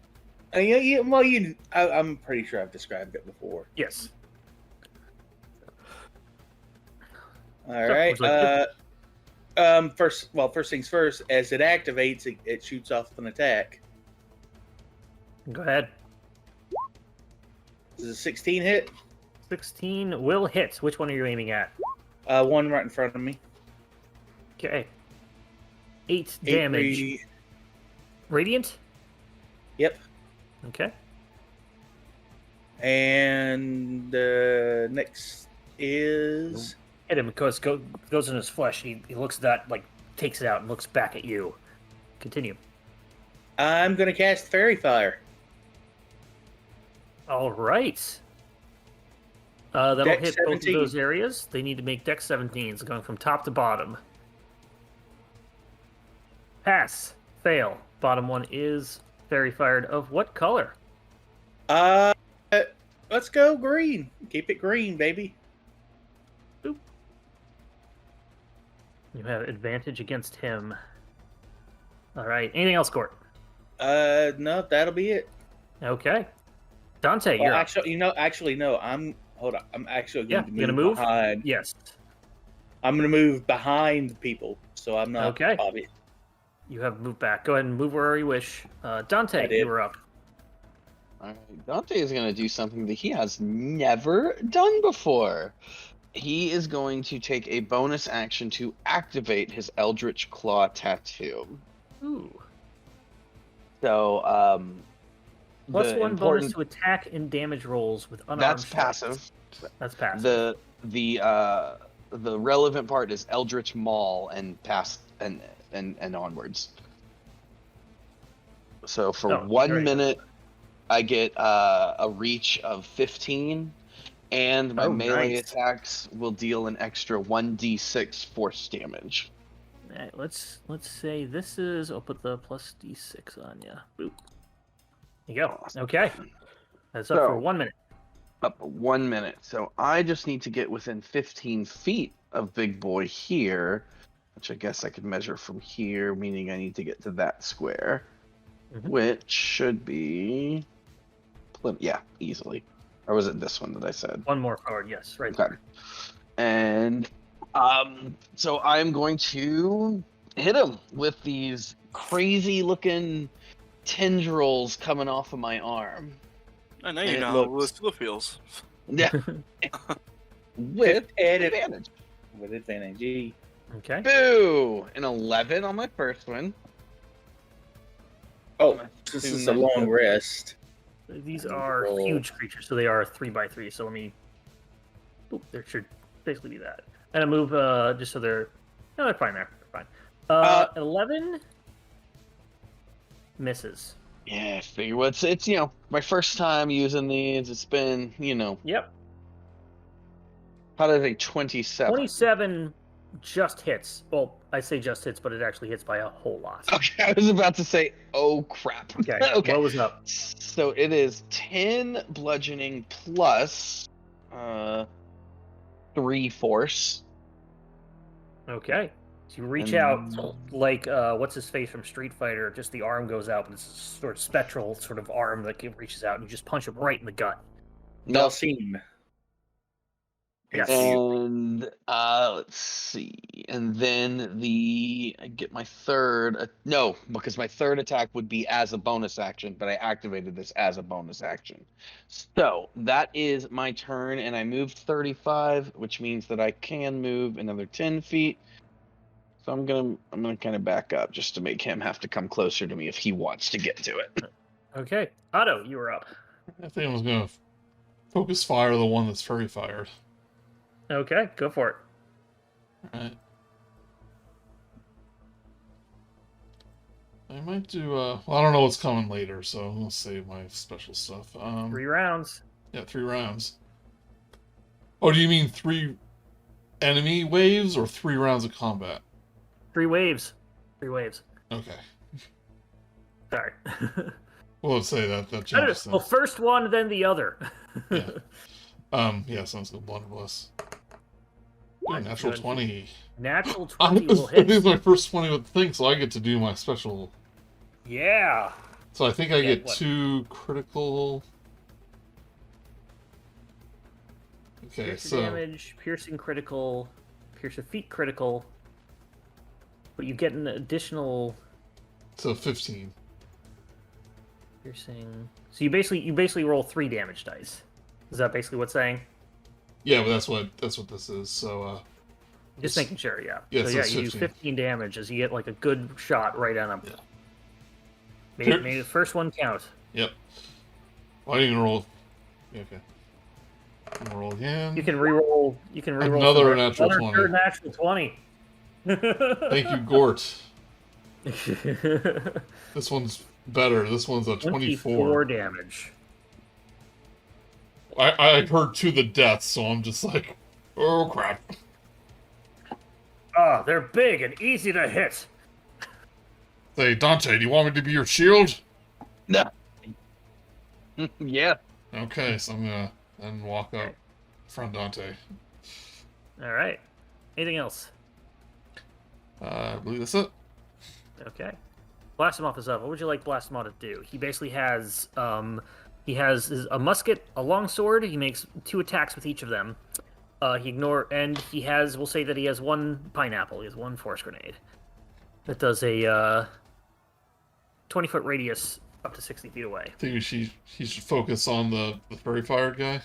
I'm pretty sure I've described it before. Yes. All right. First things first. As it activates, it shoots off an attack. Go ahead. Does a 16 hit? 16 will hit. Which one are you aiming at? One right in front of me. Okay. 8 damage. Radiant? Yep. Okay. And next is Hit him because goes in his flesh. He looks at that, like, takes it out and looks back at you. Continue. I'm going to cast Fairy Fire. All right. That'll Dex hit 17. both of those areas. They need to make Dex 17s, going from top to bottom. Pass. Fail. Bottom one is Fairy Fired. Of what color? Let's go green. Keep it green, baby. Boop. You have advantage against him. All right. Anything else, Gort? No, that'll be it. Okay. Dante, Well, you're up. actually, no. Hold on. I'm actually going to you gonna move? behind. Yes. I'm going to move behind people, so I'm not Okay. obvious. You have moved back. Go ahead and move wherever you wish. Dante, you were up. Alright, Dante is going to do something that he has never done before. He is going to take a bonus action to activate his Eldritch Claw tattoo. Ooh. So, Plus the one bonus important- to attack and damage rolls with unarmed That's strikes. passive. That's passive. The relevant part is Eldritch Maul and past and onwards. So for Oh, 1 very minute, I get a reach of 15, and my melee nice. attacks will deal an extra 1d6 force damage. All right, let's say this is. I'll put the plus d6 on you. Boop. There you go. Okay. That's up for So- 1 minute. Up 1 minute. So I just need to get within 15 feet of Big Boy here, which I guess I could measure from here, meaning I need to get to that square, Mhm. which should be, yeah, easily. Or was it this one that I said? One more forward. Yes, right Okay. there. And so I'm going to hit him with these crazy looking tendrils coming off of my arm. I know And you it know how looks- Blue feels. Yeah. With advantage. With advantage. Okay. Boo! An 11 on my first one. Oh, this is a long rest. These are Roll. huge creatures, so they are 3x3. So let me. Oop, there should basically be that. And I move just so they're. No, they're fine there. They're fine. 11 misses. Yeah, I figure it's my first time using these. It's been, Yep. how did I think 27? 27 just hits. Well, I say just hits, but it actually hits by a whole lot. Okay, I was about to say, oh crap. Okay. Okay. What was up? So it is 10 bludgeoning plus 3 force. Okay. So you reach And- out like what's his face from Street Fighter? Just the arm goes out, but it's a sort of spectral sort of arm that reaches out, and you just punch him right in the gut. Dalsim. Yes. And let's see. And then I get my third. No, because my third attack would be as a bonus action, but I activated this as a bonus action. So that is my turn, and I moved 35, which means that I can move another 10 feet. So I'm gonna kind of back up just to make him have to come closer to me if he wants to get to it. Okay. Otto, you were up. I think I was gonna focus fire the one that's fairy fired. Okay, go for it. Alright. I might do, well, I don't know what's coming later, so I'm gonna save my special stuff. 3 rounds. Yeah, 3 rounds. Oh, do you mean 3 enemy waves or 3 rounds of combat? 3 waves. 3 waves. Okay. Sorry. Well, let's say that changes Well, things. first one, then the other. Yeah. Yeah, sounds good. Blunderbuss. Ooh, That's natural good. 20. Natural 20 will This hit. is my first 20 with the thing, so I get to do my special. Yeah. So I think I Yeah, get what? 2 critical. Okay, Pierce so damage, piercing critical, pierce your feet critical. But you get an additional 15. piercing. So you basically roll 3 damage dice. Is that basically what's saying? Yeah, but that's what this is. So Just making sure, yeah. Yeah, so so yeah, it's you do 15. 15 damage as you get like a good shot right on him. Yeah. Made the first one count. Yep. Why didn't you roll? Yeah, okay. I'm gonna roll again. You can reroll. You can reroll Another some- natural another 20. third natural 20. Thank you, Gort. This one's better. This one's a 24. damage. I heard to the death, so I'm just like, oh crap. Ah, they're big and easy to hit. Say, Dante, do you want me to be your shield? No. Yeah. Okay, so I'm gonna then walk up in front of Dante. All right. Anything else? I believe that's it. Okay. Blastomoth is up. What would you like Blastomoth to do? He basically has a musket, a longsword. He makes 2 attacks with each of them. He has. We'll say that he has 1 pineapple. He has 1 force grenade. That does a 20-foot radius up to 60 feet away. I think he should focus on the fairy fired guy.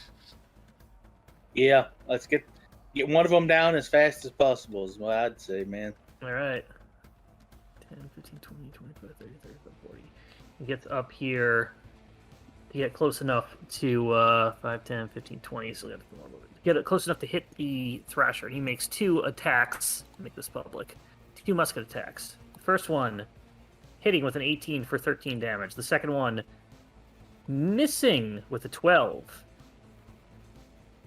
Yeah, let's get one of them down as fast as possible is what I'd say, man. All right. 10, 15, 20, 25, 30, 35, 40. He gets up here to get close enough to 5, 10, 15, 20. So we have to get it close enough to hit the Thrasher. He makes 2 attacks. Make this public. 2 musket attacks. The first one hitting with an 18 for 13 damage. The second one missing with a 12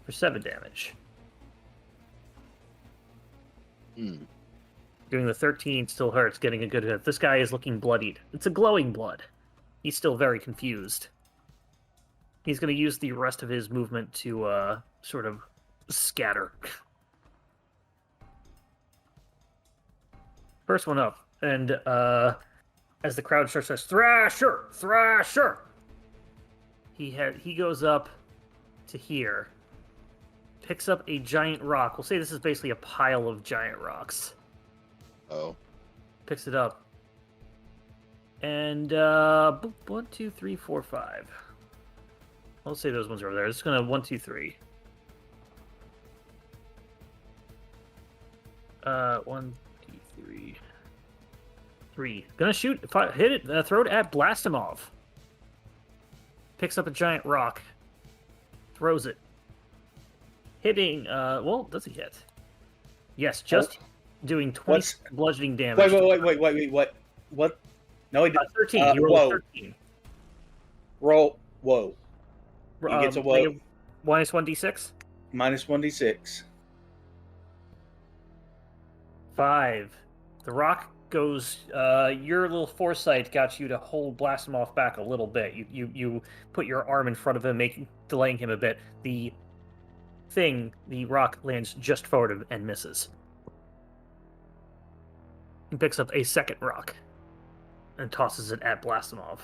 for 7 damage. Hmm. Doing the 13 still hurts, getting a good hit. This guy is looking bloodied. It's a glowing blood. He's still very confused. He's going to use the rest of his movement to sort of scatter. First one up. And as the crowd starts to Thrasher! Thrasher! He goes up to here. Picks up a giant rock. We'll say this is basically a pile of giant rocks. Oh. Picks it up. And, boop, 1, 2, 3, 4, 5. I'll say those ones are over there. It's gonna 1, 2, 3. 1, 2, 3. 3. Gonna shoot. If I hit it, throw it at Blastomoth. Picks up a giant rock. Throws it. Hitting, well, does he hit? Yes, just doing 20 What's- bludgeoning damage. Wait, what? No, he did. 13. He rolled whoa. 13. Roll. Whoa. He gets a whoa. negative- minus 1d6. Minus 1d6. 5, The rock goes. Your little foresight got you to hold Blasimoff back a little bit. You put your arm in front of him, delaying him a bit. The rock lands just forward and misses. He picks up a second rock and tosses it at Blasimoff.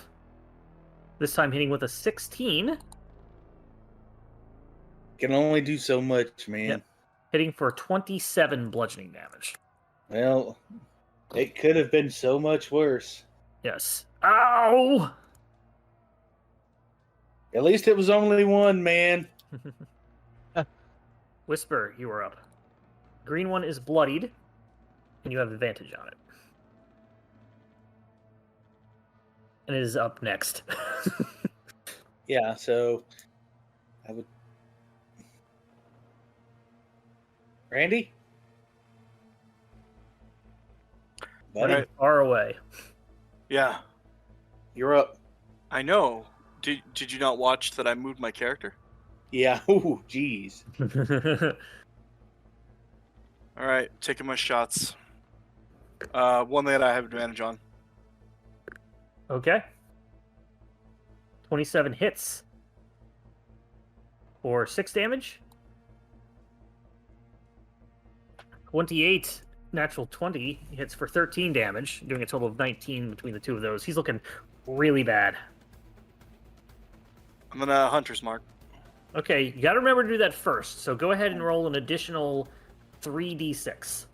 This time hitting with a 16. Can only do so much, man. Yep. Hitting for 27 bludgeoning damage. Well, it could have been so much worse. Yes. Ow! At least it was only one, man. Whisper, you are up. Green one is bloodied, and you have advantage on it. And it is up next. Yeah, so I would. Randy? Buddy, Alright. Far away. Yeah, you're up. I know. Did you not watch that I moved my character? Yeah, ooh, jeez. All right, taking my shots. One that I have advantage on. Okay. 27 hits. For 6 damage. 28, natural 20, hits for 13 damage, doing a total of 19 between the two of those. He's looking really bad. I'm gonna Hunter's Mark. Okay, you gotta remember to do that first, so go ahead and roll an additional 3d6.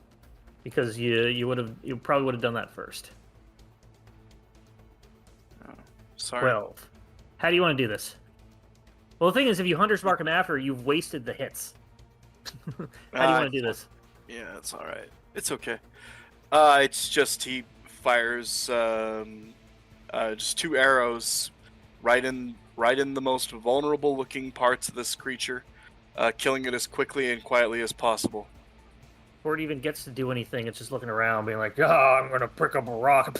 Because you probably would have done that first. Sorry. 12. How do you want to do this? Well, the thing is, if you Hunter's Mark him after, you've wasted the hits. How do you want to do this? Yeah, it's all right. It's okay. It's just he fires just 2 arrows right in the most vulnerable looking parts of this creature, killing it as quickly and quietly as possible. Before it even gets to do anything, it's just looking around, being like, I'm going to pick up a rock.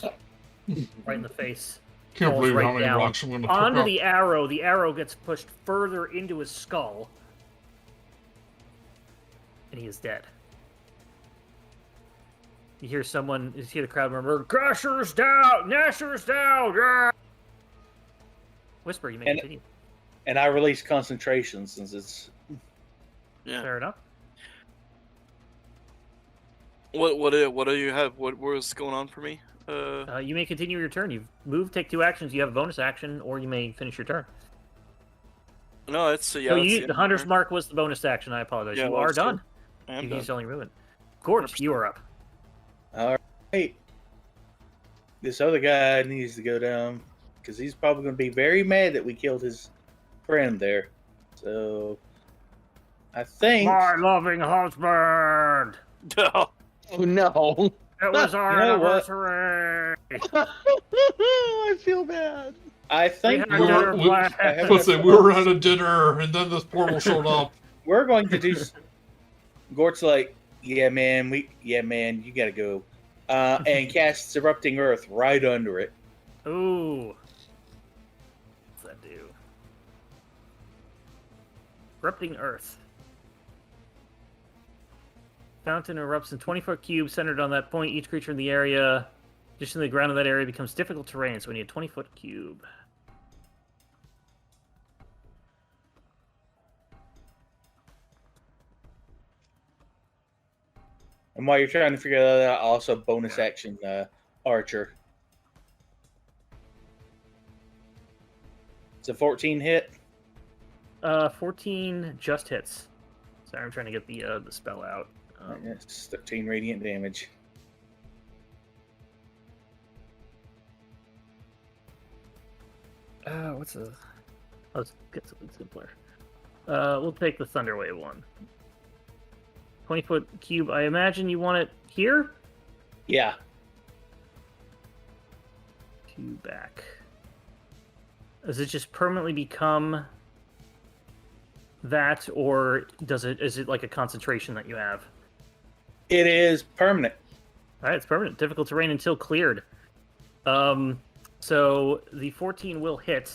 Right in the face. Can't Falls believe right how many down. rocks I'm going to pick Onto up. the arrow gets pushed further into his skull. And he is dead. You hear the crowd murmur, Crusher's down! Nasher's down! Yeah! Whisper, you may continue. And I release concentration since it's. Yeah. Fair enough. What do you have? What was going on for me? You may continue your turn. You've moved, take 2 actions. You have a bonus action, or you may finish your turn. No, it's yeah. So that's the Hunter's Mark was the bonus action. I apologize. Yeah, You well, are it's good. done. I am You done. used only movement. Gort, you are up. All right. This other guy needs to go down because he's probably going to be very mad that we killed his friend there. So I think. My loving husband! No. Oh no! It was our You know what? anniversary! I feel bad. I think We had we're, dinner plans. I have Let's say we were at a dinner and then this portal showed up. we're going to do. Gort's like, yeah, man, you got to go, and casts erupting earth right under it. Ooh. What's that do? Erupting Earth. Fountain erupts in 20-foot cube centered on that point. Each creature in the area, additionally, the ground of that area becomes difficult terrain, so we need a 20-foot cube. And while you're trying to figure that out, also bonus action Archer. It's a 14 hit. 14 just hits. Sorry, I'm trying to get the spell out. It's 13 radiant damage. Let's get something simpler. We'll take the Thunder Wave one. 20-foot cube. I imagine you want it here? Yeah. 2 back. Does it just permanently become that, or is it like a concentration that you have? It is permanent. All right, it's permanent. Difficult terrain until cleared. So the 14 will hit,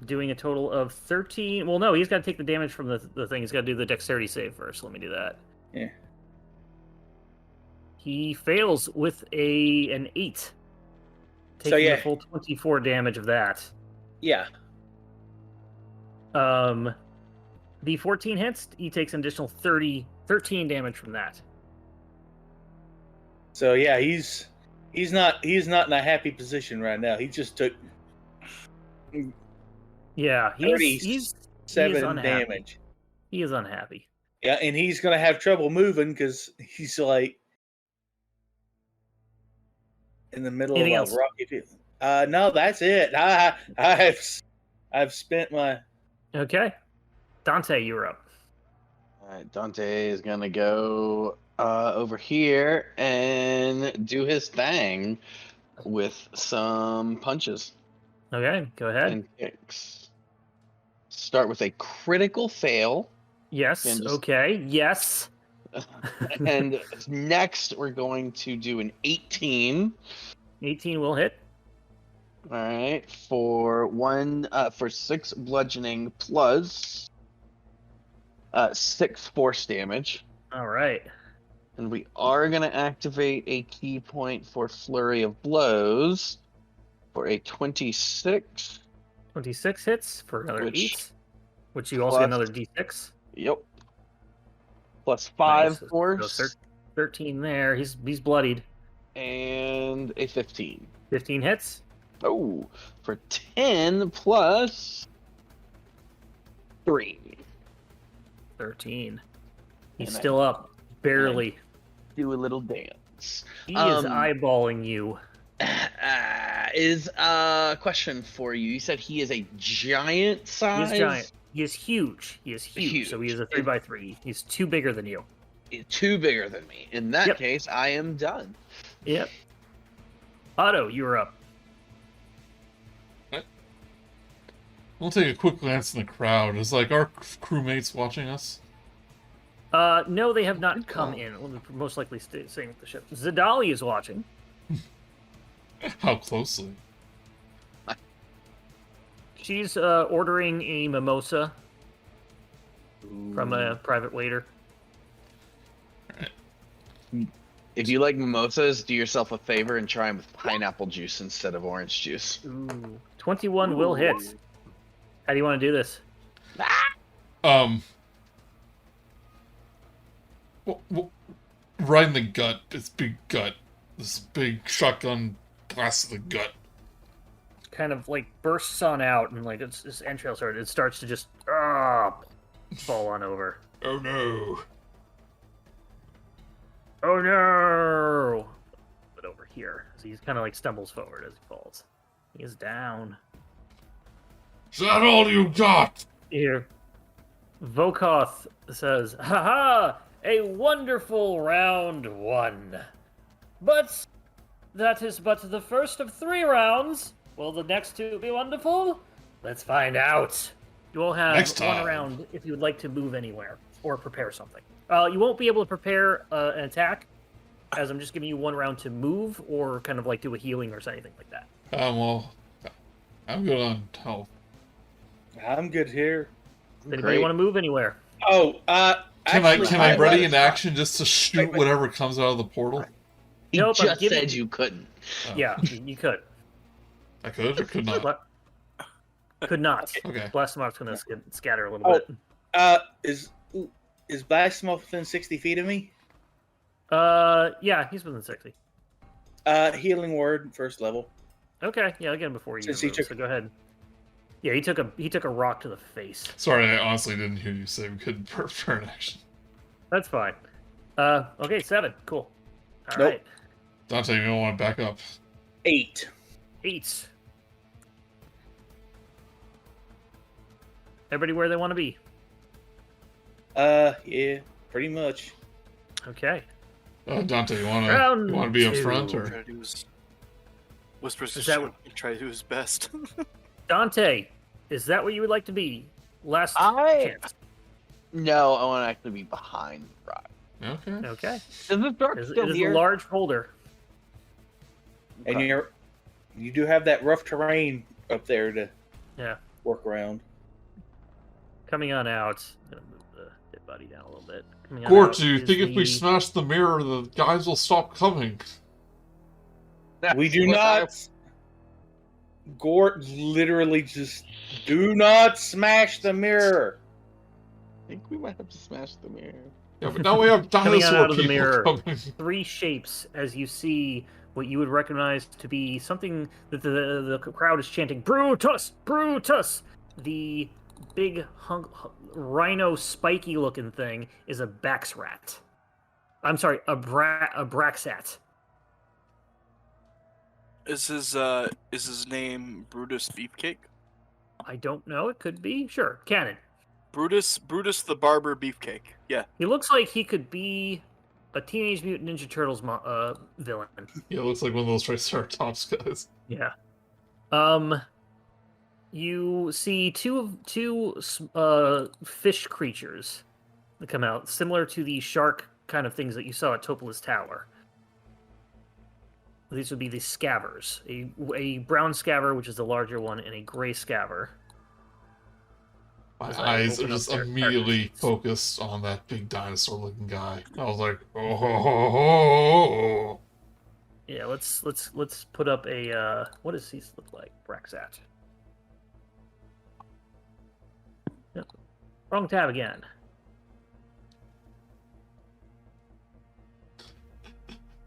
doing a total of 13. Well, no, he's got to take the damage from the thing. He's got to do the dexterity save first. Let me do that. Yeah. He fails with an 8. Taking So, yeah. the full 24 damage of that. Yeah. The 14 hits, he takes an additional 13 damage from that. So yeah, he's not in a happy position right now. He just took Yeah, he's 7 unhappy. damage. He is unhappy. Yeah, and he's gonna have trouble moving because he's like in the middle Anything of else? a rocky field. No, that's it. I've spent my. Okay. Dante, you're up. All right, Dante is gonna go over here and do his thing with some punches Okay, go ahead. and kicks. Start with a critical fail. Yes, and just- okay, yes. And next, we're going to do an 18. 18 will hit. All right, for 6 bludgeoning plus 6 force damage. All right. And we are going to activate a key point for Flurry of Blows for a 26. 26 hits for another Which 8, which you also get plus- another d6. Yep. Plus 5 Nice. force So 13 there. He's bloodied. and a 15. 15 hits. Oh, for 10 plus 3. 13. He's And I- still up. Barely. Do a little dance. He is Um, eyeballing you. Is a question for you. You said he is a giant He size. is giant. He is huge. He is huge. So he Huge. is a 3x3. He's 2 bigger than you. Too bigger than me. In that Yep. case, I am done. Yep. Otto, you're up. We'll take a quick glance in the crowd. Is like our crewmates watching us? No, they have not come in. Well, they're most likely staying with the ship. Zidali is watching. How closely? She's ordering a mimosa from a private waiter. If you like mimosas, do yourself a favor and try them with pineapple juice instead of orange juice. Ooh. 21 will hit. How do you want to do this? Right in the gut. This big gut. This big shotgun blast to the gut. Kind of like bursts on out and like its entrails start. It starts to just fall on over. Oh no. Oh no! But over here, so he's kind of like stumbles forward as he falls. He is down. Is that all you got? Here, Vokoth says, "Haha! A wonderful round 1. But that is but the first of 3 rounds. Will the next 2 be wonderful? Let's find out. You all have Next 1 time. round if you would like to move anywhere or prepare something. You won't be able to prepare an attack, as I'm just giving you 1 round to move or kind of like do a healing or anything like that. Well, I'm good on health. I'm good here. Does anybody want to move anywhere? Oh, Can actually, I ready was- in action just to shoot whatever comes out of the portal? He Nope, I'm just giving- said you couldn't. Oh. Yeah, you could. I could or could not? But could not. Okay. Blastomob's going to scatter a little bit. Is Blasphemous within 60 feet of me? Yeah, he's within 60. Healing word, first level. Okay, yeah, again before you Since he move, took- so go ahead. Yeah, he took a rock to the face. Sorry, I honestly didn't hear you say we couldn't prepare an action. That's fine. Okay, 7. Cool. All Nope. right. Dante, you don't want to back up. 8. 8. Everybody where they want to be. Yeah, pretty much. Okay. Dante, you want Round to be up 2. front Try or? to do his whispers. Is that what- Try to do his best. Dante, is that what you would like to be? Last chance. No, I want to actually be behind Rock. Okay. Okay. Is the dark It still is here? a large holder. And Okay. you do have that rough terrain up there to Yeah. work around. Coming on out. I'm gonna move the hit everybody down a little bit. Coming on Gort, out do you is think if we the- smash the mirror, the guys will stop coming? We That's do what I- not. Gort literally just do not smash the mirror. I think we might have to smash the mirror. Yeah, but now we have Coming dinosaur out of the people mirror. coming. 3 shapes as you see what you would recognize to be something that the crowd is chanting, Brutus! Brutus! The big rhino spiky looking thing is a Baxrat. I'm sorry, a Braxat. Is his name Brutus Beefcake? I don't know, it could be. Sure, canon. Brutus the Barber Beefcake. Yeah. He looks like he could be a Teenage Mutant Ninja Turtles villain. Yeah, it looks like one of those Triceratops guys. Yeah. You see two fish creatures that come out, similar to the shark kind of things that you saw at Topola's Tower. These would be the scavers. A brown scaver, which is the larger one, and a gray scaver. My As I eyes are open up just their immediately character sheets. focused on that big dinosaur-looking guy. I was like, oh, ho, ho, ho. Yeah, let's put up a what does these look like? Braxat. Yep. Wrong tab again.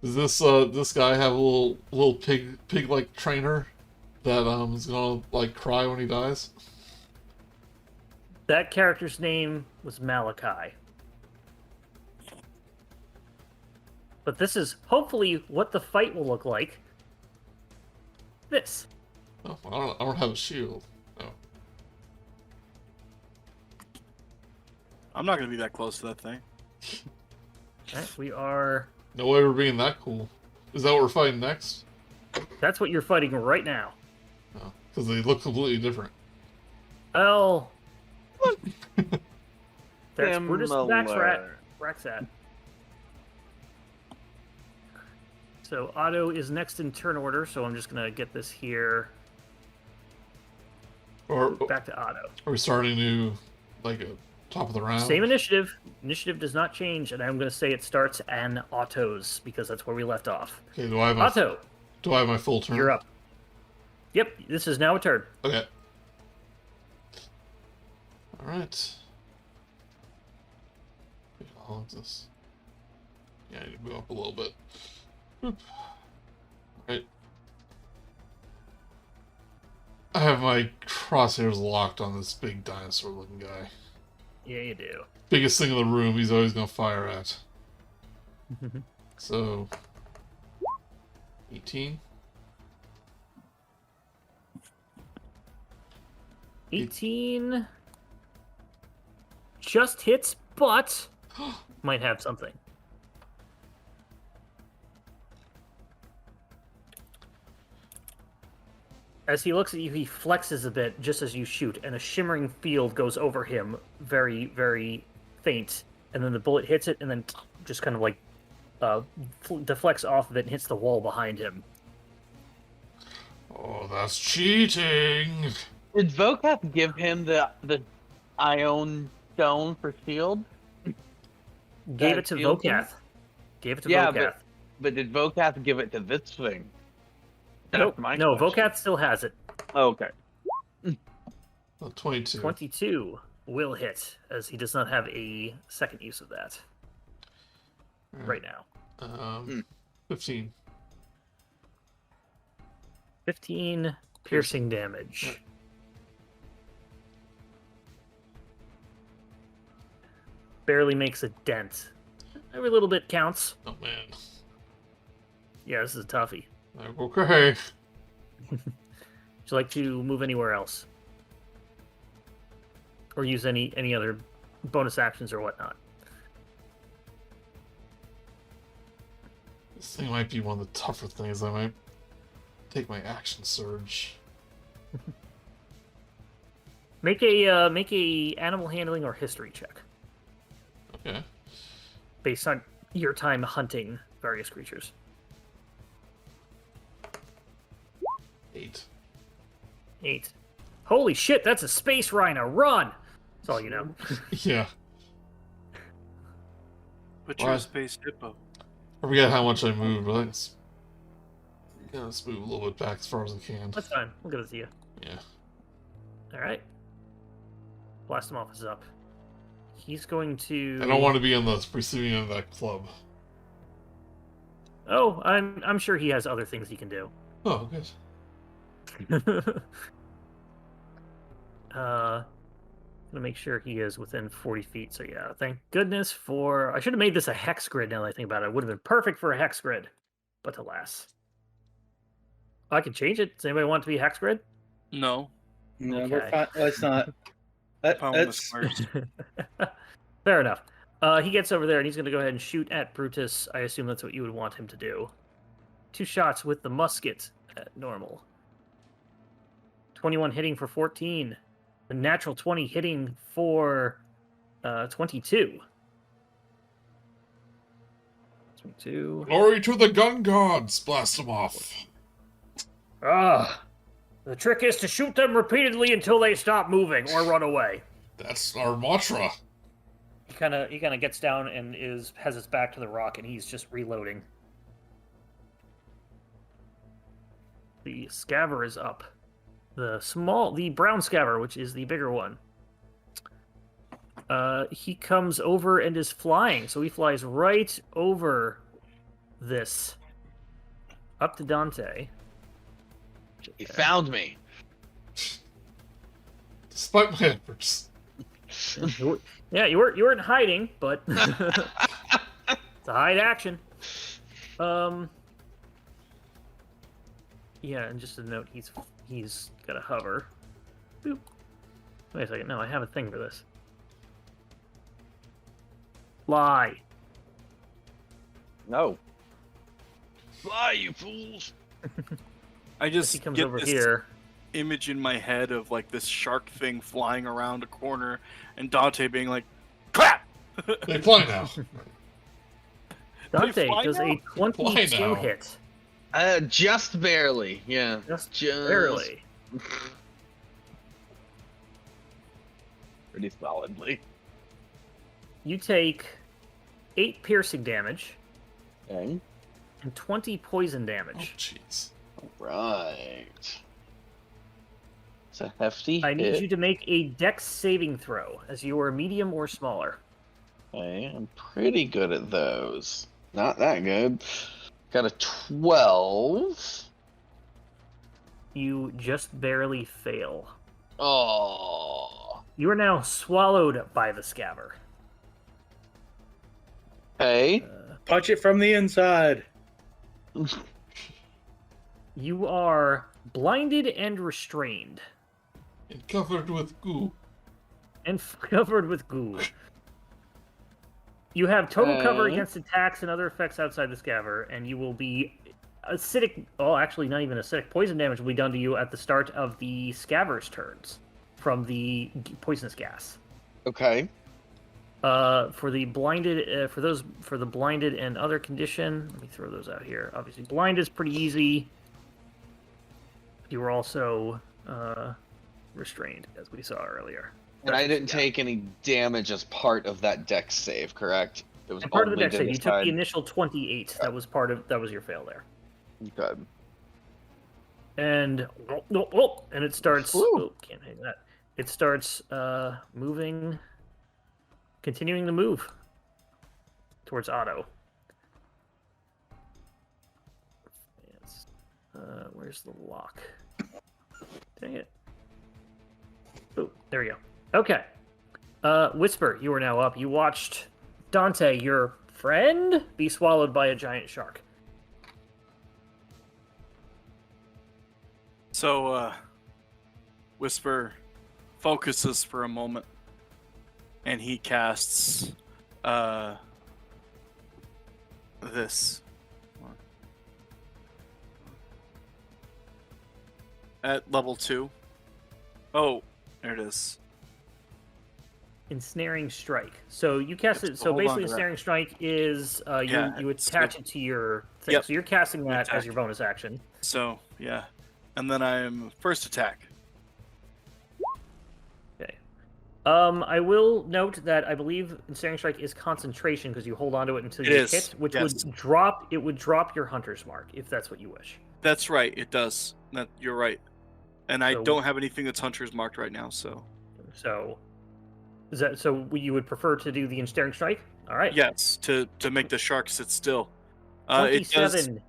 Does this guy have a little pig-like trainer that is gonna like cry when he dies? That character's name was Malachi. But this is hopefully what the fight will look like. This. Oh, I don't have a shield. Oh. I'm not gonna be that close to that thing. Right, we are. No way we're being that cool. Is that what we're fighting next? That's what you're fighting right now. No, because they look completely different. Well. That's Brutus the Similar. Braxat. So Otto is next in turn order, so I'm just gonna get this here. Or Back to Otto. are we starting new, like a top of the round? Same initiative. Initiative does not change, and I'm gonna say it starts an Otto's because that's where we left off. Okay, do I have my Otto, full turn? you're up. Yep, this is now a turn. Okay. All right. How long is this? Yeah, I need to move up a little bit. Boop. Alright. I have my crosshairs locked on this big dinosaur looking guy. Yeah, you do. Biggest thing in the room he's always gonna fire at. So 18. 18 just hits, but might have something. As he looks at you, he flexes a bit just as you shoot, and a shimmering field goes over him, very, very faint. And then the bullet hits it, and then just kind of like deflects off of it and hits the wall behind him. Oh, that's cheating! Did Vocap give him the Ion Stone for shield? Gave That it to shield thing? Vokath. Gave it to Yeah, Vokath. but did Vocap give it to this thing? Nope. That's my No, question. Vokath still has it. Oh, okay. 22. 22 will hit, as he does not have a second use of that right now. 15. 15 piercing damage. Barely makes a dent. Every little bit counts. Oh man. Yeah, this is a toughie. Okay. Would you like to move anywhere else? Or use any other bonus actions or whatnot? This thing might be one of the tougher things. I might take my action surge. Make a animal handling or history check Okay. based on your time hunting various creatures. 8. 8. Holy shit, that's a space rhino. Run! That's all you know. Yeah. But What? you're a space hippo. I forget how much I moved, but let's move a little bit back as far as I can. That's fine. We'll give it to you. Yeah. All right. Blastomoff is up. He's going to. I don't want to be on the receiving end of that club. Oh, I'm sure he has other things he can do. Oh, good. Gonna make sure he is within 40 feet. So yeah, thank goodness for. I should have made this a hex grid. Now that I think about it, it would have been perfect for a hex grid, but alas, I can change it. Does anybody want it to be a hex grid? No. No, Okay. we're fine. Let's not. Fine with the That's squares. Fair enough. He gets over there and he's going to go ahead and shoot at Brutus. I assume that's what you would want him to do. 2 shots with the musket at normal. 21 hitting for 14. A natural 20 hitting for 22. 22. Glory to the gun gods! Blast them off. Ah. The trick is to shoot them repeatedly until they stop moving or run away. That's our mantra. He kind of gets down and has his back to the rock, and he's just reloading. The scaver is up. The brown scaver, which is the bigger one. He comes over and is flying, so he flies right over this, up to Dante. He found me. Despite my efforts. Yeah, you weren't hiding, but it's a hide action. Yeah, and just a note, he's got a hover. Boop. Wait a second, no, I have a thing for this. Fly. No. Fly, you fools! I He just comes get over this here. image in my head of like this shark thing flying around a corner, and Dante being like, "Clap!" They fly now. Dante fly does now? a 22 now. hit. Just barely. Yeah. Just barely. Pretty solidly. You take 8 piercing damage Okay. and 20 poison Oh, damage. jeez. Right. It's a hefty I need hit. you to make a dex saving throw, as you are medium or smaller. Okay, I'm pretty good at those. Not that good. Got a 12. You just barely fail. Oh. You are now swallowed by the scaver. Hey. punch it from the inside. You are blinded and restrained. And covered with goo. And covered with goo. You have total cover Okay. against attacks and other effects outside the scaver, and you will be acidic. Oh, actually, not even acidic. Poison damage will be done to you at the start of the scaver's turns from the poisonous gas. Okay. For the blinded, for the blinded and other condition, let me throw those out here. Obviously, blind is pretty easy. You were also restrained, as we saw earlier. And I didn't take any damage as part of that dex save, correct? It was And part of the only dex save, you took side. the initial 28. That was your fail there. Good. And it starts. Ooh. Oh, can't hit that. It starts moving, continuing to move towards Otto. Yes. Where's the lock? Dang it. Oh, there we go. Okay. Whisper, you are now up. You watched Dante, your friend, be swallowed by a giant shark. So, Whisper focuses for a moment, and he casts this at level 2. Oh, there it is. Ensnaring strike. So you cast it. So Hold on basically, to that. ensnaring strike is Yeah, you it's attach good. it to your thing. Yep. So you're casting that as Attack. your bonus action. So, yeah. And then I'm first attack. Okay. I will note that I believe Ensnaring Strike is concentration because you hold on to it until It you is, hit, which yes. would drop. It would drop your Hunter's Mark if that's what you wish. That's right. It does. You're right. And I So- don't have anything that's Hunter's marked right now, so. So, is that so? You would prefer to do the Ensnaring Strike? All right. Yes, to make the shark sit still. It 27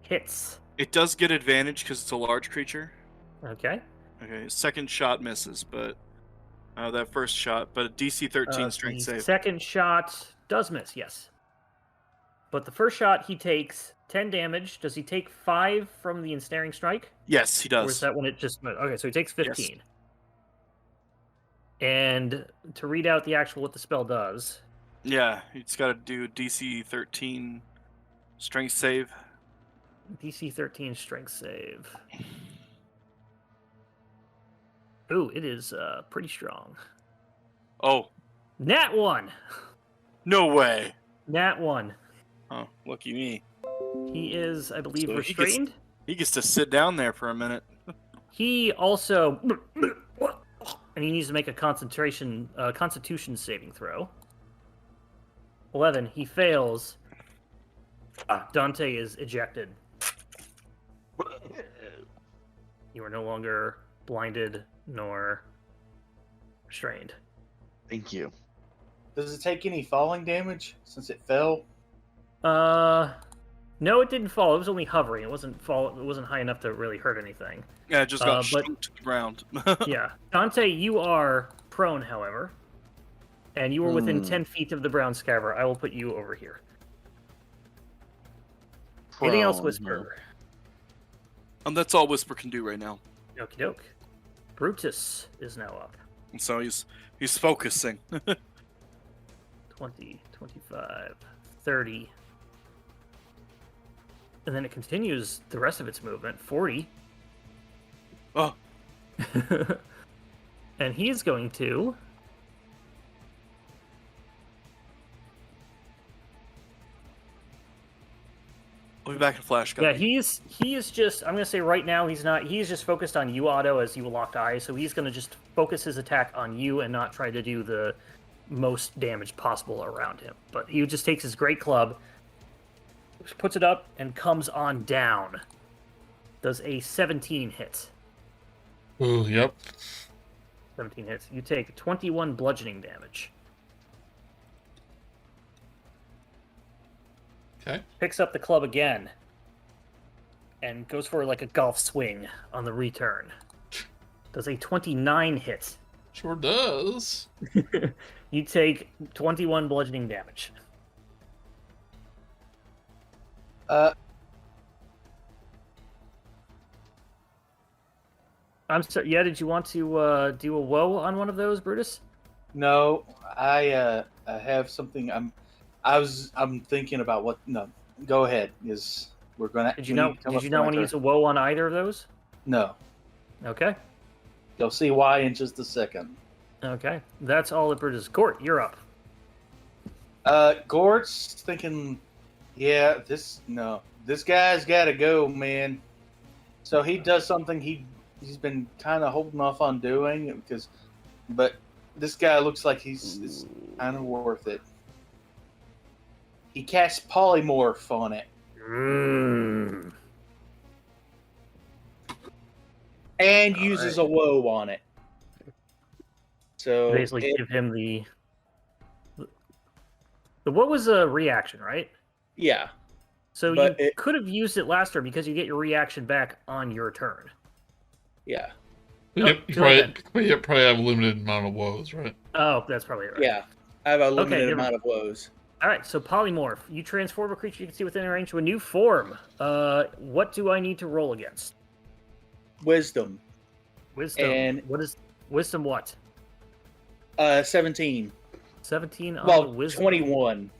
hits. does get advantage because it's a large creature. Okay. Okay, second shot misses, but that first shot, but a DC 13 strength The save. second shot does miss, yes. But the first shot, he takes 10 damage. Does he take 5 from the Ensnaring Strike? Yes, he Or is does. that when it just... Okay, so he takes 15. And to read out the actual what the spell does... Yeah, he's got to do DC 13 strength save. DC 13 strength save. Ooh, it is pretty strong. Oh, Nat 1! no way. Nat 1. Oh, lucky me. He is, I believe, So he gets- restrained. He gets to sit down there for a minute. He also... And he needs to make a Constitution saving throw. 11. He fails. Dante is ejected. You are no longer blinded nor restrained. Thank you. Does it take any falling damage since it fell? No, it didn't fall. It was only hovering. It wasn't high enough to really hurt anything. Yeah, it just got but- shoot to the ground. Yeah. Dante, you are prone, however. And you are within 10 feet of the brown scaver. I will put you over here. Anything else, Prone, Whisper? That's all Whisper can do right now. Okie doke. Brutus is now up. And so he's focusing. 20, 25, 30. And then it continues the rest of its movement. 40. Oh, And he's going to... I'll be back in flash. Yeah, guys. he is just... I'm going to say right now he's just focused on you, Otto, as you locked eyes. So he's going to just focus his attack on you and not try to do the most damage possible around him. But he just takes his great club, puts it up, and comes on down. Does a 17 hit. Ooh, yep. 17 hits. You take 21 bludgeoning damage. Okay. Picks up the club again. And goes for like a golf swing on the return. Does a 29 hit. Sure does. You take 21 bludgeoning damage. I'm sorry. Yeah, did you want to do a woe on one of those, Brutus? No, I have something. I'm thinking about what. No, go ahead. Is we're gonna. Did you not want to use a woe on either of those? No, Okay. you'll see why in just a second. Okay. That's all that Brutus. Gort, you're up. Gort's thinking, yeah, this guy's got to go, man. So he does something he's been kind of holding off on doing but this guy looks like he's kind of worth it. He casts polymorph on it and uses a woe on it. So Basically, give him the. What was a reaction, right? yeah. So But you it- could have used it last turn because you get your reaction back on your turn. Yeah. Yep, go ahead. you probably have a limited amount of woes, right? Oh, that's probably right. Yeah. I have a limited never- amount of woes. All right, so polymorph. You transform a creature you can see within range to a new form. What do I need to roll against? Wisdom. Wisdom. And- What is wisdom? What? 17. 17 on Well, the wisdom. 21.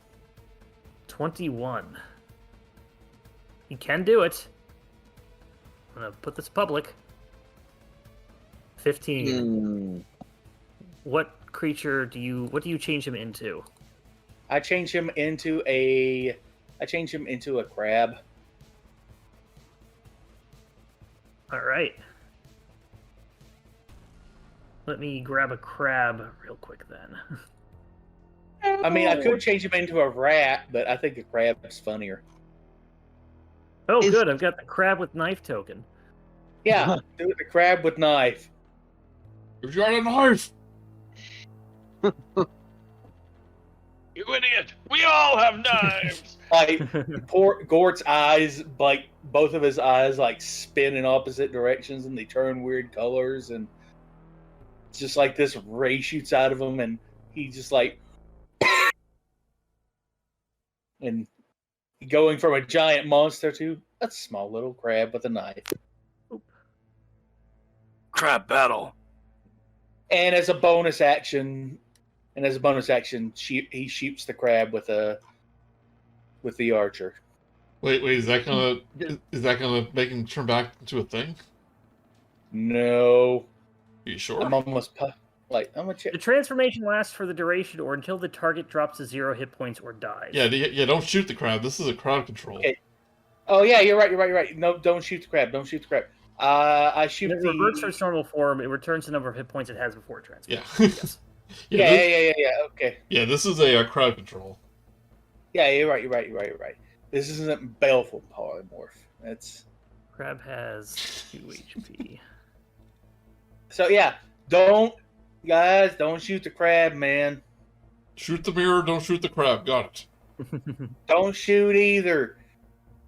21. You can do it. I'm gonna put this public. 15. What creature do you change him into? I change him into a crab. All right. Let me grab a crab real quick then. I mean, I could change him into a rat, but I think a crab's funnier. Oh, Is- good. I've got the crab with knife token. Yeah, do the crab with knife. If you got a knife! You idiot! We all have knives. Like poor Gort's eyes, like both of his eyes, like spin in opposite directions, and they turn weird colors, and it's just like this ray shoots out of him, and he just like, and going from a giant monster to a small little crab with a knife. Crab battle. And as a bonus action, he shoots the crab with the archer. Wait, is that gonna make him turn back into a thing? No, Are you sure? I'm almost I'm gonna check. The transformation lasts for the duration or until the target drops to 0 hit points or dies. Yeah, don't shoot the crab. This is a crowd control. Okay. Oh yeah, you're right. No, don't shoot the crab. Don't shoot the crab. I shoot When it reverts to its normal form, it returns the number of hit points it has before it transfers. Yeah. Yes. Yeah. Okay. Yeah, this is a crowd control. Yeah, you're right. This isn't baleful polymorph. It's Crab has 2 HP. so yeah. Don't shoot the crab, man. Shoot the mirror, don't shoot the crab. Got it. Don't shoot either.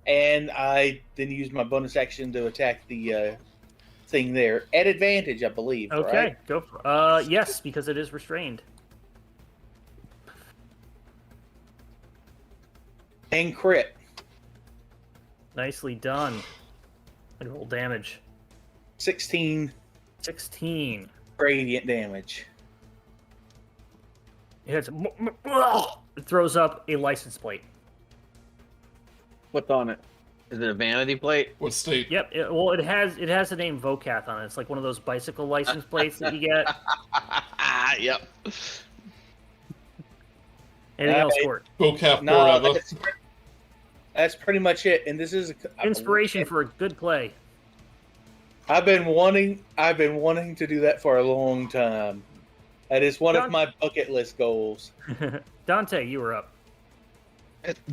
And I then use my bonus action to attack the thing there at advantage, I believe. Okay, right? go for yes, because it is restrained. And crit. Nicely done. And roll damage. 16 16. radiant damage. It hits. It throws up a license plate. What's on it? Is it a vanity plate? What state? Yep. It has the name Vocath on it. It's like one of those bicycle license plates that you get. Yep. Anything else, Gort? Vocap No, forever. that's pretty much it. And this is Inspiration for a good play. I've been wanting to do that for a long time. That is one of my bucket list goals. Dante, you were up.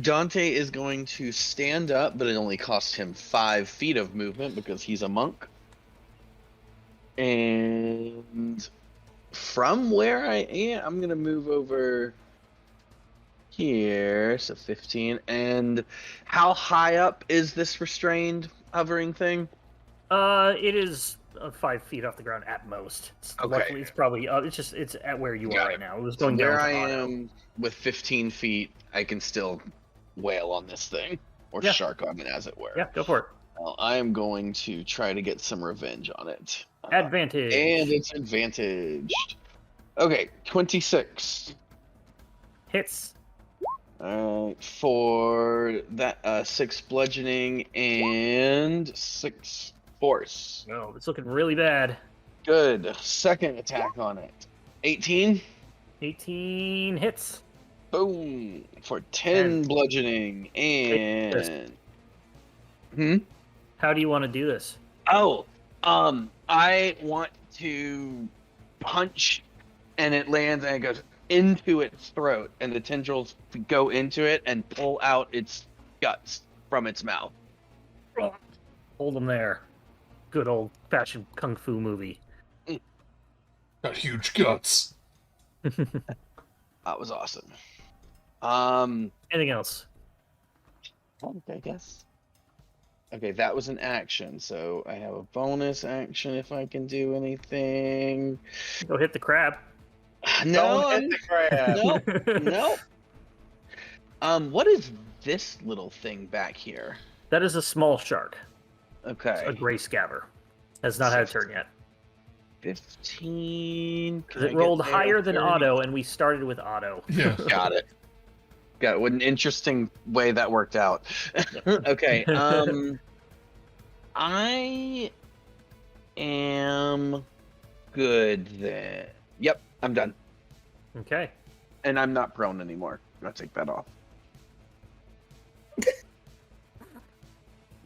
Dante is going to stand up, but it only costs him 5 feet of movement because he's a monk. And from where I am, I'm going to move over here. So 15. And how high up is this restrained hovering thing? It is 5 feet off the ground at most. Okay. Luckily, it's probably it's at where you are right now. It was going Where down. I to Otto. am with 15 feet, I can still wail on this thing, or Yeah. shark on it, as it were. Yeah, go for it. Well, I am going to try to get some revenge on it. Advantage. And it's advantaged. Okay, 26. Hits. For that 6 bludgeoning and 6 force. No, it's looking really bad. Good. Second attack on it. 18. 18 hits. Boom. For 10 And- bludgeoning and. How do you want to do this? Oh, I want to punch, and it lands and it goes into its throat, and the tendrils go into it and pull out its guts from its mouth. Hold them there. Good old-fashioned kung fu movie. Got huge guts. That was awesome. Anything else? Okay, I guess. Okay, that was an action, so I have a bonus action if I can do anything. Go hit the crab. No, Don't hit the crab. no. What is this little thing back here? That is a small shark. Okay. A gray scaver. Has not had a turn yet. 15. Because it rolled higher than Otto, and we started with Otto. Yeah. Got it. Got it. What an interesting way that worked out. Okay. I am good then. Yep, I'm done. Okay. And I'm not prone anymore. I'm gonna take that off.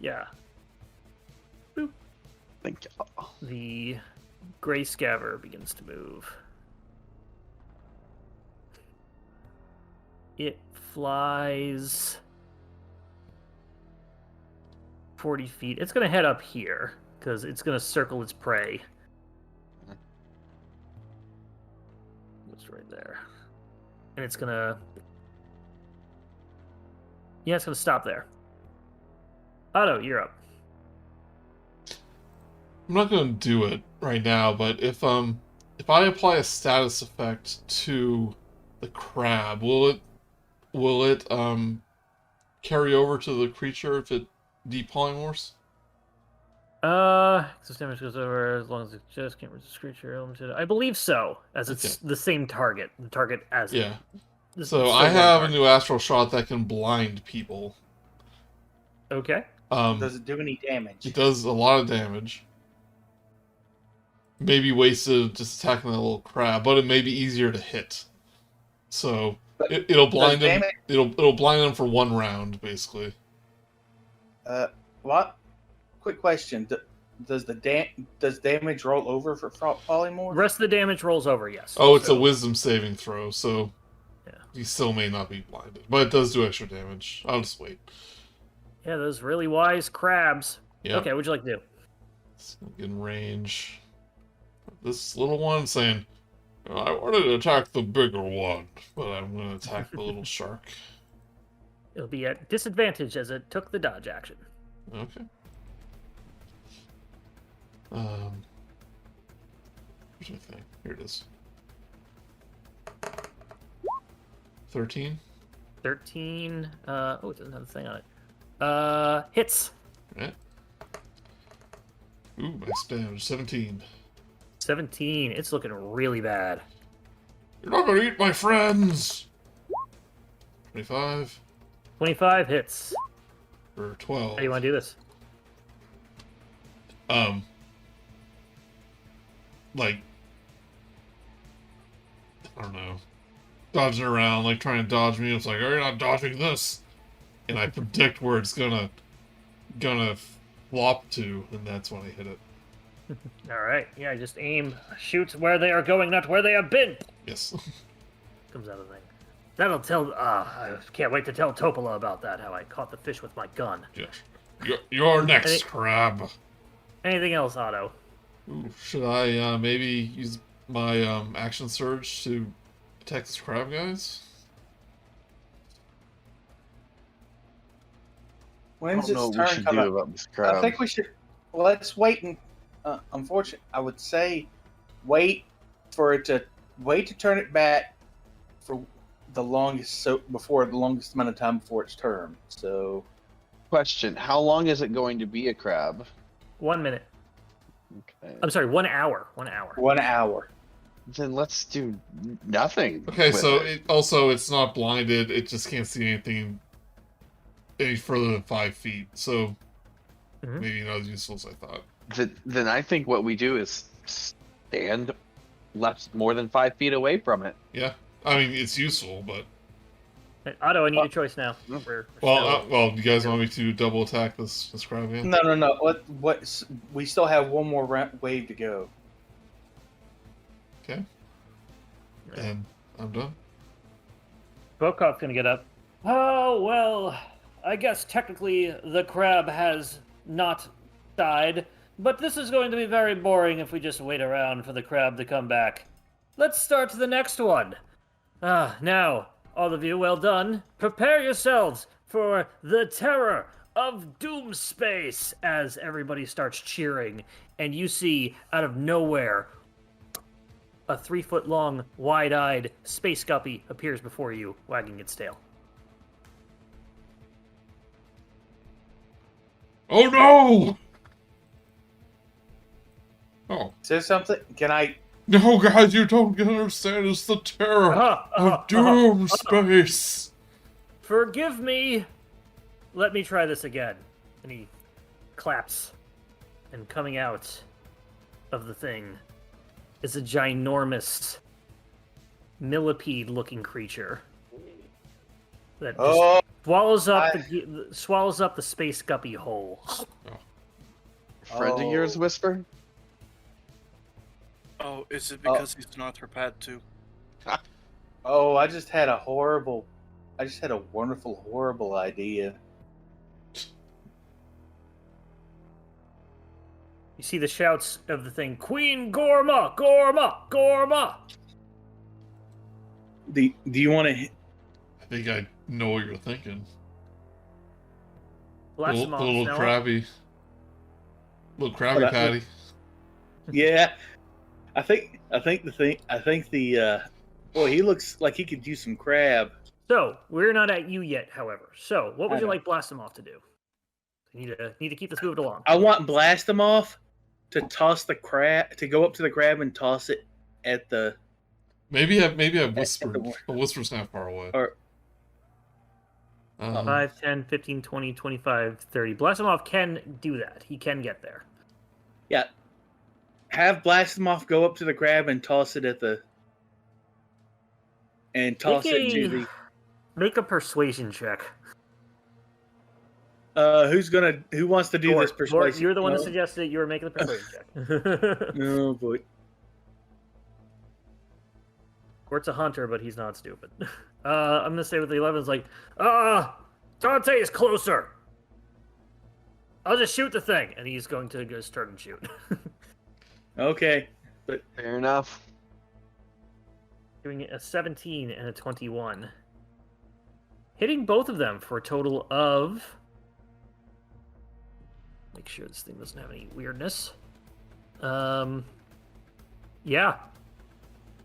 Yeah. Thank you. The Gray Scaver begins to move. It flies 40 feet. It's going to head up here because it's going to circle its prey. It's right there. And it's going to... Yeah, it's going to stop there. Otto, you're up. I'm not going to do it right now, but if I apply a status effect to the crab, will it carry over to the creature if it depolymorphs? This damage goes over as long as it just can't resist creature. I believe so, as it's the same target. The target as yeah. So I have a new astral shot that can blind people. Okay. Does it do any damage? It does a lot of damage. Maybe wasted just attacking that little crab, but it may be easier to hit. So it'll blind him. It'll blind him for 1 round, basically. What? Quick question: Does damage roll over for polymorph? Rest of the damage rolls over, yes. Oh, it's a wisdom saving throw, so yeah. He still may not be blinded, but it does do extra damage. I'll just wait. Yeah, those really wise crabs. Yeah. Okay, what'd you like to do? It's gonna get in range. This little one saying, I wanted to attack the bigger one, but I'm going to attack the little shark. It'll be at disadvantage as it took the dodge action. Okay. Where's my thing? Here it is. 13? 13. It doesn't have the thing on it. Hits. Right. Ooh, nice damage. 17. 17. It's looking really bad. You're not gonna eat my friends! 25. 25 hits. For 12. How do you want to do this? Like, I don't know, dodging around, like trying to dodge me. It's like, oh, you're not dodging this, and I predict where it's gonna flop to, and that's when I hit it. All right. Yeah, just aim, shoot where they are going, not where they have been. Yes. Comes out of the thing. That'll tell. I can't wait to tell Topola about that. How I caught the fish with my gun. Yes. You're next, crab. Anything else, Otto? Ooh, should I maybe use my action surge to attack this crab, guys? When's I don't its know what we turn should come do up? about this crab. I think we should. Let's wait and. Unfortunately, I would say wait to turn it back for the longest amount of time before its turn. So, Question: how long is it going to be a crab? 1 minute. Okay. I'm sorry, 1 hour. 1 hour. 1 hour. Then let's do nothing. Okay, with so it. it's not blinded. It just can't see anything any further than 5 feet. So maybe not as useful as I thought. Then I think what we do is stand less more than 5 feet away from it. Yeah, I mean it's useful, but Hey, Otto, I need a choice now. well, you guys want me to double attack this crab again? No. What? We still have one more wave to go. Okay. And I'm done. Bokov's gonna get up. Oh, well, I guess technically the crab has not died, but this is going to be very boring if we just wait around for the crab to come back. Let's start the next one. Now, all of you, well done. Prepare yourselves for the terror of Doom Space as everybody starts cheering, and you see out of nowhere a 3-foot-long, wide-eyed space guppy appears before you, wagging its tail. Oh no! Oh. Say something? Can I? No, guys, you don't understand. It's the terror of Doom Space. Forgive me. Let me try this again. And he claps. And coming out of the thing is a ginormous millipede-looking creature that just swallows up the space guppy whole. Friend of yours, Whisper? Oh, is it because he's an arthropod too? Oh, I just had a wonderful, horrible idea. You see the shouts of the thing, Queen Gorma! Gorma! Gorma! Do you want to? I think I know what you're thinking. Blasphemous Little now. Krabby Patty. Yeah, I think the boy, he looks like he could use some crab. So, we're not at you yet, however. So, what would I you know. like Blastomoff to do? You need to keep this moving along. I want Blastomoff to toss the crab, to go up to the crab and toss it at the. Maybe I whispered. But Whisper's not far away. Or 5, 10, 15, 20, 25, 30. Blastomoff can do that. He can get there. yeah, have Blastomoff go up to the crab and toss it at the. And toss it to the. Make a persuasion check. Who wants to do this Gort, persuasion? you're the one that suggested it. You were making the persuasion check. Oh boy. Gort's a hunter, but he's not stupid. I'm gonna say with the 11 is like, Dante is closer. I'll just shoot the thing, and he's going to go start and shoot. Okay, but Fair enough. Doing a 17 and a 21, hitting both of them for a total of. Make sure this thing doesn't have any weirdness. Yeah.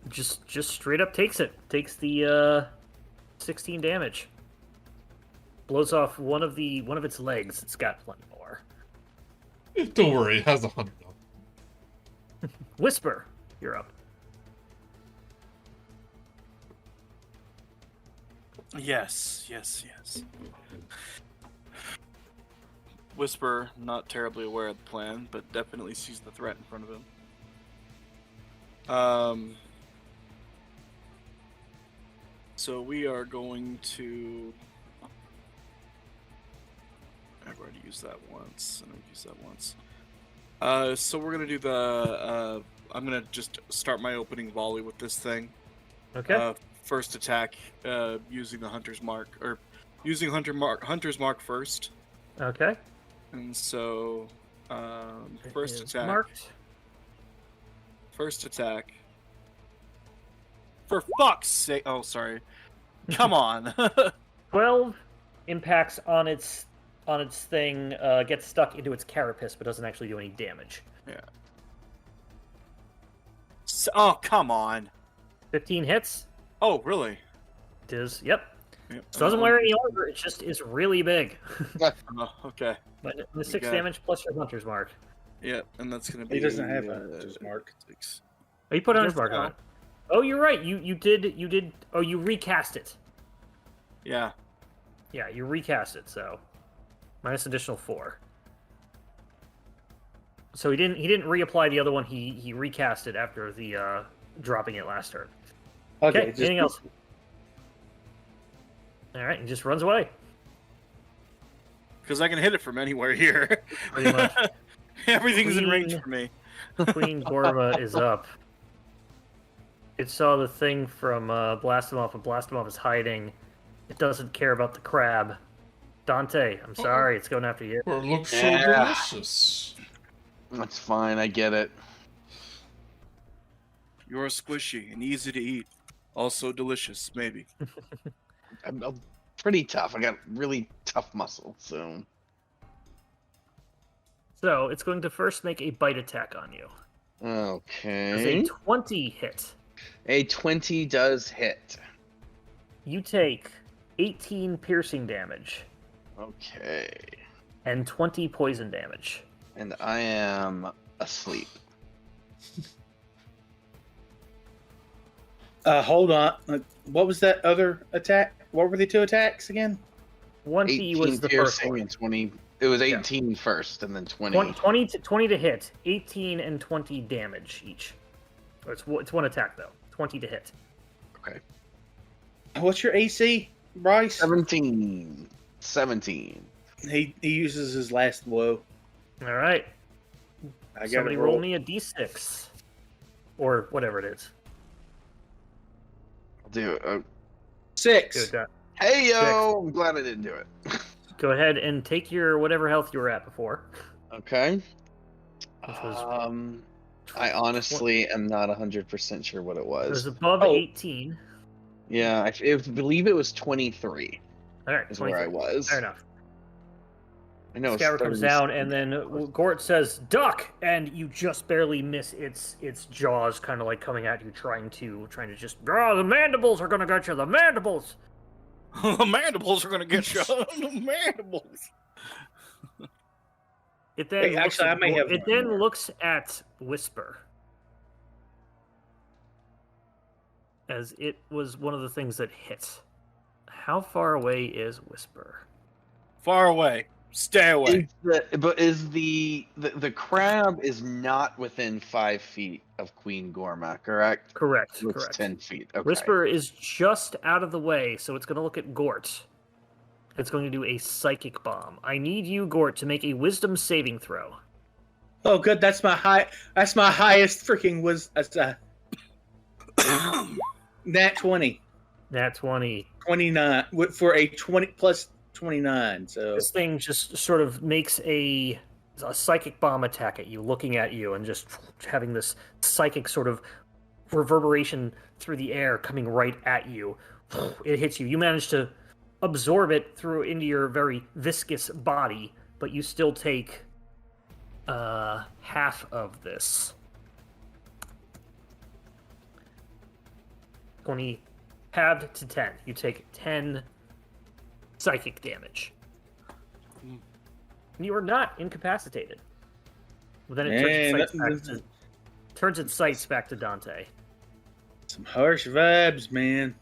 Just straight up takes it. Takes the 16 damage. Blows off one of its legs. It's got plenty more. Don't worry, it has 100 of them. Whisper, you're up. Yes. Whisper, not terribly aware of the plan, but definitely sees the threat in front of him. So we are going to. I've already used that once, and I've used that once. So we're gonna do the. I'm gonna just start my opening volley with this thing. Okay. First attack, using the hunter's mark, or using hunter's mark first. Okay. And so, first It is attack. marked. First attack. For fuck's sake! Oh, sorry. Come on. 12 impacts on its thing, gets stuck into its carapace, but doesn't actually do any damage. Yeah. Oh, come on. 15 hits. Oh, really? It is. Yep. Yep. It doesn't wear any armor. It just is really big. Oh, okay. But the 6 got- damage plus your hunter's mark. Yeah, and that's gonna be. he doesn't have a mark. 6. Oh, you put hunter's Yes, mark on no. it. Oh, you're right. You did. Oh, you recast it. Yeah. Yeah, you recast it. So minus additional 4. So he didn't reapply the other one. He recast it after the dropping it last turn. Okay. just- Anything else? All right. He just runs away. Because I can hit it from anywhere here. Pretty much. Everything's in range Queen. for me. Queen Gorma is up. It saw the thing from Blastomoff, and Blastomoff is hiding. It doesn't care about the crab. Dante, I'm sorry, it's going after you. Or it looks so Yeah. delicious. That's fine. I get it. You're squishy and easy to eat. Also delicious, maybe. I'm pretty tough. I got really tough muscle, so. So it's going to first make a bite attack on you. Does Okay. a 20 hit. A 20 does hit. You take 18 piercing damage Okay. and 20 poison damage. And I am asleep. Hold on. What was that other attack? What were the 2 attacks again? 20 was the first piercing one. and 20. It was 18 first, and then 20. 20 to hit, 18 and 20 damage each. Or it's one attack though. 20 to hit. Okay. What's your AC, Brice? 17. 17. He uses his last blow. All right. I got Somebody to roll me a d6. or whatever it is. I'll do it. 6. Do it. Hey yo! I'm glad I didn't do it. Go ahead and take your whatever health you were at before. Okay. Which was I honestly am not 100% sure what it It was was. above 18. Yeah, I believe it was 23. All right, Is where I 23. was. Fair enough. I know. Scour comes down, and then Gort says, "Duck!" and you just barely miss its jaws, kind of like coming at you, trying to just. Oh, the mandibles are gonna get you. The mandibles. The mandibles are gonna get you. The mandibles. It then Hey, looks actually, at I may have it one then more. looks at Whisper, as it was one of the things that hit. How far away is Whisper? Far away. Stay away. Is the crab is not within 5 feet of Queen Gorma, correct? Correct. It's Correct. 10 feet. Okay. Whisper is just out of the way, so it's going to look at Gort. It's going to do a psychic bomb. I need you, Gort, to make a wisdom saving throw. Oh, good. That's my highest freaking nat 20. Nat 20. 29 for a 20 plus 29. So This thing just sort of makes a psychic bomb attack at you, looking at you, and just having this psychic sort of reverberation through the air coming right at you. It hits you. You manage to absorb it through into your very viscous body, but you still take half of this. 20 halved to 10. You take 10 psychic damage. You are not incapacitated. Well, then it turns its sights back to Dante. some harsh vibes, man.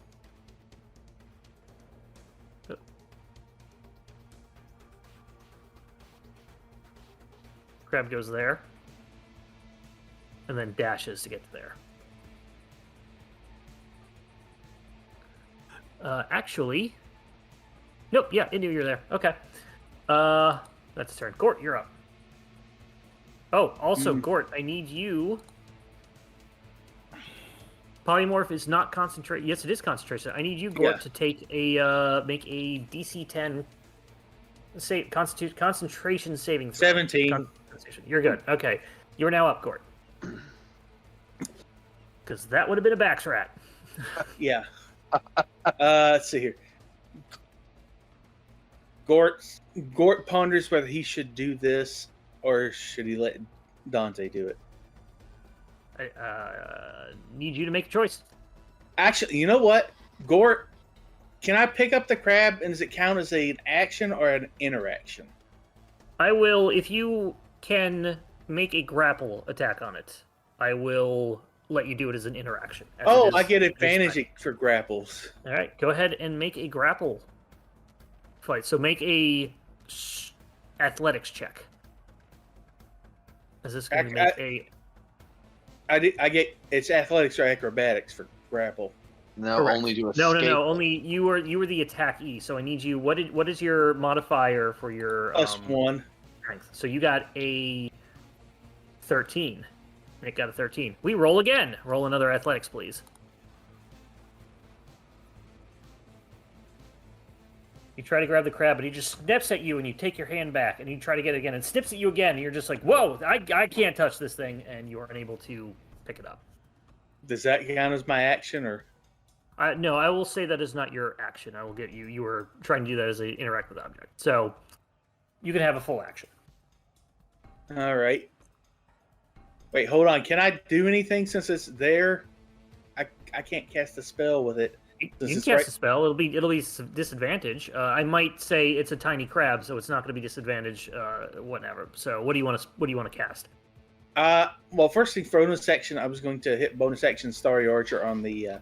Crab goes there, and then dashes to get to there. Actually, nope. Yeah, it knew you were there. Okay. That's a turn. Gort, you're up. Oh, also, Gort, I need you. Polymorph is not concentration. Yes, it is concentration. I need you, Gort, to take a make a DC 10 concentration saving throw. 17. You're good. Okay, you are now up, Gort. Because that would have been a backstrat. Yeah. Let's see here. Gort ponders whether he should do this or should he let Dante do it. I need you to make a choice. Actually, you know what? Gort, can I pick up the crab and does it count as an action or an interaction? I will, if you can make a grapple attack on it, I will let you do it as an interaction. Oh, I get advantage for grapples. All right, go ahead and make a grapple fight. So make a athletics check. Is this going to make a... I get it's athletics or acrobatics for grapple. No, Correct. only do a No. Only you were the attackee. So I need you. What is your modifier for your +1 strength? So you got a 13. Nick got a 13. We roll again. Roll another athletics, please. You try to grab the crab, but he just snips at you, and you take your hand back, and you try to get it again, and snips at you again, and you're just like, whoa, I can't touch this thing, and you are unable to pick it up. Does that count as my action or? No, I will say that is not your action. I will get you. You were trying to do that as an interact with object. So you can have a full action. All right. Wait, hold on. Can I do anything since it's there? I can't cast a spell with it. You can cast a spell. It'll be disadvantage. I might say it's a tiny crab, so it's not going to be disadvantage. Whatever. So what do you want to cast? Well, first thing, bonus action. I was going to hit bonus action Starry Archer on the.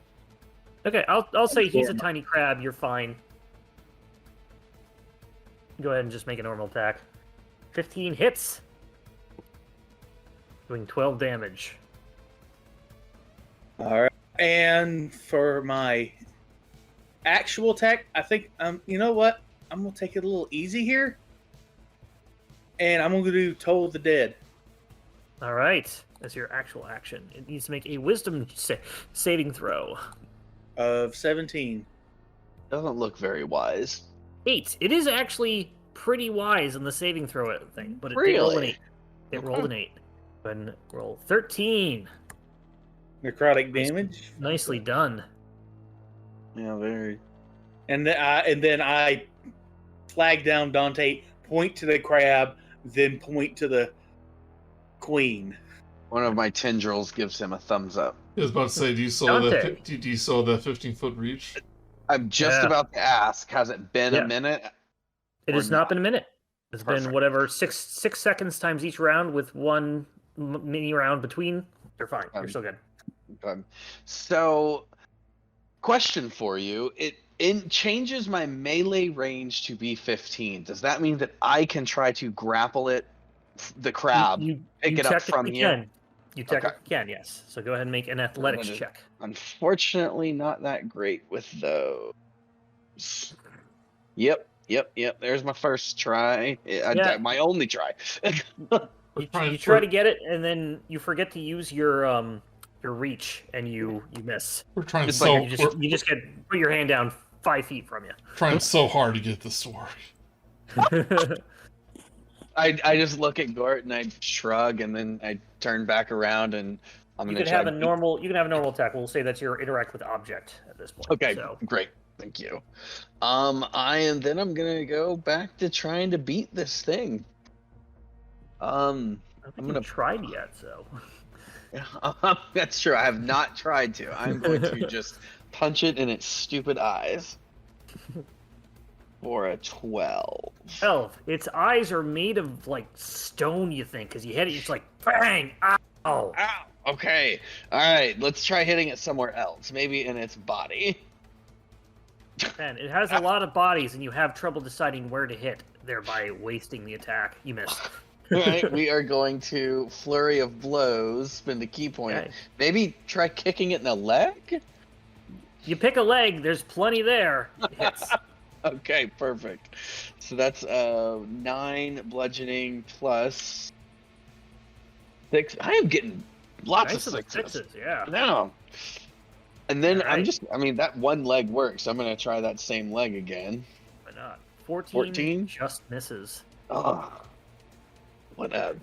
Okay, I'll say he's a tiny crab. You're fine. Go ahead and just make a normal attack. 15 hits. Doing 12 damage. All right. And for my actual attack, I think you know what? I'm gonna take it a little easy here, and I'm gonna do Toll of the Dead. All right. That's your actual action. It needs to make a wisdom saving throw. Of 17. Doesn't look very wise. 8. It is actually pretty wise in the saving throw thing, but it did Really? roll an 8. It Okay. rolled an 8. And roll 13. Necrotic damage. Nicely done. Yeah, very. And then I flag down Dante, point to the crab, then point to the queen. One of my tendrils gives him a thumbs up. I was about to say, do you saw Dante. that? Do you saw that 15-foot reach? I'm just Yeah. about to ask, has it been Yeah. a minute? It has not been a minute. It's been Perfect. whatever, 6 seconds times each round with one mini round between. You're fine. You're still good. Okay. So, question for you. It changes my melee range to be 15. Does that mean that I can try to grapple it, the crab, pick it up from technically here? can. You technically can, yes. So go ahead and make an athletics What is- check. Unfortunately, not that great with those. Yep. There's my first try. Yeah. My only try. You try to get it, and then you forget to use your reach, and you miss. We're trying It's so like You just put your hand down 5 feet from you. trying so hard to get this to work. I just look at Gort and I shrug, and then I turn back around, and I'm You gonna can try have a to- normal. You can have a normal attack. We'll say that's your interact with object at this point. Okay, So great. Thank you. I'm gonna go back to trying to beat this thing. I don't think I'm you've gonna- tried yet. So That's true. I have not tried to. I'm going to just punch it in its stupid eyes. For a 12. 12. Its eyes are made of like stone. You think because you hit it, it's like bang! Ow! Ow! Okay. Alright, let's try hitting it somewhere else. Maybe in its body. Man, it has a lot of bodies, and you have trouble deciding where to hit, thereby wasting the attack. You missed. Alright, we are going to flurry of blows, spend a key point. Okay. Maybe try kicking it in the leg? You pick a leg. There's plenty there. It hits. Okay, perfect. So that's 9 bludgeoning plus 6. I am getting lots Nice of with sixes. Yeah. No. And then Alright. that one leg works. I'm going to try that same leg again. Why not? 14, 14? just misses. Oh, what a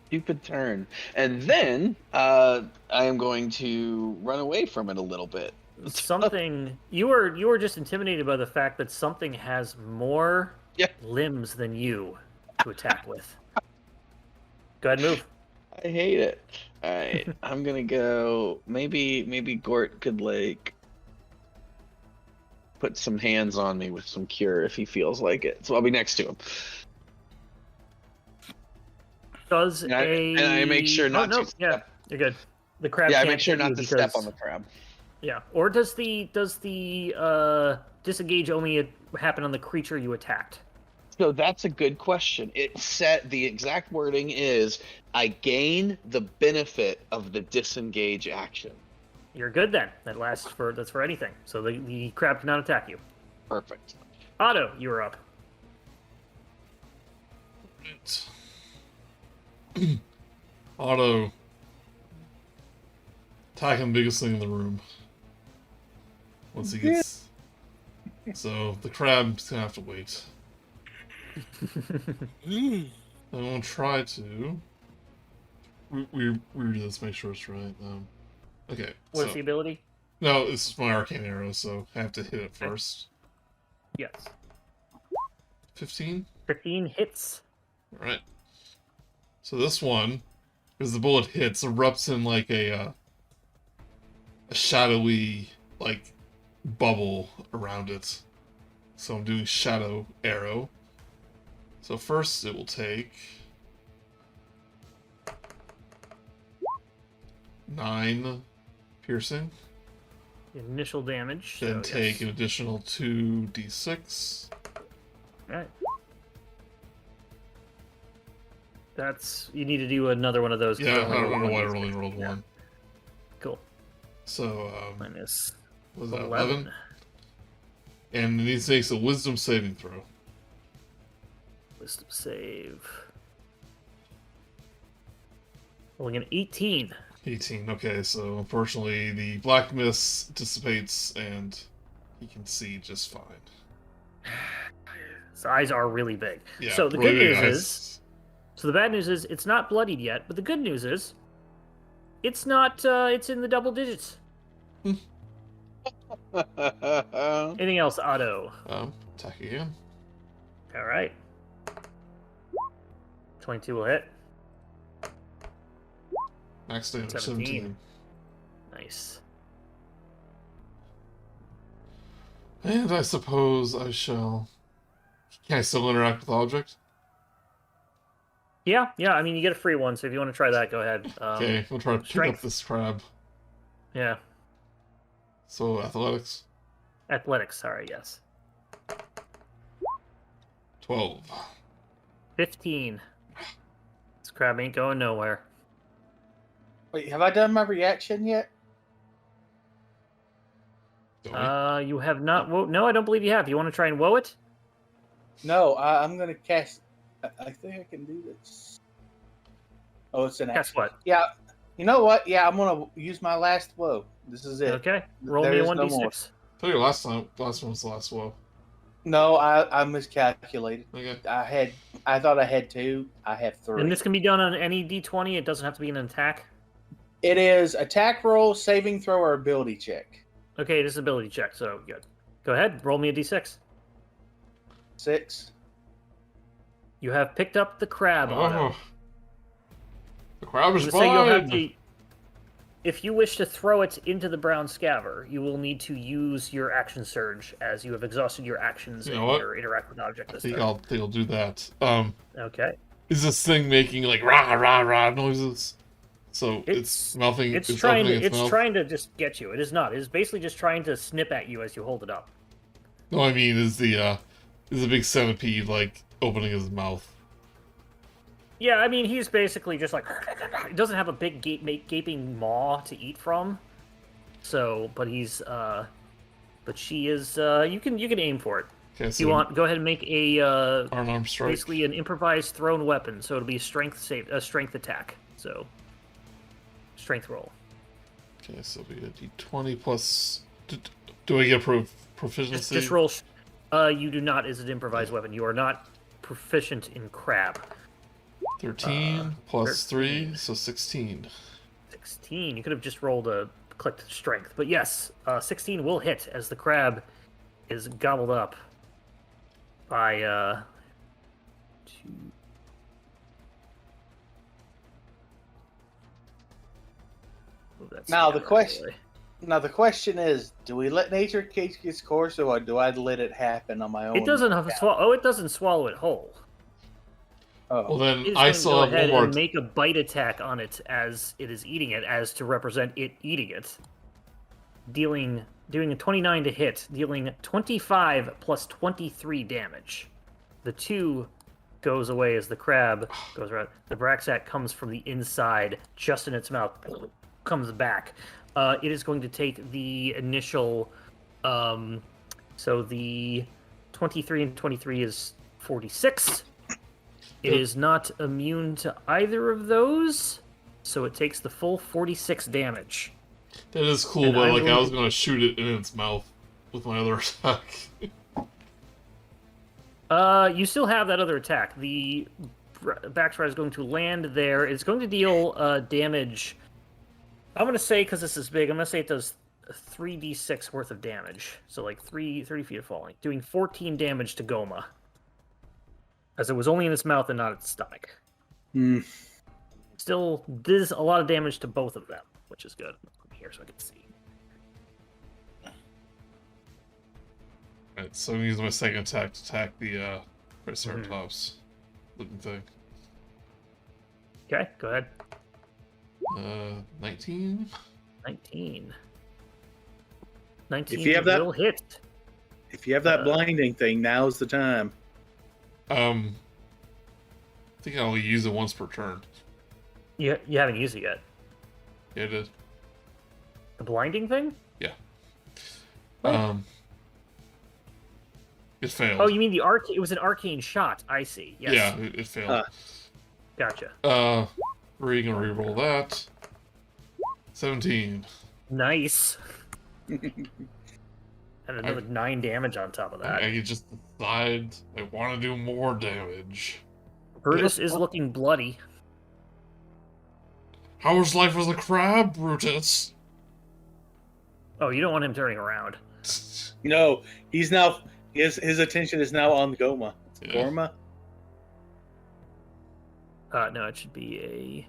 stupid turn. And then I am going to run away from it a little bit. Something you were just intimidated by the fact that something has more Yeah. limbs than you to attack with. Go ahead and move. I hate it. All right, I'm gonna go. Maybe Gort could like put some hands on me with some cure if he feels like it. So I'll be next to him. Does And I make sure not to Yeah, step. you're good. The crab. Yeah, I can't make sure hit you not to step because- on the crab. Yeah, or does the disengage only happen on the creature you attacked? So that's a good question. It said the exact wording is, "I gain the benefit of the disengage action." You're good then. That's for anything. So the crab cannot attack you. Perfect. Otto, you are up. Otto attacking the biggest thing in the room. Once he gets, so the crab's gonna have to wait. I'm gonna try to. We read this, make sure it's right. Okay. What's so- the ability? No, this is my arcane arrow, so I have to hit it first. Yes. 15. 15 hits. All right. So this one, as the bullet hits, erupts in like a shadowy like bubble around it. So I'm doing shadow arrow. So first it will take 9 piercing, Initial damage. then so take yes. an additional 2d6. Alright. That's you need to do another one of those. 'cause Yeah, you I only don't know why I rolled only rolled Yeah. 1. Cool. So Minus was that 11. 11? And he takes a wisdom saving throw. Wisdom save. Rolling an 18. 18. Okay, so unfortunately the black mist dissipates and he can see just fine. His eyes are really big. Yeah, So the really good big news eyes. is, so the bad news is it's not bloodied yet, but the good news is it's not, it's in the double digits. Anything else, Otto? Attack again. All right. 22 will hit. Max damage 17. 17. Nice. And I suppose I shall. Can I still interact with the object? Yeah, I mean, you get a free one, so if you want to try that, go ahead. Okay, we'll try to pick strength. up this crab. Yeah. So, athletics. Athletics, sorry, yes. 12. 15. This crab ain't going nowhere. Wait, have I done my reaction yet? Don't we? You have not. No, I don't believe you have. You want to try and woe it? No, I'm gonna cast. I think I can do this. Oh, it's an Guess action. what? Yeah, you know what? Yeah, I'm gonna use my last woe. This is it. Okay. Roll There me a is no 1d6. more. I told you last one was the last woe. No, I miscalculated. Okay. I thought I had 2. I have 3. And this can be done on any d20. It doesn't have to be an attack. It is attack roll, saving throw, or ability check. Okay, this is ability check, so good. Go ahead, roll me a d6. 6. You have picked up the crab, Otto. Oh. The crab is So you'll have mine! to, if you wish to throw it into the brown scaver, you will need to use your action surge, as you have exhausted your actions You in know what? your interact with object I this think turn. I'll do that. Okay. Is this thing making like rah rah rah noises? So it's mouthing. It's trying to. opening its It's mouth? trying to just get you. It is not. It is basically just trying to snip at you as you hold it up. No, I mean is the big centipede like opening his mouth? Yeah, I mean he's basically just like. He doesn't have a big gaping maw to eat from. So, but he's. But she is. You can aim for it. Okay, If you want, go ahead and make a unarmed strike. basically an improvised thrown weapon. So it'll be a strength attack. So strength roll. Okay, so we get d20 plus. Do I get proficiency? Just roll. You do not as an improvised weapon. You are not proficient in crab. 13 plus 13. 3, so 16. 16. You could have just rolled a clicked strength, but yes, 16 will hit as the crab is gobbled up by 2. Move that Now the scatter question. away. Now the question is: do we let nature take its course, or do I let it happen on my own? It doesn't have swallow. Oh, it doesn't swallow it whole. Oh. Well, then It is I going to still go have ahead one more. and make a bite attack on it as it is eating it, as to represent it eating it. Doing a 29 to hit, dealing 25 plus 23 damage. The 2 goes away as the crab goes around. The Braxat comes from the inside, just in its mouth, comes back. It is going to take the initial. So the 23 and 23 is 46. It is not immune to either of those, so it takes the full 46 damage. That is cool, And but I'm like I going was to- going to shoot it in its mouth with my other attack. You still have that other attack. The backstride is going to land there. It's going to deal damage. I'm going to say, because this is big, I'm going to say it does 3d6 worth of damage. So like 30 feet of falling. Doing 14 damage to Goma. As it was only in its mouth and not its stomach. Hmm. Still, does a lot of damage to both of them, which is good. From here so I can see. Right, so I'm using my second attack to attack the Triceratops looking thing. Okay, go ahead. 19? 19. 19 If you have that- will hit. If you have that blinding thing, now's the time. I think I only use it once per turn. You haven't used it yet. Yeah, it is. The blinding thing? Yeah. Oh. It failed. Oh, you mean it was an arcane shot. I see. Yes. Yeah, it failed. Gotcha. 3, gonna reroll that. 17. Nice. And another 9 damage on top of that. I just decide I want to do more damage. Brutus is looking bloody. How is life as a crab, Brutus? Oh, you don't want him turning around. No, he's now his attention is now on Goma. Yeah. Gorma? No, it should be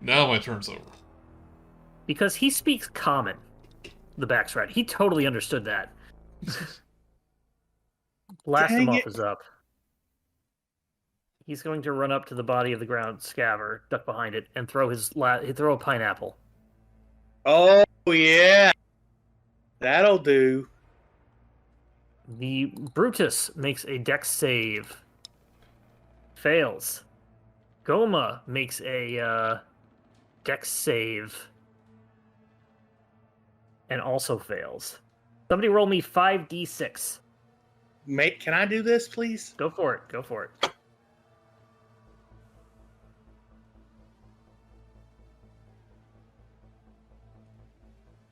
Now my turn's over. because he speaks common. The backstride. He totally understood that. Dang Blastomoff it. is up. He's going to run up to the body of the ground scaver, duck behind it, and throw throw a pineapple. Oh yeah, that'll do. The Brutus makes a dex save. Fails. Goma makes a dex save. And also fails. Somebody roll me 5d6. Mate, can I do this, please? Go for it. Go for it.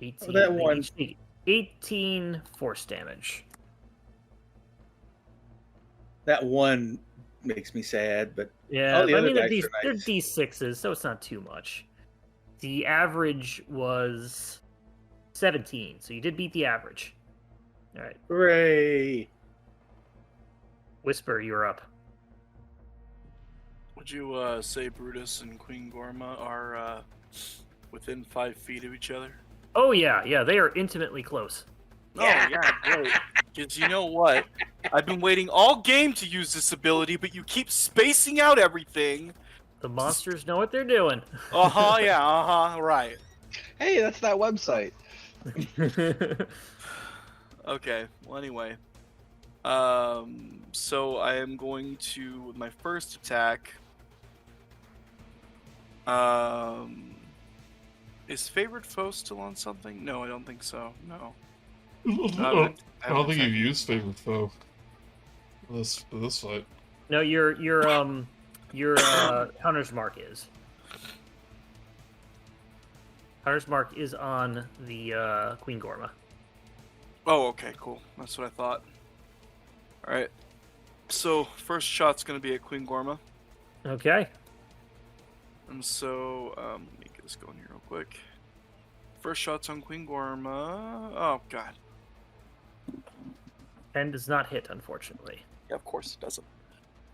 Oh, that one. 18 force damage. That one makes me sad, but Yeah, all the I other mean, dice they're are nice. D6s, so it's not too much. The average was 17, so you did beat the average. All right. Hooray! Whisper, you're up. Would you say Brutus and Queen Gorma are within 5 feet of each other? Oh, yeah, they are intimately close. Oh, yeah, great. Because you know what? I've been waiting all game to use this ability, but you keep spacing out everything. The monsters know what they're doing. Uh-huh, yeah, uh-huh, right. Hey, that's that website. Okay, well, anyway. So I am going to, with my first attack, is Favorite Foe still on something? No, I don't think so. No. I don't think you've used Favorite Foe for this fight. No, your Hunter's Mark is. Hunter's Mark is on the Queen Gorma. Oh, okay, cool. That's what I thought. Alright. So, first shot's gonna be at Queen Gorma. Okay. And so, let me get this going here real quick. First shot's on Queen Gorma. Oh, God. 10 does not hit, unfortunately. Yeah, of course it doesn't.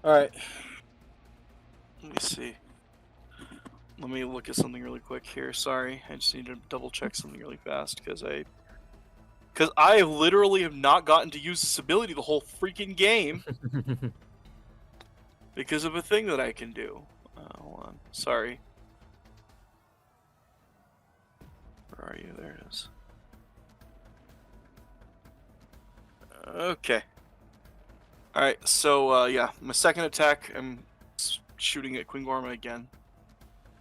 Alright. Let me see. Let me look at something really quick here. Sorry, I just need to double check something really fast because I literally have not gotten to use this ability the whole freaking game because of a thing that I can do. Hold on. Sorry. Where are you? There it is. Okay. Alright, so, yeah. My second attack, I'm shooting at Queen Gorma again.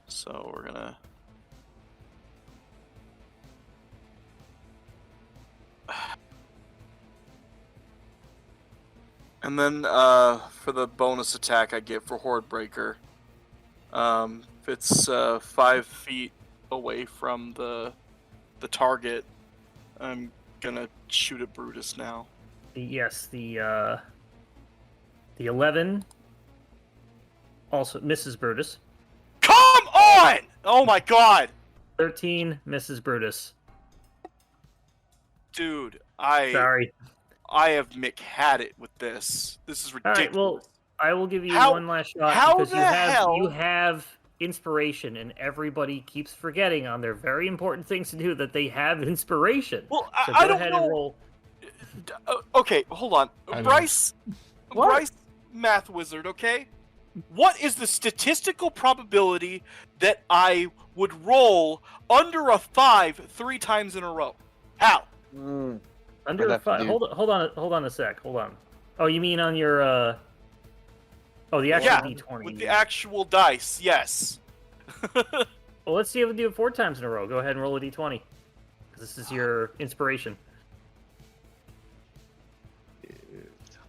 So, we're gonna... And then, for the bonus attack I get for Horde Breaker, if it's 5 feet away from the target, I'm gonna shoot at Brutus now. Yes, the 11 also misses Brutus. Come on! Oh my god! 13 misses Brutus. Dude, Sorry. I have Mick had it with this. This is All ridiculous. right, well, I will give you How- one last shot how because the hell- you have inspiration, and everybody keeps forgetting on their very important things to do that they have inspiration. Well, So I go don't ahead know. and roll. Okay, hold on. I don't- Brice, math wizard, okay? What is the statistical probability that I would roll under a 5 3 times in a row? How? Mm. Under I'd a have to five. do- Hold on a sec. Hold on. Oh, you mean on your the actual Yeah, D20. with the actual dice, yes. Well, let's see if we do it 4 times in a row. Go ahead and roll a D20. Because this is your inspiration.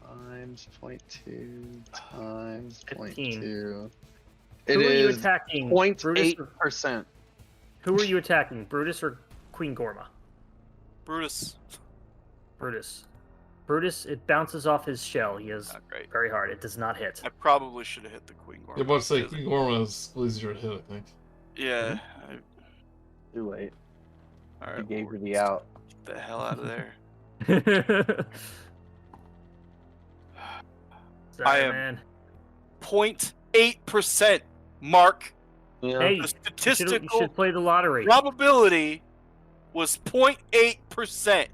Times 0.2 times 15. 0.2. It Who are you is attacking? Brutus or- 0.8%. Who are you attacking? Brutus or Queen Gorma? Brutus. Brutus. Brutus, it bounces off his shell. He is Not great. very hard. It does not hit. I probably should have hit the Queen Gorma. You're about to say because- Queen Gorma is easier to hit, I think. Yeah. Too late. All He right. gave well, you the out. Get the hell out of there. Sorry, I am- man. 0.8%, Mark. Yeah. Hey, The you statistical should play the lottery. probability was 0.8%.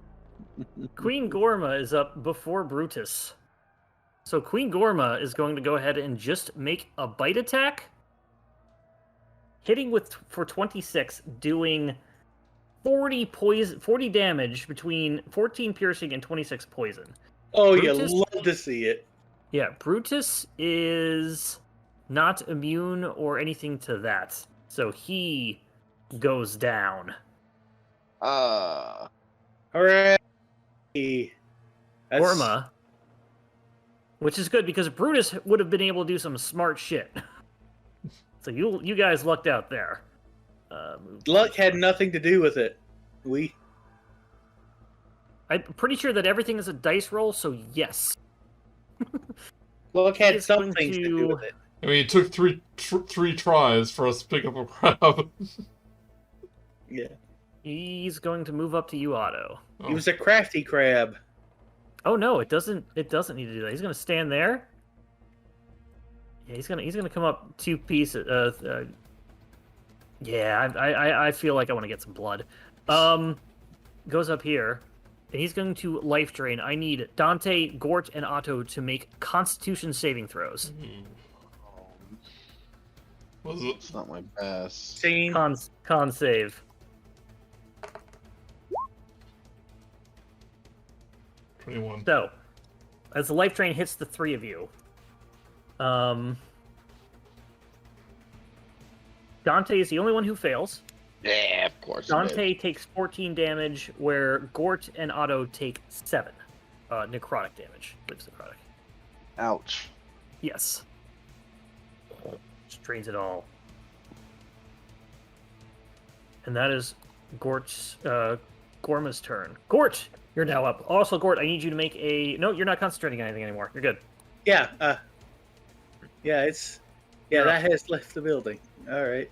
Queen Gorma is up before Brutus. So Queen Gorma is going to go ahead and just make a bite attack. Hitting for 26, doing 40 damage between 14 piercing and 26 poison. Oh, Brutus? you love to see it. Yeah, Brutus is not immune or anything to that. So he goes down. Hooray! That's- Gorma, which is good because Brutus would have been able to do some smart shit. So you guys lucked out there. Luck had nothing to do with it. I'm pretty sure that everything is a dice roll, so yes. Luck had It's some going things to do to- with it. I mean, it took three tries for us to pick up a crab. Yeah. He's going to move up to you, Otto. He was a crafty crab. Oh no, it doesn't need to do that. He's gonna stand there. Yeah, he's gonna come up 2 pieces. Yeah, I feel like I want to get some blood. Goes up here, and he's going to life drain. I need Dante, Gort, and Otto to make Constitution saving throws. Was it? It's not my best. Scene. Con save. 21. So, as the life drain hits the 3 of you, Dante is the only one who fails. Yeah, of course. Dante takes 14 damage, where Gort and Otto take 7 necrotic damage. Lives necrotic. Ouch. Yes. Just drains it all. And that is Gorma's turn. Gort, you're now up. Also, Gort, I need you to make a... No, you're not concentrating on anything anymore. You're good. Yeah. It's. Yeah, You're that has left the building. All right.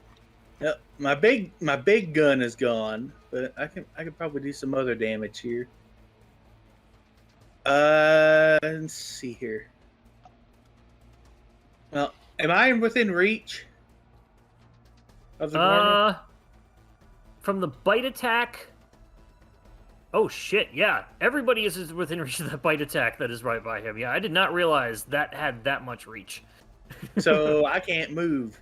Yep. My big gun is gone, but I can probably do some other damage here. Let's see here. Well, am I within reach of the Gorma? From the bite attack... Oh, shit, yeah. Everybody is within reach of that bite attack that is right by him. Yeah, I did not realize that had that much reach. So I can't move.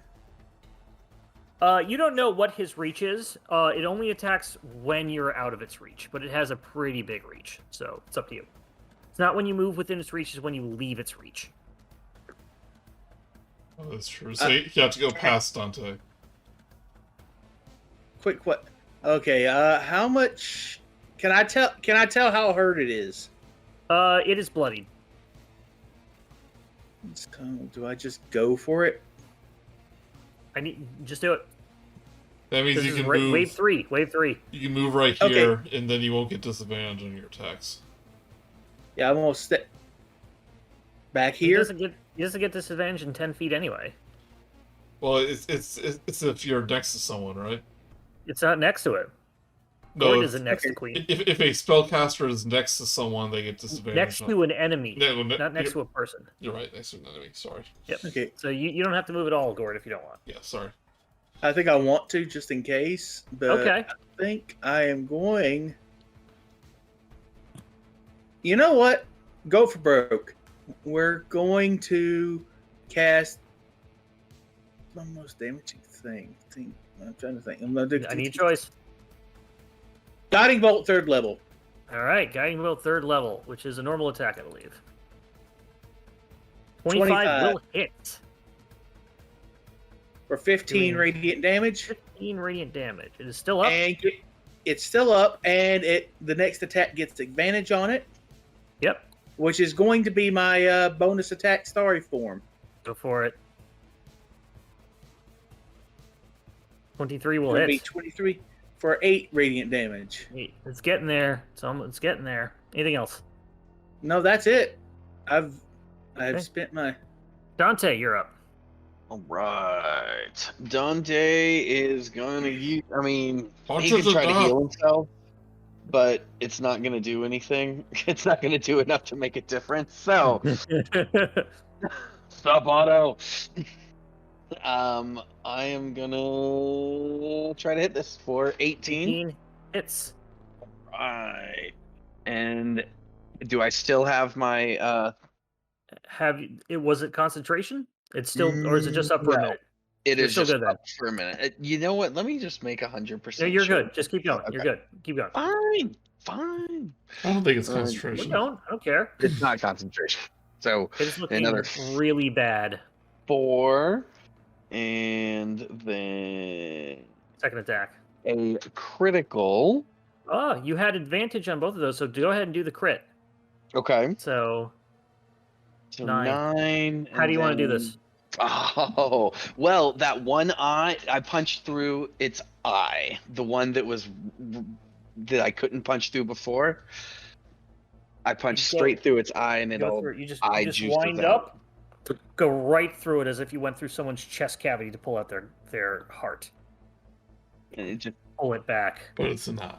You don't know what his reach is. It only attacks when you're out of its reach, but it has a pretty big reach, so it's up to you. It's not when you move within its reach, it's when you leave its reach. Oh, that's true. So you have to go past Dante. Quick, what? Okay. How much? Can I tell how hurt it is? It is bloodied. So, do I just go for it? Just do it. That means This you is can move. wave 3. Wave 3. You can move right Okay. here, and then you won't get disadvantage on your attacks. Yeah, I'm gonna step back He here. doesn't get disadvantage in 10 feet anyway. Well, it's if you're next to someone, right? It's not next to it. No, Gort if, isn't next to okay. Queen. if a spellcaster is next to someone, they get disadvantage. Next to an enemy, No, not next to a person. You're right, next to an enemy. Sorry. Yep. Okay. So you don't have to move at all, Gort, if you don't want. Yeah, sorry. I think I want to just in case, but Okay. I think I am going. You know what? Go for broke. We're going to cast the most damaging thing. I'm trying to think. I'm gonna do. I need a choice. Guiding bolt 3rd level. All right, guiding bolt 3rd level, which is a normal attack, I believe. 25 25. will hit. For 15 Doing- radiant damage. 15 radiant damage. It is still up. And it's still up, and the next attack gets advantage on it, Yep. which is going to be my bonus attack starry form. Go for it. 23 will It'll be hit. 23 for 8 radiant damage. It's getting there. It's getting there. Anything else? No, that's it. I've Okay. spent my. Dante, you're up. All right. Dante is gonna use. I mean, Punch he us can try to enough. heal himself, but it's not gonna do anything. It's not gonna do enough to make a difference. So, stop, Otto. I am gonna try to hit this for 18. 18 hits. Right. And do I still have my? Was it concentration? It's still, or is it just up for a No. minute? It You're is still just good up for a minute. You know what? Let me just make 100%. No, you're sure. good. Just keep going. You're Okay. good. Keep going. Fine. I don't think it's Keep concentration. I don't care. It's not concentration. So It's looking another really bad. 4, and then Second attack. a critical. Oh, you had advantage on both of those, so go ahead and do the crit. Okay. So, So 9. 9. How do you want to do this? Oh, well, that one eye, I punched through its eye. The one that that I couldn't punch through before. I punched You go- straight through its eye, and it Go all through it. You just eye juice wind was out. up, go right through it as if you went through someone's chest cavity to pull out their heart. And it just Pull it back. But it's an eye.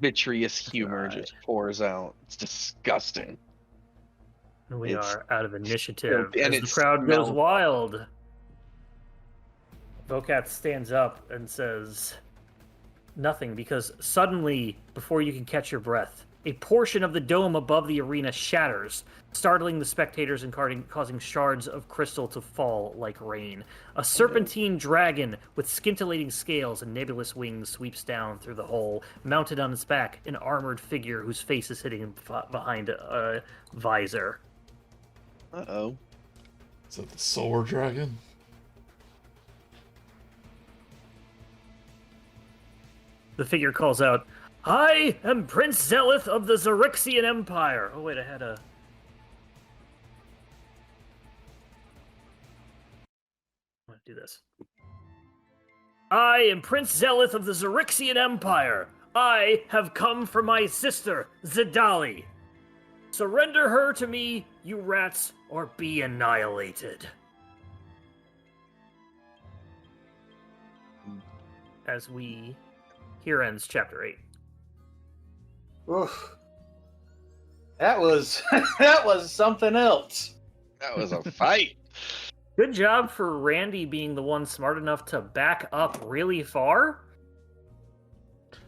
vitreous humor Right. just pours out. It's disgusting. We It's are out of initiative. filthy, and As it the crowd goes smells- wild. Vokat stands up and says nothing because suddenly, before you can catch your breath, a portion of the dome above the arena shatters, startling the spectators and causing shards of crystal to fall like rain. A serpentine dragon with scintillating scales and nebulous wings sweeps down through the hole, mounted on its back, an armored figure whose face is hidden behind a visor. Uh-oh. Is that the Solar Dragon? The figure calls out, "I am Prince Zelith of the Xaryxian Empire." Oh wait, I had a... I want to do this. "I am Prince Zelith of the Xaryxian Empire. I have come for my sister, Zidali. Surrender her to me, you rats, or be annihilated." As we... Here ends chapter 8. Oof. That was that was something else. That was a fight. Good job for Randy being the one smart enough to back up really far.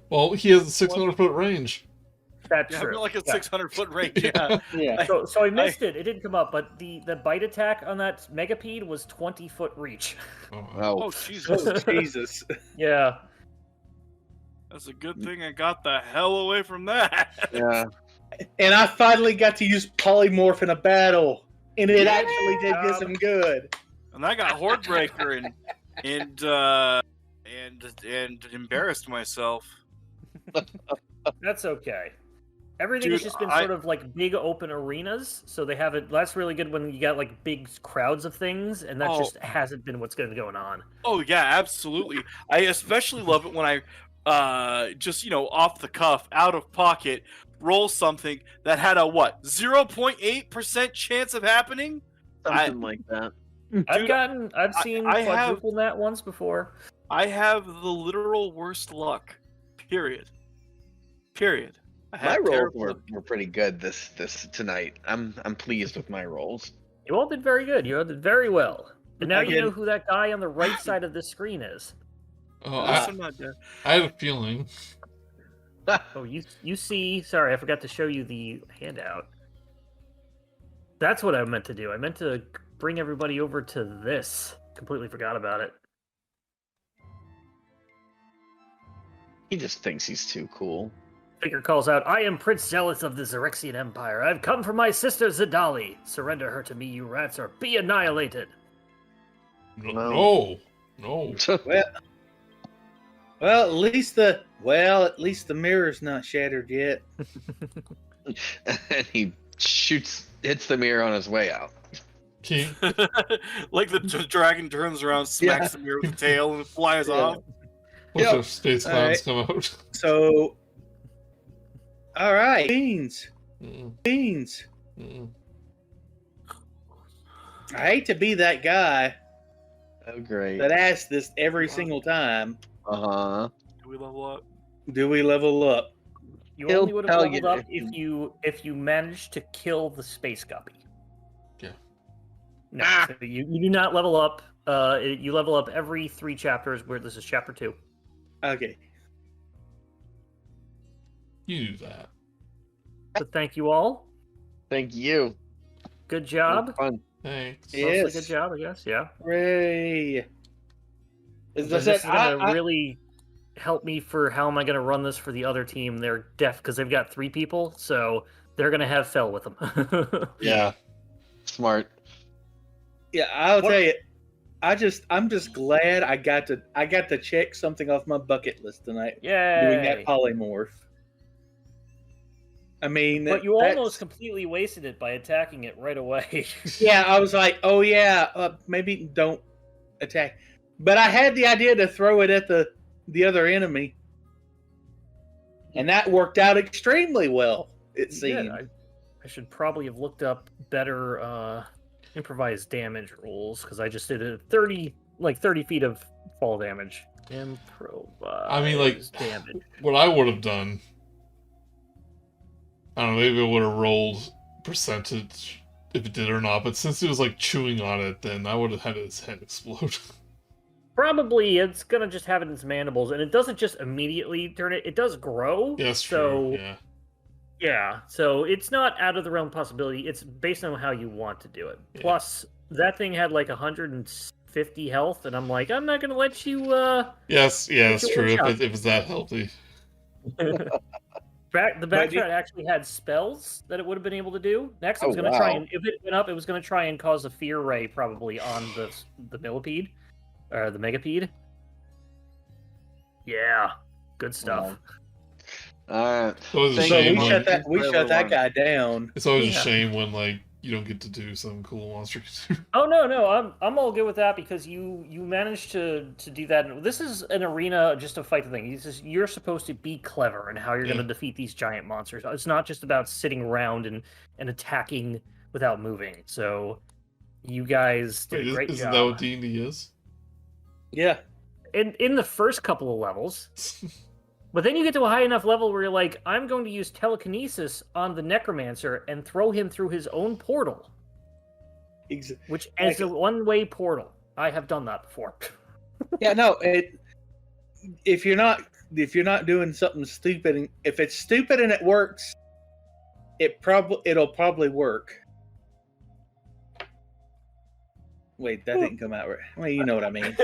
Well, he has a 600-foot range. That's Yeah, true. like a Yeah. 600-foot range. Yeah. Yeah. So I missed it. It didn't come up, but the bite attack on that megapede was 20-foot reach. Oh, Oh, Oh, Jesus. Oh, Jesus. Yeah. That's a good thing I got the hell away from that. yeah. And I finally got to use polymorph in a battle, and it Yeah. actually did get some good. And I got Hordebreaker and embarrassed myself. That's okay. Everything Dude, has just been I- sort of like big open arenas, so they haven't. That's really good when you got like big crowds of things, and that Oh. just hasn't been what's going on. Oh yeah, absolutely. I especially love it when I just off the cuff, out of pocket, roll something that had a 0.8% chance of happening. Something like that. I've seen I have- quadruple that once before. I have the literal worst luck. Period. I My have rolls terrible were, luck. were pretty good this tonight. I'm pleased with my rolls. You all did very good. You all did very well. And now you Again- know who that guy on the right side of this screen is. Oh, I'm not dead. I had a feeling. Oh, you see. Sorry, I forgot to show you the handout. That's what I meant to do. I meant to bring everybody over to this. Completely forgot about it. He just thinks he's too cool. Figure calls out, "I am Prince Zealous of the Xaryxian Empire. I've come for my sister Zidali. Surrender her to me, you rats, or be annihilated." No. Well, at least the mirror's not shattered yet. And he hits the mirror on his way out. King. Like the dragon turns around, smacks the mirror with the tail, and flies off. Once Yep. those space All clowns come out. So, all right, beans. Mm-mm, Beans. mm-mm. I hate to be that guy Oh, great. that asks this every single time. Uh-huh. Do we level up? Do we level up? You He'll only would have tell leveled you up if if you managed to kill the space guppy. Yeah. No, Ah! so you do not level up. You level up every 3 chapters. Where this is chapter 2. Okay. You knew that. But thank you all. Thank you. Good It was job. fun. Thanks. Yeah. Mostly Yes. good job, I guess. Yeah. Hooray. As I This said, is gonna really help me for how am I gonna run this for the other team. They're deaf because they've got 3 people, so they're gonna have Fel with them. Yeah. Smart. yeah, I'll tell you. I'm just glad I got to check something off my bucket list tonight. Doing that Yay! polymorph. I mean, But you that's- almost completely wasted it by attacking it right away. Yeah, I was like, oh yeah, maybe don't attack. But I had the idea to throw it at the other enemy, and that worked out extremely well. It Yeah, seemed. I should probably have looked up better improvised damage rules because I just did a 30 feet of fall damage. Improvise. I mean, like, damage. what I would have done, I don't know, maybe I would have rolled percentage if it did or not, but since it was like chewing on it, then I would have had its head explode. Probably it's gonna just have it in its mandibles, and it doesn't just immediately turn it. It does grow. Yeah, that's so, true. Yeah. Yeah, so it's not out of the realm of possibility. It's based on how you want to do it. Yeah. Plus, that thing had like 150 health, and I'm like, I'm not gonna let you. Yes, yeah, that's It's a true. If, one-shot. if it's that healthy. The But backshot actually had spells that it would have been able to do. Next, it was Oh, going to try wow. and if it went up, it was going to try and cause a fear ray probably on the millipede or the megapede. Yeah, good stuff. Alright. It's always a Thank So shame. we you. shut When, that guy down. it's always Yeah. a shame when like you don't get to do some cool monster. Oh no, I'm all good with that because you managed to do that. This is an arena just to fight the thing. You're supposed to be clever in how you're Yeah. going to defeat these giant monsters. It's not just about sitting around and attacking without moving. So you guys did a great Isn't job. that what D&D is? Yeah. in the first couple of levels, but then you get to a high enough level where you're like, I'm going to use telekinesis on the necromancer and throw him through his own portal, which is a one-way portal. I have done that before. Yeah, no. If you're not doing something stupid, and if it's stupid and it works, it'll probably work. Wait, that didn't come out right. Well, you know what I mean.